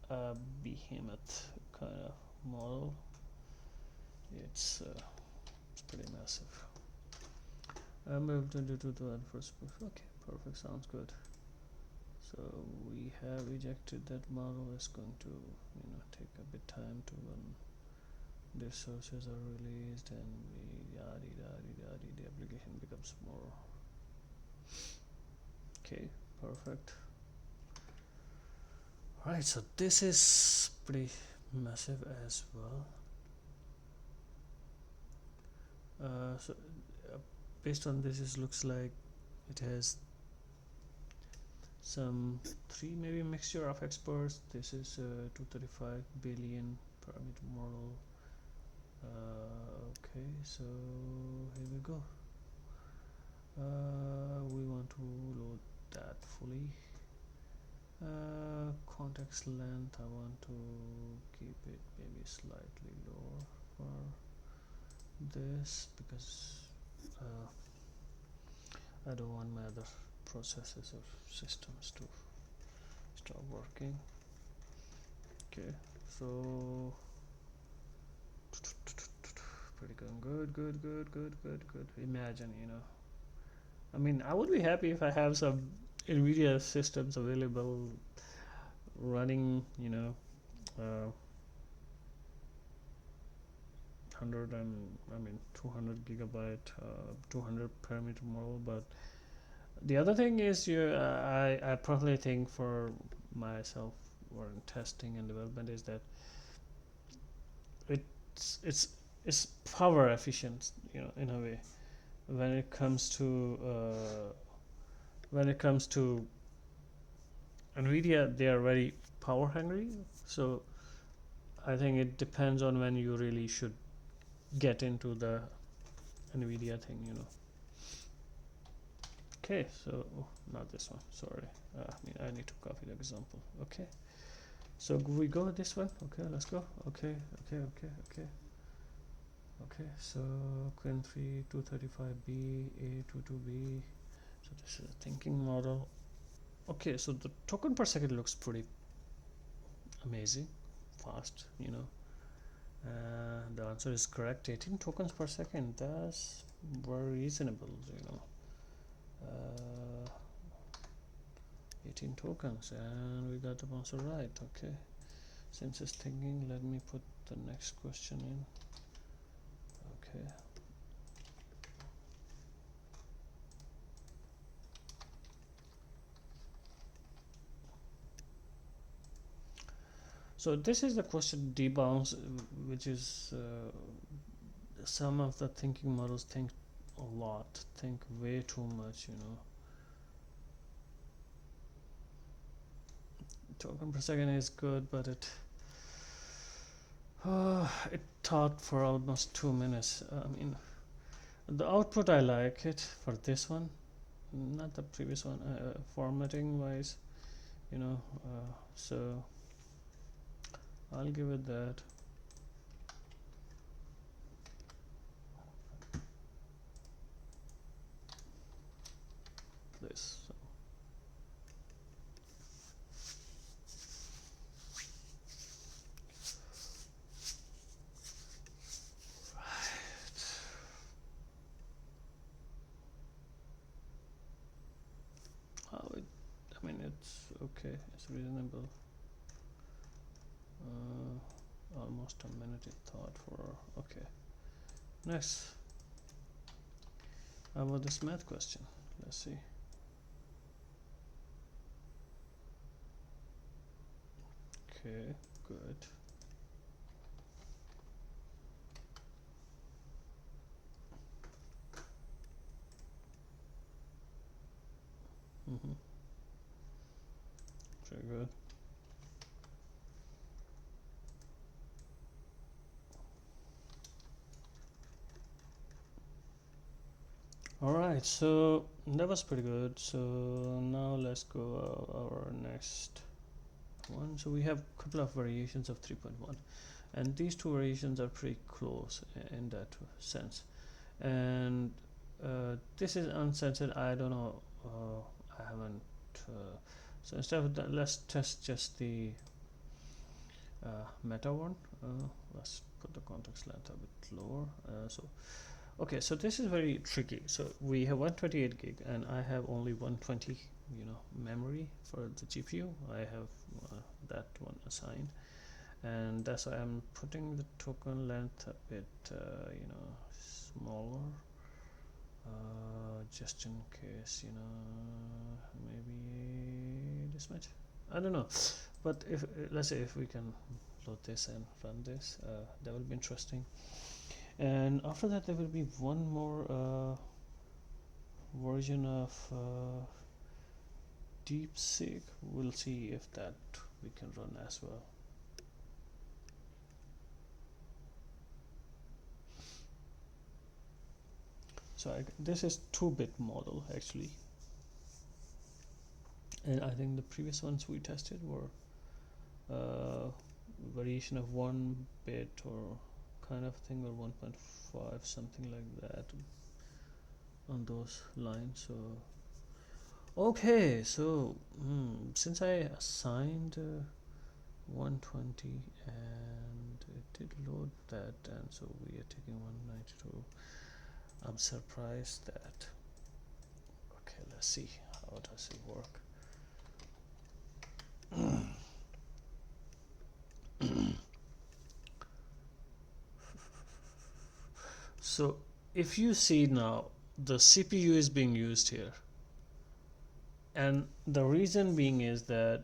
a behemoth kind of model. It's pretty massive. I'm able to do the first. Okay, perfect. Sounds good. So we have ejected that model. It's going to take a bit time to when the sources are released and the application becomes more. Okay, perfect. Alright, so this is pretty massive as well. Based on this, it looks like it has some three maybe mixture of experts. This is 235 billion parameter model. Okay, so here we go. We want to load that fully. Context length, I want to keep it maybe slightly lower for this because I don't want my other processes or systems to stop working. Okay, so pretty good. Imagine, I mean, I would be happy if I have some NVIDIA systems available running, 200 gigabyte, 200 parameter model. But the other thing is, I probably think for myself or in testing and development is that it's power efficient, in a way. When it comes to NVIDIA, they are very power hungry. So I think it depends on when you really should get into the NVIDIA thing, Okay, so not this one. Sorry, I need to copy the example. Okay, so we go with this one. Okay, let's go. Okay. So Qwen3 235B A22B. So this is a thinking model. Okay, so the token per second looks pretty amazing, fast. The answer is correct. 18 tokens per second. That's very reasonable. 18 tokens, and we got the answer right. Okay, since it's thinking, let me put the next question in. Okay. So this is the question debounce, which is some of the thinking models think a lot, think way too much, Token per second is good, but it thought for almost 2 minutes. The output, I like it for this one, not the previous one, formatting wise, so I'll give it that. This. It's okay, it's reasonable. Almost a minute it thought for. Okay, next. How about this math question? Let's see. Okay, good. Very good. Alright, so that was pretty good. So now let's go our next one. So we have a couple of variations of 3.1, and these two variations are pretty close in that sense. And this is uncensored. I don't know. I haven't. So instead of that, let's test just the meta one. Let's put the context length a bit lower. Okay, so this is very tricky. So we have 128 gig and I have only 120 memory for the GPU. I have that one assigned, and that's why I'm putting the token length a bit smaller, just in case, maybe this much, I don't know. But if let's say if we can load this and run this, that will be interesting. And after that there will be one more version of DeepSeek. We'll see if that we can run as well. So this is 2-bit model actually, and I think the previous ones we tested were variation of 1 bit or kind of thing, or 1.5, something like that, on those lines. So okay, so since I assigned 120 and it did load that, and so we are taking 192. I'm surprised that. Okay, let's see how does it work. So if you see now, the CPU is being used here, and the reason being is that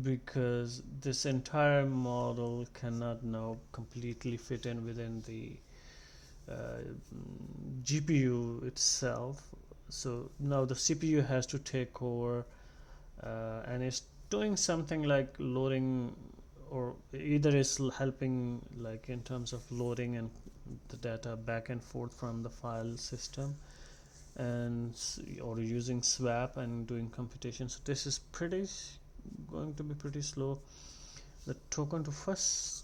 because this entire model cannot now completely fit in within the GPU itself, so now the CPU has to take over, and it's doing something like loading, or either is helping like in terms of loading and the data back and forth from the file system, and or using swap and doing computation. So this is going to be pretty slow. The token to first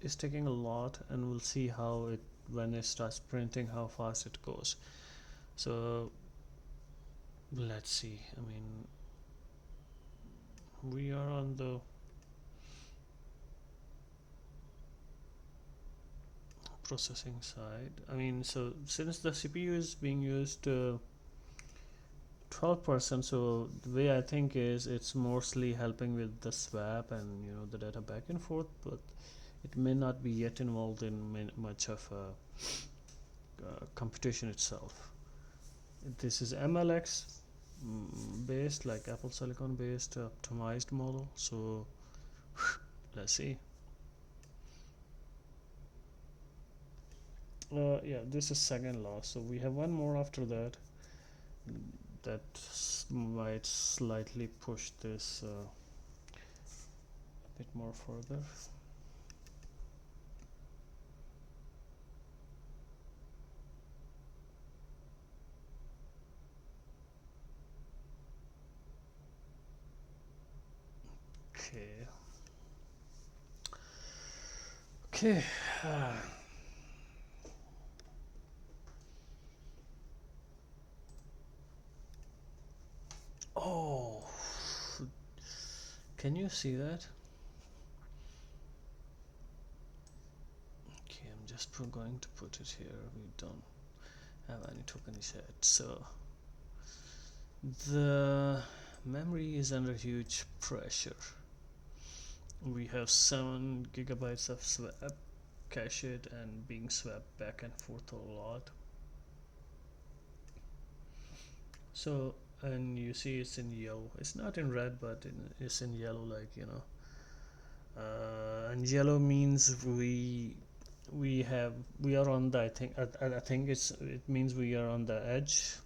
is taking a lot, and we'll see how it, when it starts printing, how fast it goes. So let's see. I mean, we are on the processing side. I mean, so since the CPU is being used 12%, so the way I think is it's mostly helping with the swap and the data back and forth, but it may not be yet involved in much of computation itself. This is MLX based, like Apple Silicon based optimized model. So let's see. Yeah, this is second loss, so we have one more after that. That might slightly push this a bit more further. Okay. Oh, can you see that? Okay, I'm just going to put it here. We don't have any tokens yet, so the memory is under huge pressure. We have 7 gigabytes of swap cached and being swapped back and forth a lot. So, and you see it's in yellow. It's not in red, but it's in yellow, like and yellow means we are on the, I think it means we are on the edge.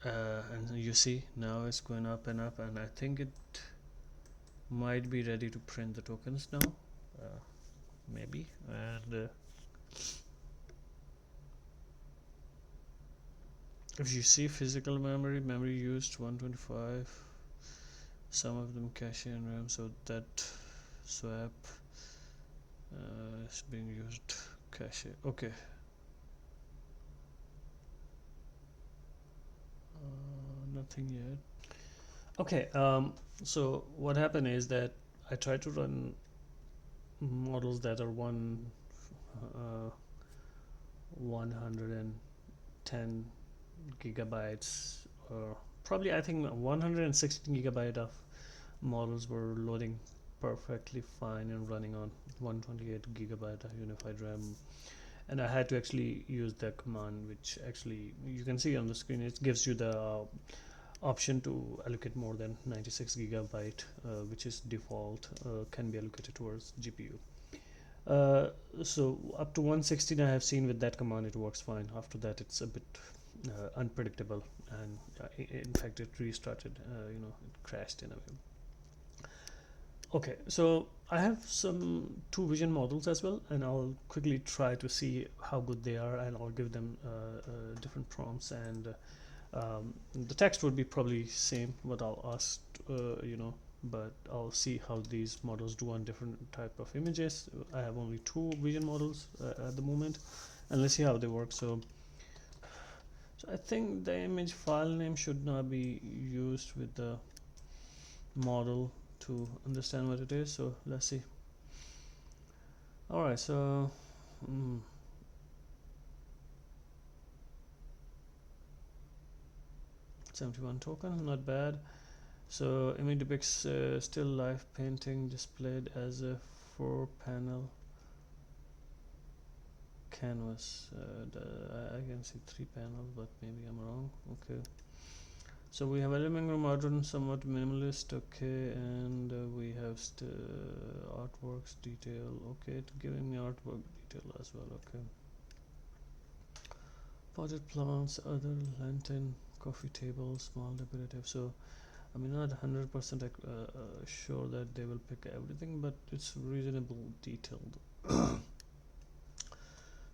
And you see now it's going up and up, and I think it might be ready to print the tokens now, maybe. And if you see physical memory used 125, some of them cache and RAM, so that swap is being used cache. Okay. Nothing yet. Okay, so what happened is that I tried to run models that are 110 gigabytes probably I think 116 gigabyte of models were loading perfectly fine and running on 128 gigabyte of unified RAM, and I had to actually use the command, which actually you can see on the screen. It gives you the option to allocate more than 96 gigabyte, which is default, can be allocated towards GPU. So up to 116 I have seen with that command it works fine. After that it's a bit unpredictable, and in fact it restarted, it crashed in a way. Okay, so I have some two vision models as well, and I'll quickly try to see how good they are, and I'll give them different prompts, and the text would be probably same what I'll ask, but I'll see how these models do on different type of images. I have only two vision models at the moment, and let's see how they work. So I think the image file name should not be used with the model to understand what it is, so let's see. Alright, so 71 token, not bad. So image depicts still life painting displayed as a 4-panel canvas. I can see 3 panels, but maybe I'm wrong. Okay, so we have a living room, modern, somewhat minimalist. Okay, and we have artworks detail. Okay, it's giving me artwork detail as well. Okay, potted plants, other lantern, coffee table, small decorative. So I'm not 100% sure that they will pick everything, but it's reasonable detailed.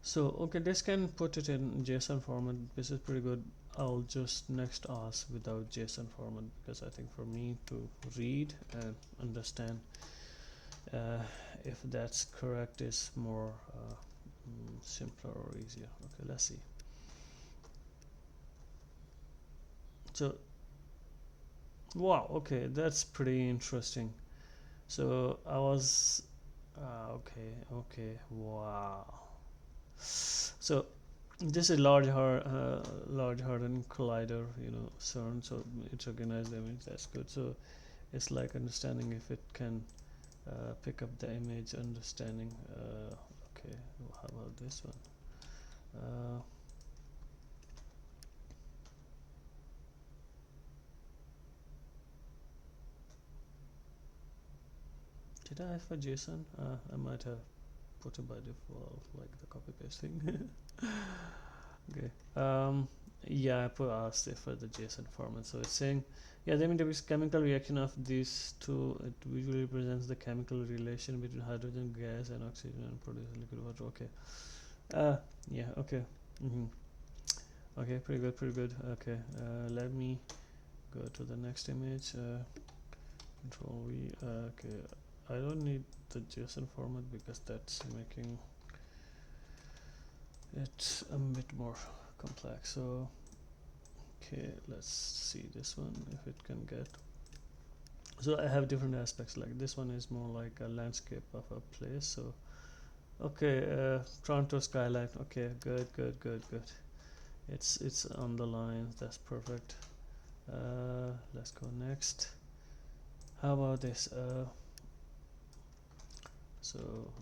So okay, this can put it in JSON format. This is pretty good. I'll just next ask without JSON format, because I think for me to read and understand if that's correct is more simpler or easier. Okay, let's see. So wow, okay, that's pretty interesting. So I was okay, wow. So this is large hadron collider, CERN, so it recognized the image. That's good. So it's like understanding if it can pick up the image, understanding. Okay, how about this one? Did I have a JSON? I might have put it by default, like the copy paste thing. Okay. Yeah, I asked it for the JSON format. So it's saying, yeah, the image depicts chemical reaction of these two. It visually represents the chemical relation between hydrogen gas and oxygen and produces liquid water. Okay. Yeah. Okay. Okay. Pretty good. Okay. Let me go to the next image. Control V. Okay. I don't need the JSON format because that's making it a bit more complex. So okay, let's see this one if it can get. So I have different aspects, like this one is more like a landscape of a place. So okay, Toronto skyline. Okay, good. It's on the line. That's perfect. Let's go next. How about this? So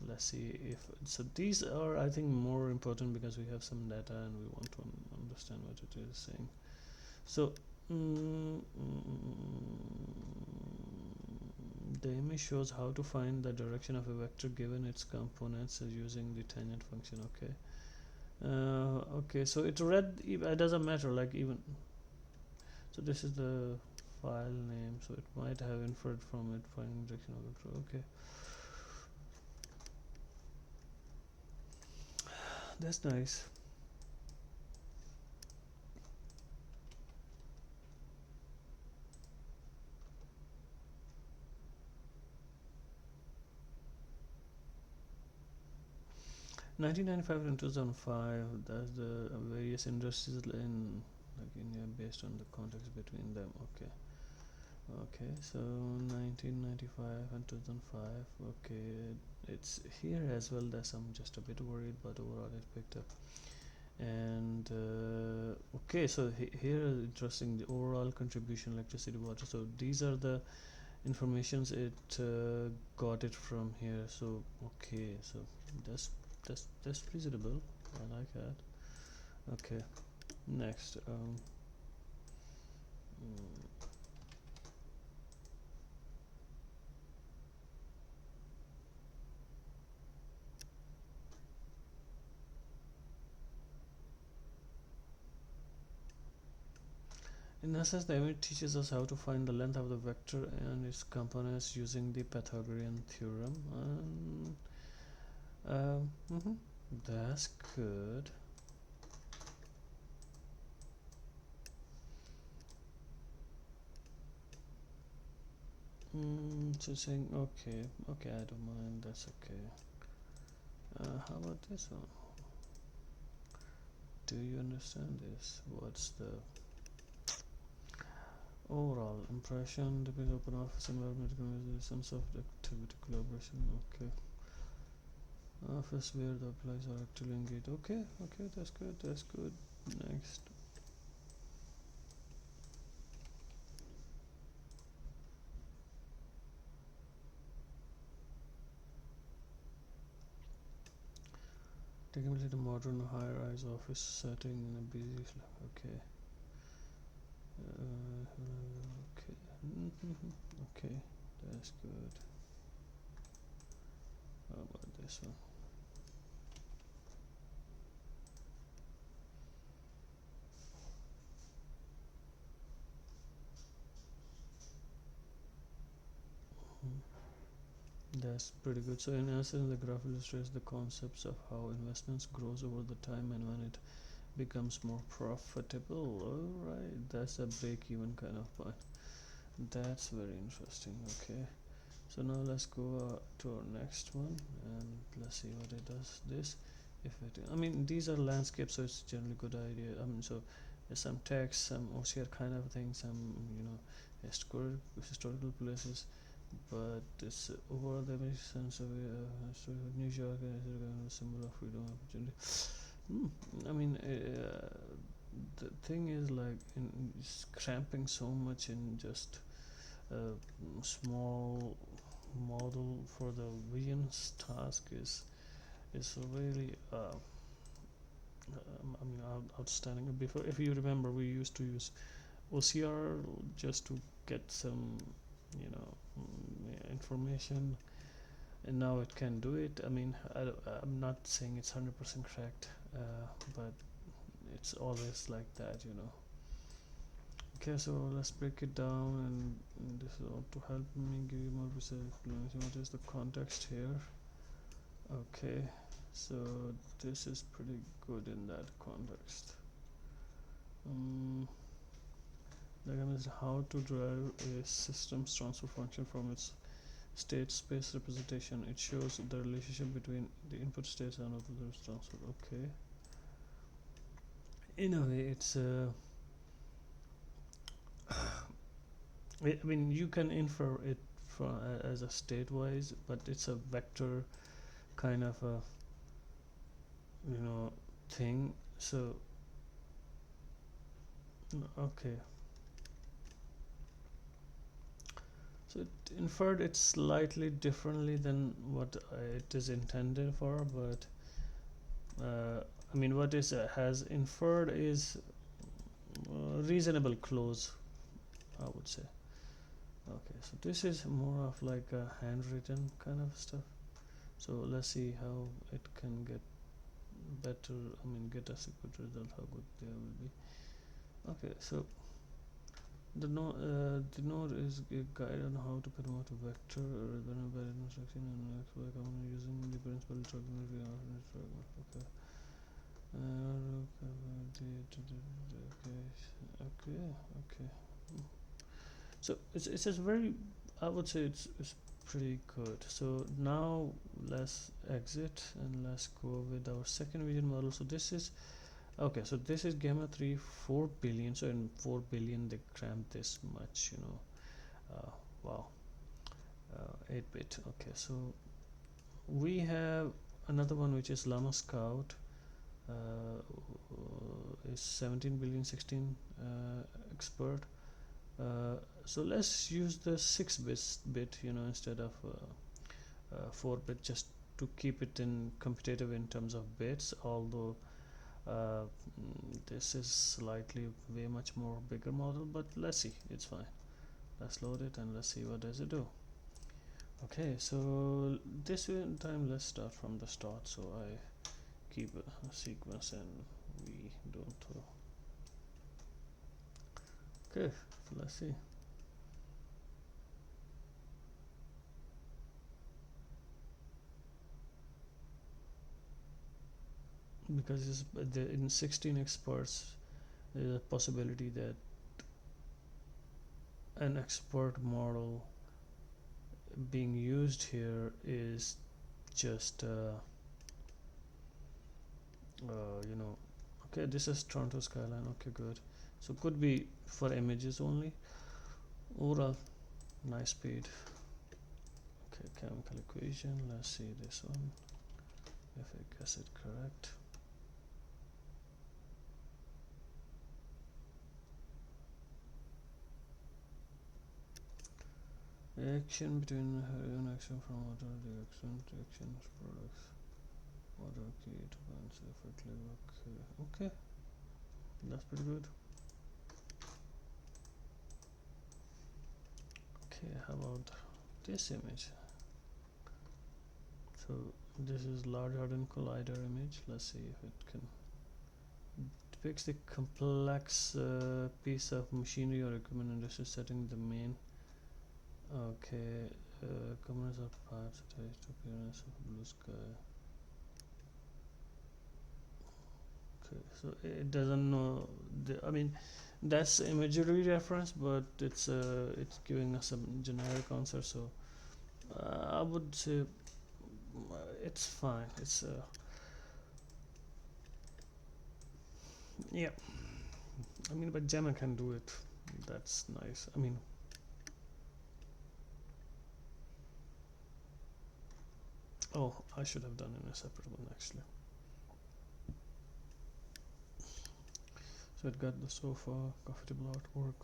let's see if so these are, I think, more important because we have some data and we want to understand what it is saying. So the image shows how to find the direction of a vector given its components using the tangent function. Okay. Okay, so it read, it doesn't matter, like even so this is the file name, so it might have inferred from it finding direction of vector. Okay, that's nice. (1995 and 2005). That's the various industries in India based on the context between them. Okay. Okay, so 1995 and 2005. Okay, it's here as well. That's I'm just a bit worried, but overall it picked up. And okay, so here is interesting, the overall contribution electricity water. So these are the informations it got it from here. So okay, so that's reasonable. I like that. Okay, next. In essence, the image teaches us how to find the length of the vector and its components using the Pythagorean theorem. And that's good. So saying okay, I don't mind. That's okay. How about this one? Do you understand this? What's the overall impression? Depends open office environment, sense of activity, collaboration. Okay. Office where the employees are actively engaged. Okay, that's good. That's good. Next. Technically, the modern high-rise office setting in a busy. Okay. Okay. Okay, that's good. How about this one? That's pretty good. So in essence, the graph illustrates the concepts of how investments grows over the time and when it becomes more profitable. All right, that's a break-even kind of point. That's very interesting. Okay, so now let's go to our next one and let's see what it does. This, if it, I mean, these are landscapes, so it's generally good idea. I mean, so there's some text, some OCR kind of thing, some historical places, but it's over the sense of New York is a symbol of freedom, opportunity. I mean, the thing is like it's cramping so much in just a small model for the vision's task is really I mean outstanding. Before, if you remember, we used to use OCR just to get some information, and now it can do it. I mean, I'm not saying it's 100% correct, but it's always like that. Okay, so let's break it down, and this is all to help me give you more precise explanation. What is the context here? Okay, so this is pretty good in that context. The game is how to derive a system's transfer function from its state space representation. It shows the relationship between the input states and output transfer. Okay. In a way, it's I mean, you can infer it from as a state-wise, but it's a vector kind of a thing. So okay. So it inferred it slightly differently than what it is intended for, but I mean, what is has inferred is reasonable close, I would say. Okay, so this is more of like a handwritten kind of stuff. So let's see how it can get better. I mean, get us a good result. How good they will be. Okay, so the node is a guide on how to promote a vector rather than a instruction and XY command using the principal trigonometry of okay. Okay. So it's just very, I would say it's pretty good. So now let's exit and let's go with our second vision model. So this is okay. So this is Gemma 3 4 billion. So in 4 billion they crammed this much. Wow. 8-bit. Okay. So we have another one which is Llama Scout. is 17 billion 16 expert. So let's use the 6 bit, you know, instead of 4 bit, just to keep it in competitive in terms of bits, although this is slightly way much more bigger model, but let's see, it's fine. Let's load it and let's see what does it do. Okay, so this time let's start from the start, so I keep a sequence and we don't okay, let's see. Because in 16 experts there is a possibility that an expert model being used here is just you know, okay, this is Toronto skyline, okay, good. So could be for images only. Overall nice speed. Okay, chemical equation, let's see this one if I guess it correct. Reaction between an action from water reaction products. Water key to balance perfectly. Okay, that's pretty good. Okay, how about this image? So this is Large Hadron Collider image. Let's see if it can depicts the complex piece of machinery or equipment in this setting. The main components of parts attached to appearance of blue sky. Okay, so it doesn't know I mean, that's imagery reference, but it's giving us a generic answer, so I would say it's fine. It's yeah, I mean, but Gemma can do it. That's nice. I mean, oh, I should have done in a separate one actually. So it got the sofa, comfortable artwork.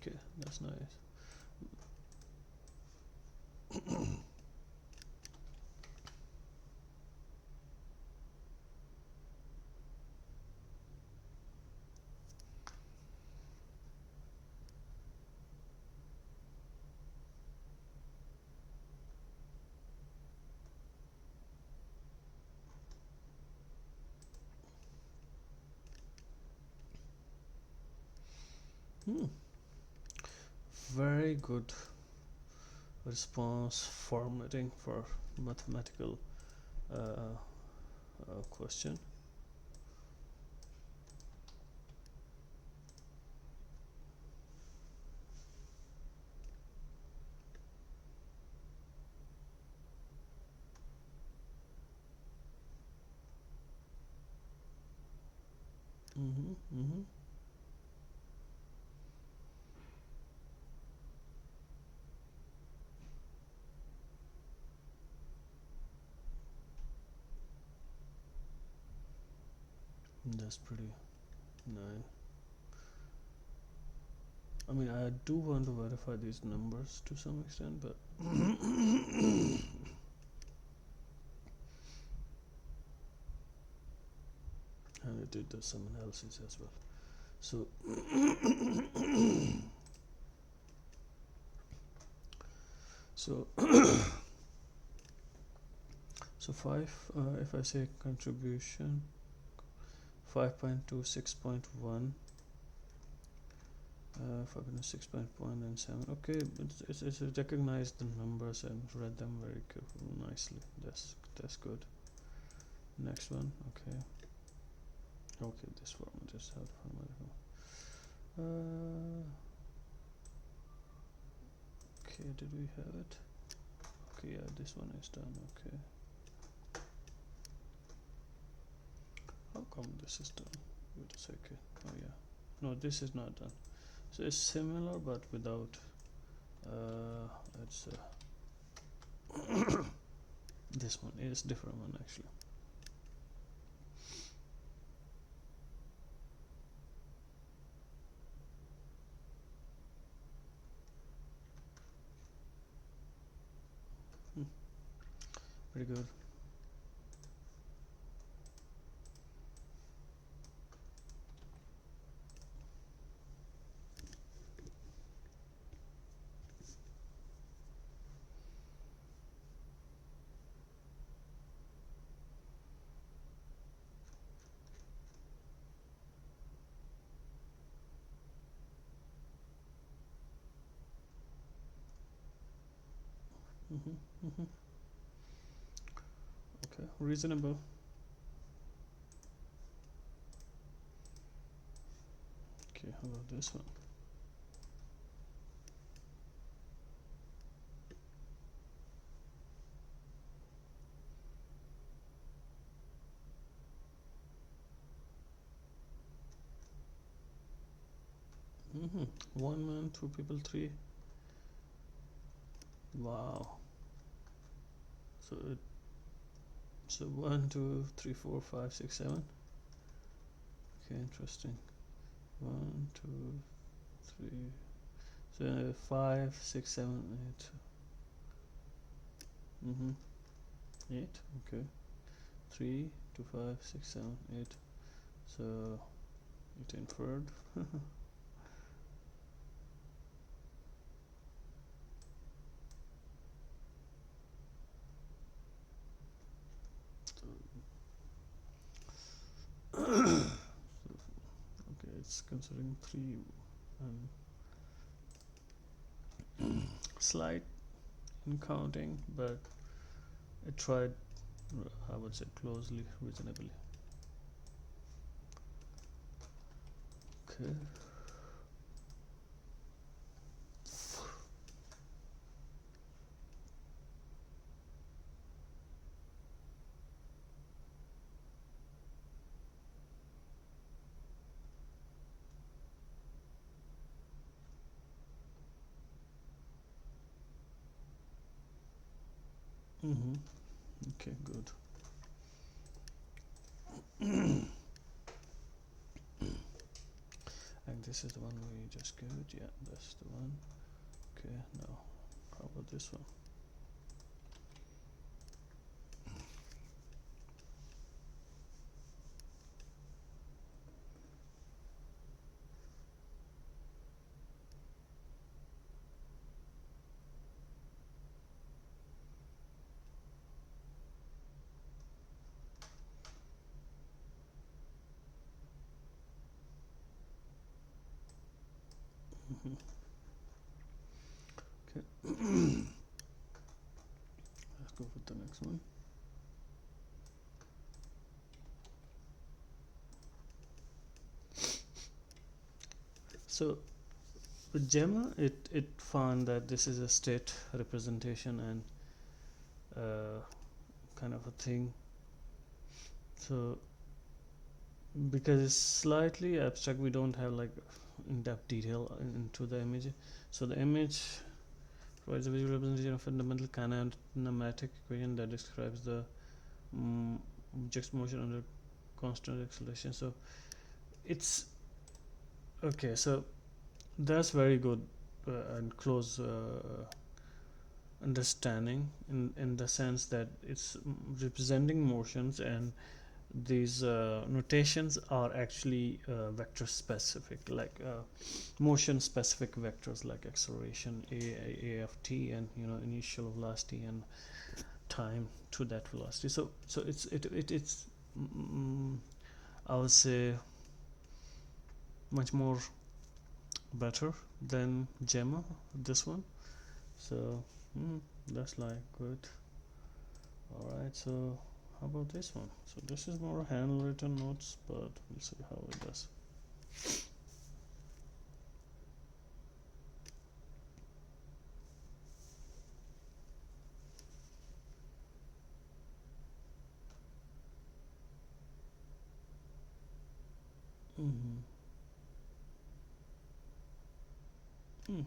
Okay, that's nice. Very good response formatting for mathematical question. That's pretty nice. I mean, I do want to verify these numbers to some extent, but and it did some analysis as well. So so 5, if I say contribution 5.2, 6.1, 6.1 okay, it's recognized the numbers and read them very nicely. That's good. Next one, okay, this format is how to format it. Okay, did we have it? Okay, yeah, this one is done. Okay, how come this is done? Wait a second. Oh yeah, no, this is not done. So it's similar but without it's This one is different one actually. Pretty good. Okay, reasonable. Okay, how about this one? One man, two people, three. Wow. So 1, 2, 3, 4, 5, 6, 7. Okay, interesting. 1, 2, 3. So 5, 6, 7, 8. 8. Okay. 3, 2, 5, 6, 7, 8. So it inferred. Okay, it's considering 3 and slight in counting, but it tried, I would say, closely, reasonably. Okay. Okay, good. And this is the one we just got. Yeah, that's the one. Okay, now how about this one? Okay. Let's go with the next one. So with Gemma, it found that this is a state representation and kind of a thing. So because it's slightly abstract, we don't have like in-depth detail into the image. So the image provides a visual representation of a fundamental kinematic equation that describes the object's motion under constant acceleration. So it's okay. So that's very good and close understanding in the sense that it's representing motions, and these notations are actually vector specific, like motion specific vectors like acceleration a of t, and initial velocity and time to that velocity. So it's I would say much more better than Gemma, this one. So that's like good. Alright, so how about this one? So this is more handwritten notes, but we'll see how it does.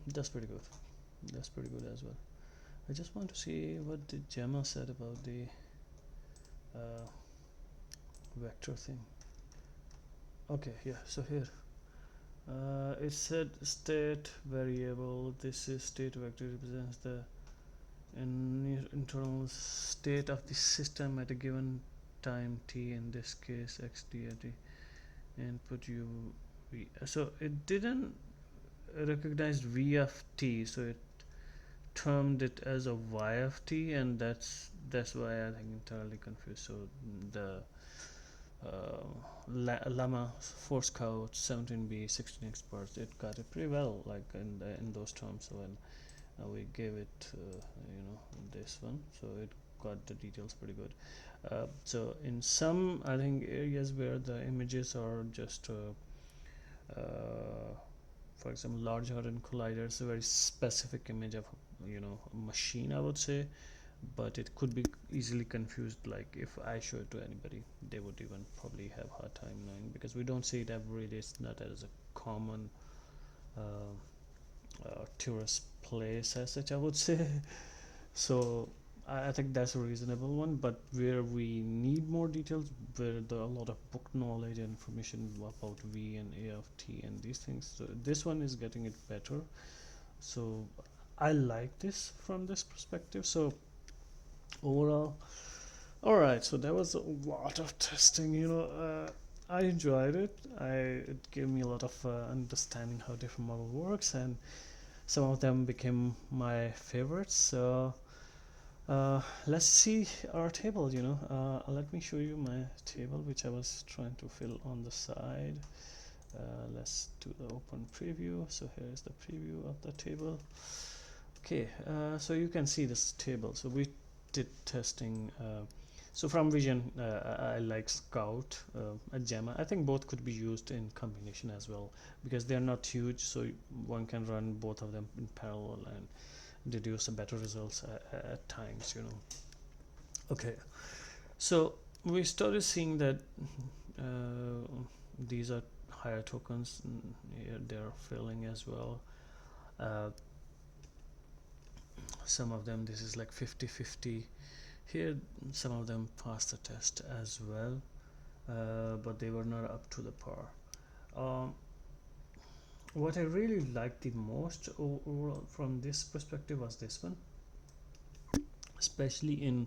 That's pretty good. That's pretty good as well. I just want to see what the Gemma said about the vector thing. Okay, yeah, so here it said state variable. This is state vector, represents the internal state of the system at a given time t, in this case xt at the input u v. So it didn't recognize v of t, so it termed it as a y of t, and that's why I think entirely confused. So the Llama 4 Scout 17B 16 experts, it got it pretty well, like in those terms when we gave it this one, so it got the details pretty good. So in some, I think, areas where the images are just for example, large hadron collider is a very specific image of a machine, I would say, but it could be easily confused. Like if I show it to anybody, they would even probably have a hard time knowing, because we don't see it every day. It's not as a common tourist place as such, I would say. So I think that's a reasonable one, but where we need more details, where there are a lot of book knowledge and information about V and A of T and these things, so this one is getting it better. So I like this from this perspective. So overall, all right, so there was a lot of testing, I enjoyed it. It gave me a lot of understanding how different model works, and some of them became my favorites. So let's see our table. Let me show you my table, which I was trying to fill on the side. Let's do the open preview. So here is the preview of the table. Okay, so you can see this table. So we did testing. So from vision, I like Scout and Gemma. I think both could be used in combination as well, because they're not huge, so one can run both of them in parallel and deduce better results at times. Okay, so we started seeing that these are higher tokens. They're failing as well. Some of them, this is like 50-50. Here some of them passed the test as well, but they were not up to the par. What I really liked the most overall from this perspective was this one, especially in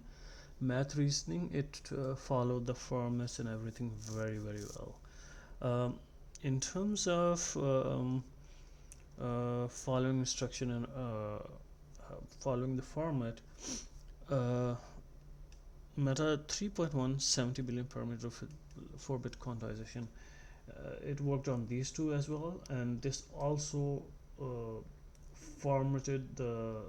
math reasoning. It followed the formats and everything very well. In terms of following instruction and following the format, Meta 3.1 70 billion parameter 4-bit quantization, it worked on these two as well, and this also formatted the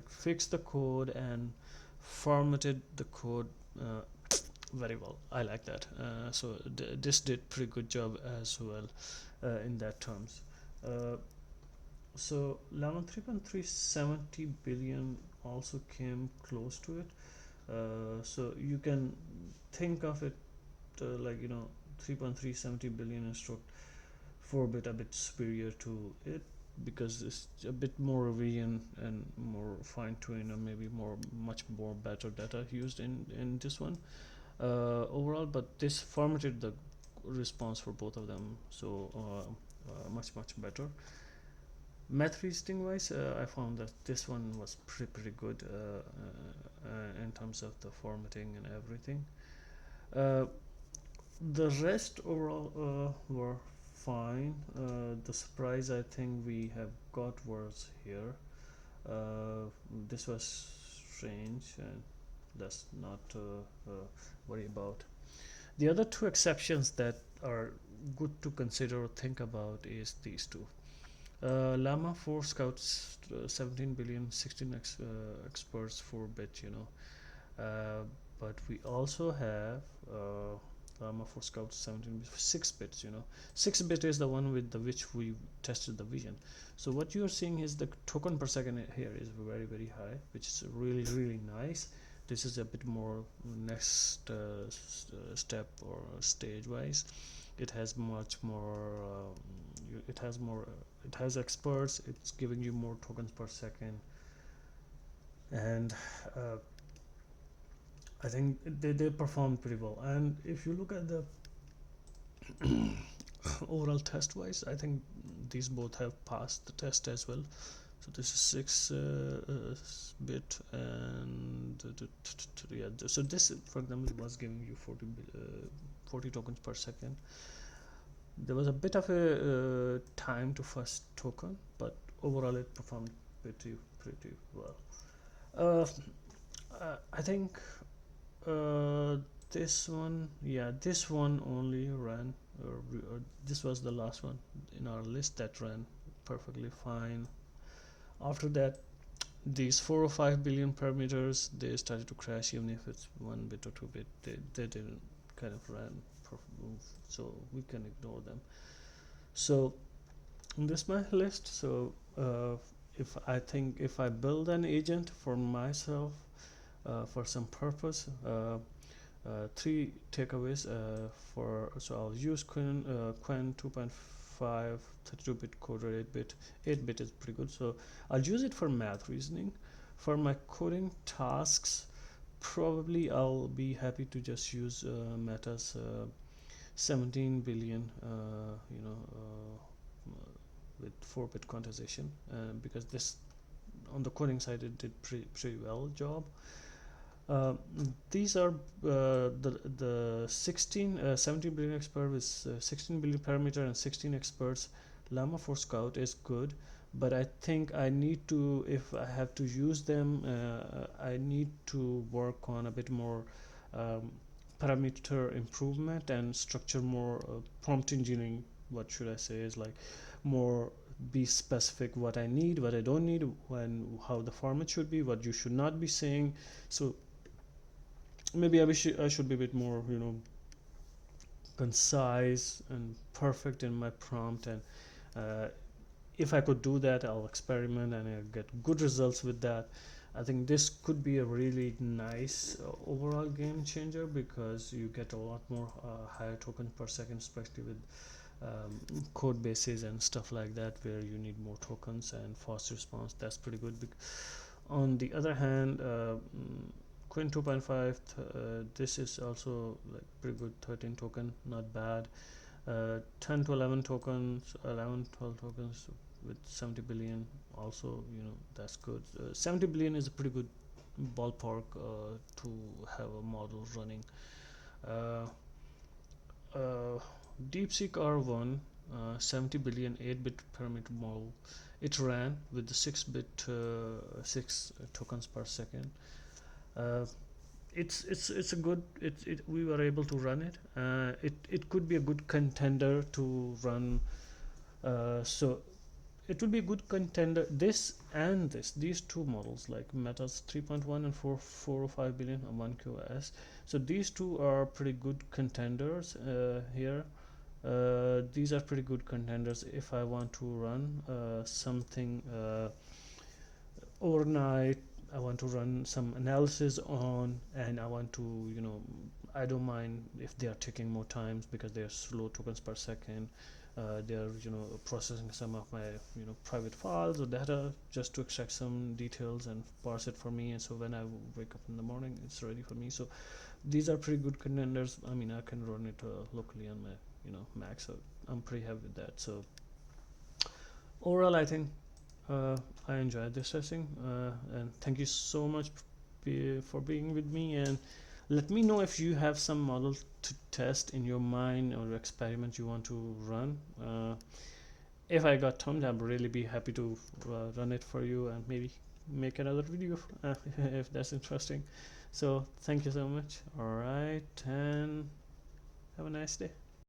fixed the code and formatted the code very well. I like that. So this did pretty good job as well in that terms. So Llama 3.3 70 billion also came close to it. So you can think of it 3.3 70 billion instruct 4-bit a bit superior to it, because it's a bit more revision and more fine-tuned, or maybe much more better data used in this one overall. But this formatted the response for both of them, so much better. Math reasoning wise, I found that this one was pretty good in terms of the formatting and everything. The rest overall were fine. The surprise I think we have got was here. This was strange, and that's not worry about. The other two exceptions that are good to consider or think about is these two. Llama 4 Scouts 17 billion 16 experts 4-bit, but we also have Llama 4 Scout 17 6 bits. 6 bit is the one with which we tested the vision. So what you are seeing is the token per second here is very high, which is really nice. This is a bit more next step or stage wise. It has much more it has experts. It's giving you more tokens per second, and I think they performed pretty well. And if you look at the overall test wise, I think these both have passed the test as well. So this is 6 bit, and yeah, so this, for example, was giving you 40 tokens per second. There was a bit of a time to first token, but overall it performed pretty well. I think this one, yeah, this one only ran, or this was the last one in our list that ran perfectly fine. After that, these 4 or 5 billion parameters, they started to crash. Even if it's 1 bit or 2 bit, they didn't kind of ran, so we can ignore them. So this is my list. So if I build an agent for myself for some purpose, 3 takeaways so I'll use Qwen 2.5 32-bit coder, 8-bit is pretty good, so I'll use it for math reasoning. For my coding tasks, probably I'll be happy to just use Meta's 17 billion with 4-bit quantization, because this on the coding side it did pretty well job. These are the 17 billion expert with 16 billion parameter and 16 experts. Llama for Scout is good, but I think I need to, if I have to use them, I need to work on a bit more parameter improvement and structure more prompt engineering. What should I say is like more be specific what I need, what I don't need, how the format should be, what you should not be saying. So maybe I should be a bit more, concise and perfect in my prompt, and if I could do that, I'll experiment and I'll get good results with that. I think this could be a really nice overall game changer, because you get a lot more higher tokens per second, especially with code bases and stuff like that, where you need more tokens and fast response. That's pretty good. On the other hand, Qwen 2.5, this is also like pretty good, 13 token, not bad. 10 to 11 tokens, 11 12 tokens with 70 billion, also that's good. 70 billion is a pretty good ballpark to have a model running. DeepSeek R1, 70 billion 8-bit parameter model, it ran with the 6-bit 6 tokens per second. It's a good, we were able to run it. It could be a good contender to run, so it would be a good contender, these two models, like Meta's 3.1 and 405 billion and 1QS. So these two are pretty good contenders here. These are pretty good contenders if I want to run something overnight. I want to run some analysis on, and I want to, I don't mind if they are taking more times, because they are slow tokens per second. They are, processing some of my, private files or data just to extract some details and parse it for me. And so when I wake up in the morning, it's ready for me. So these are pretty good contenders. I mean, I can run it locally on my, Mac. So I'm pretty happy with that. So overall, I think I enjoyed this session, and thank you so much for being with me. And let me know if you have some model to test in your mind or experiment you want to run. If I got thumbs, I'd really be happy to run it for you and maybe make another video if that's interesting. So thank you so much. All right, and have a nice day.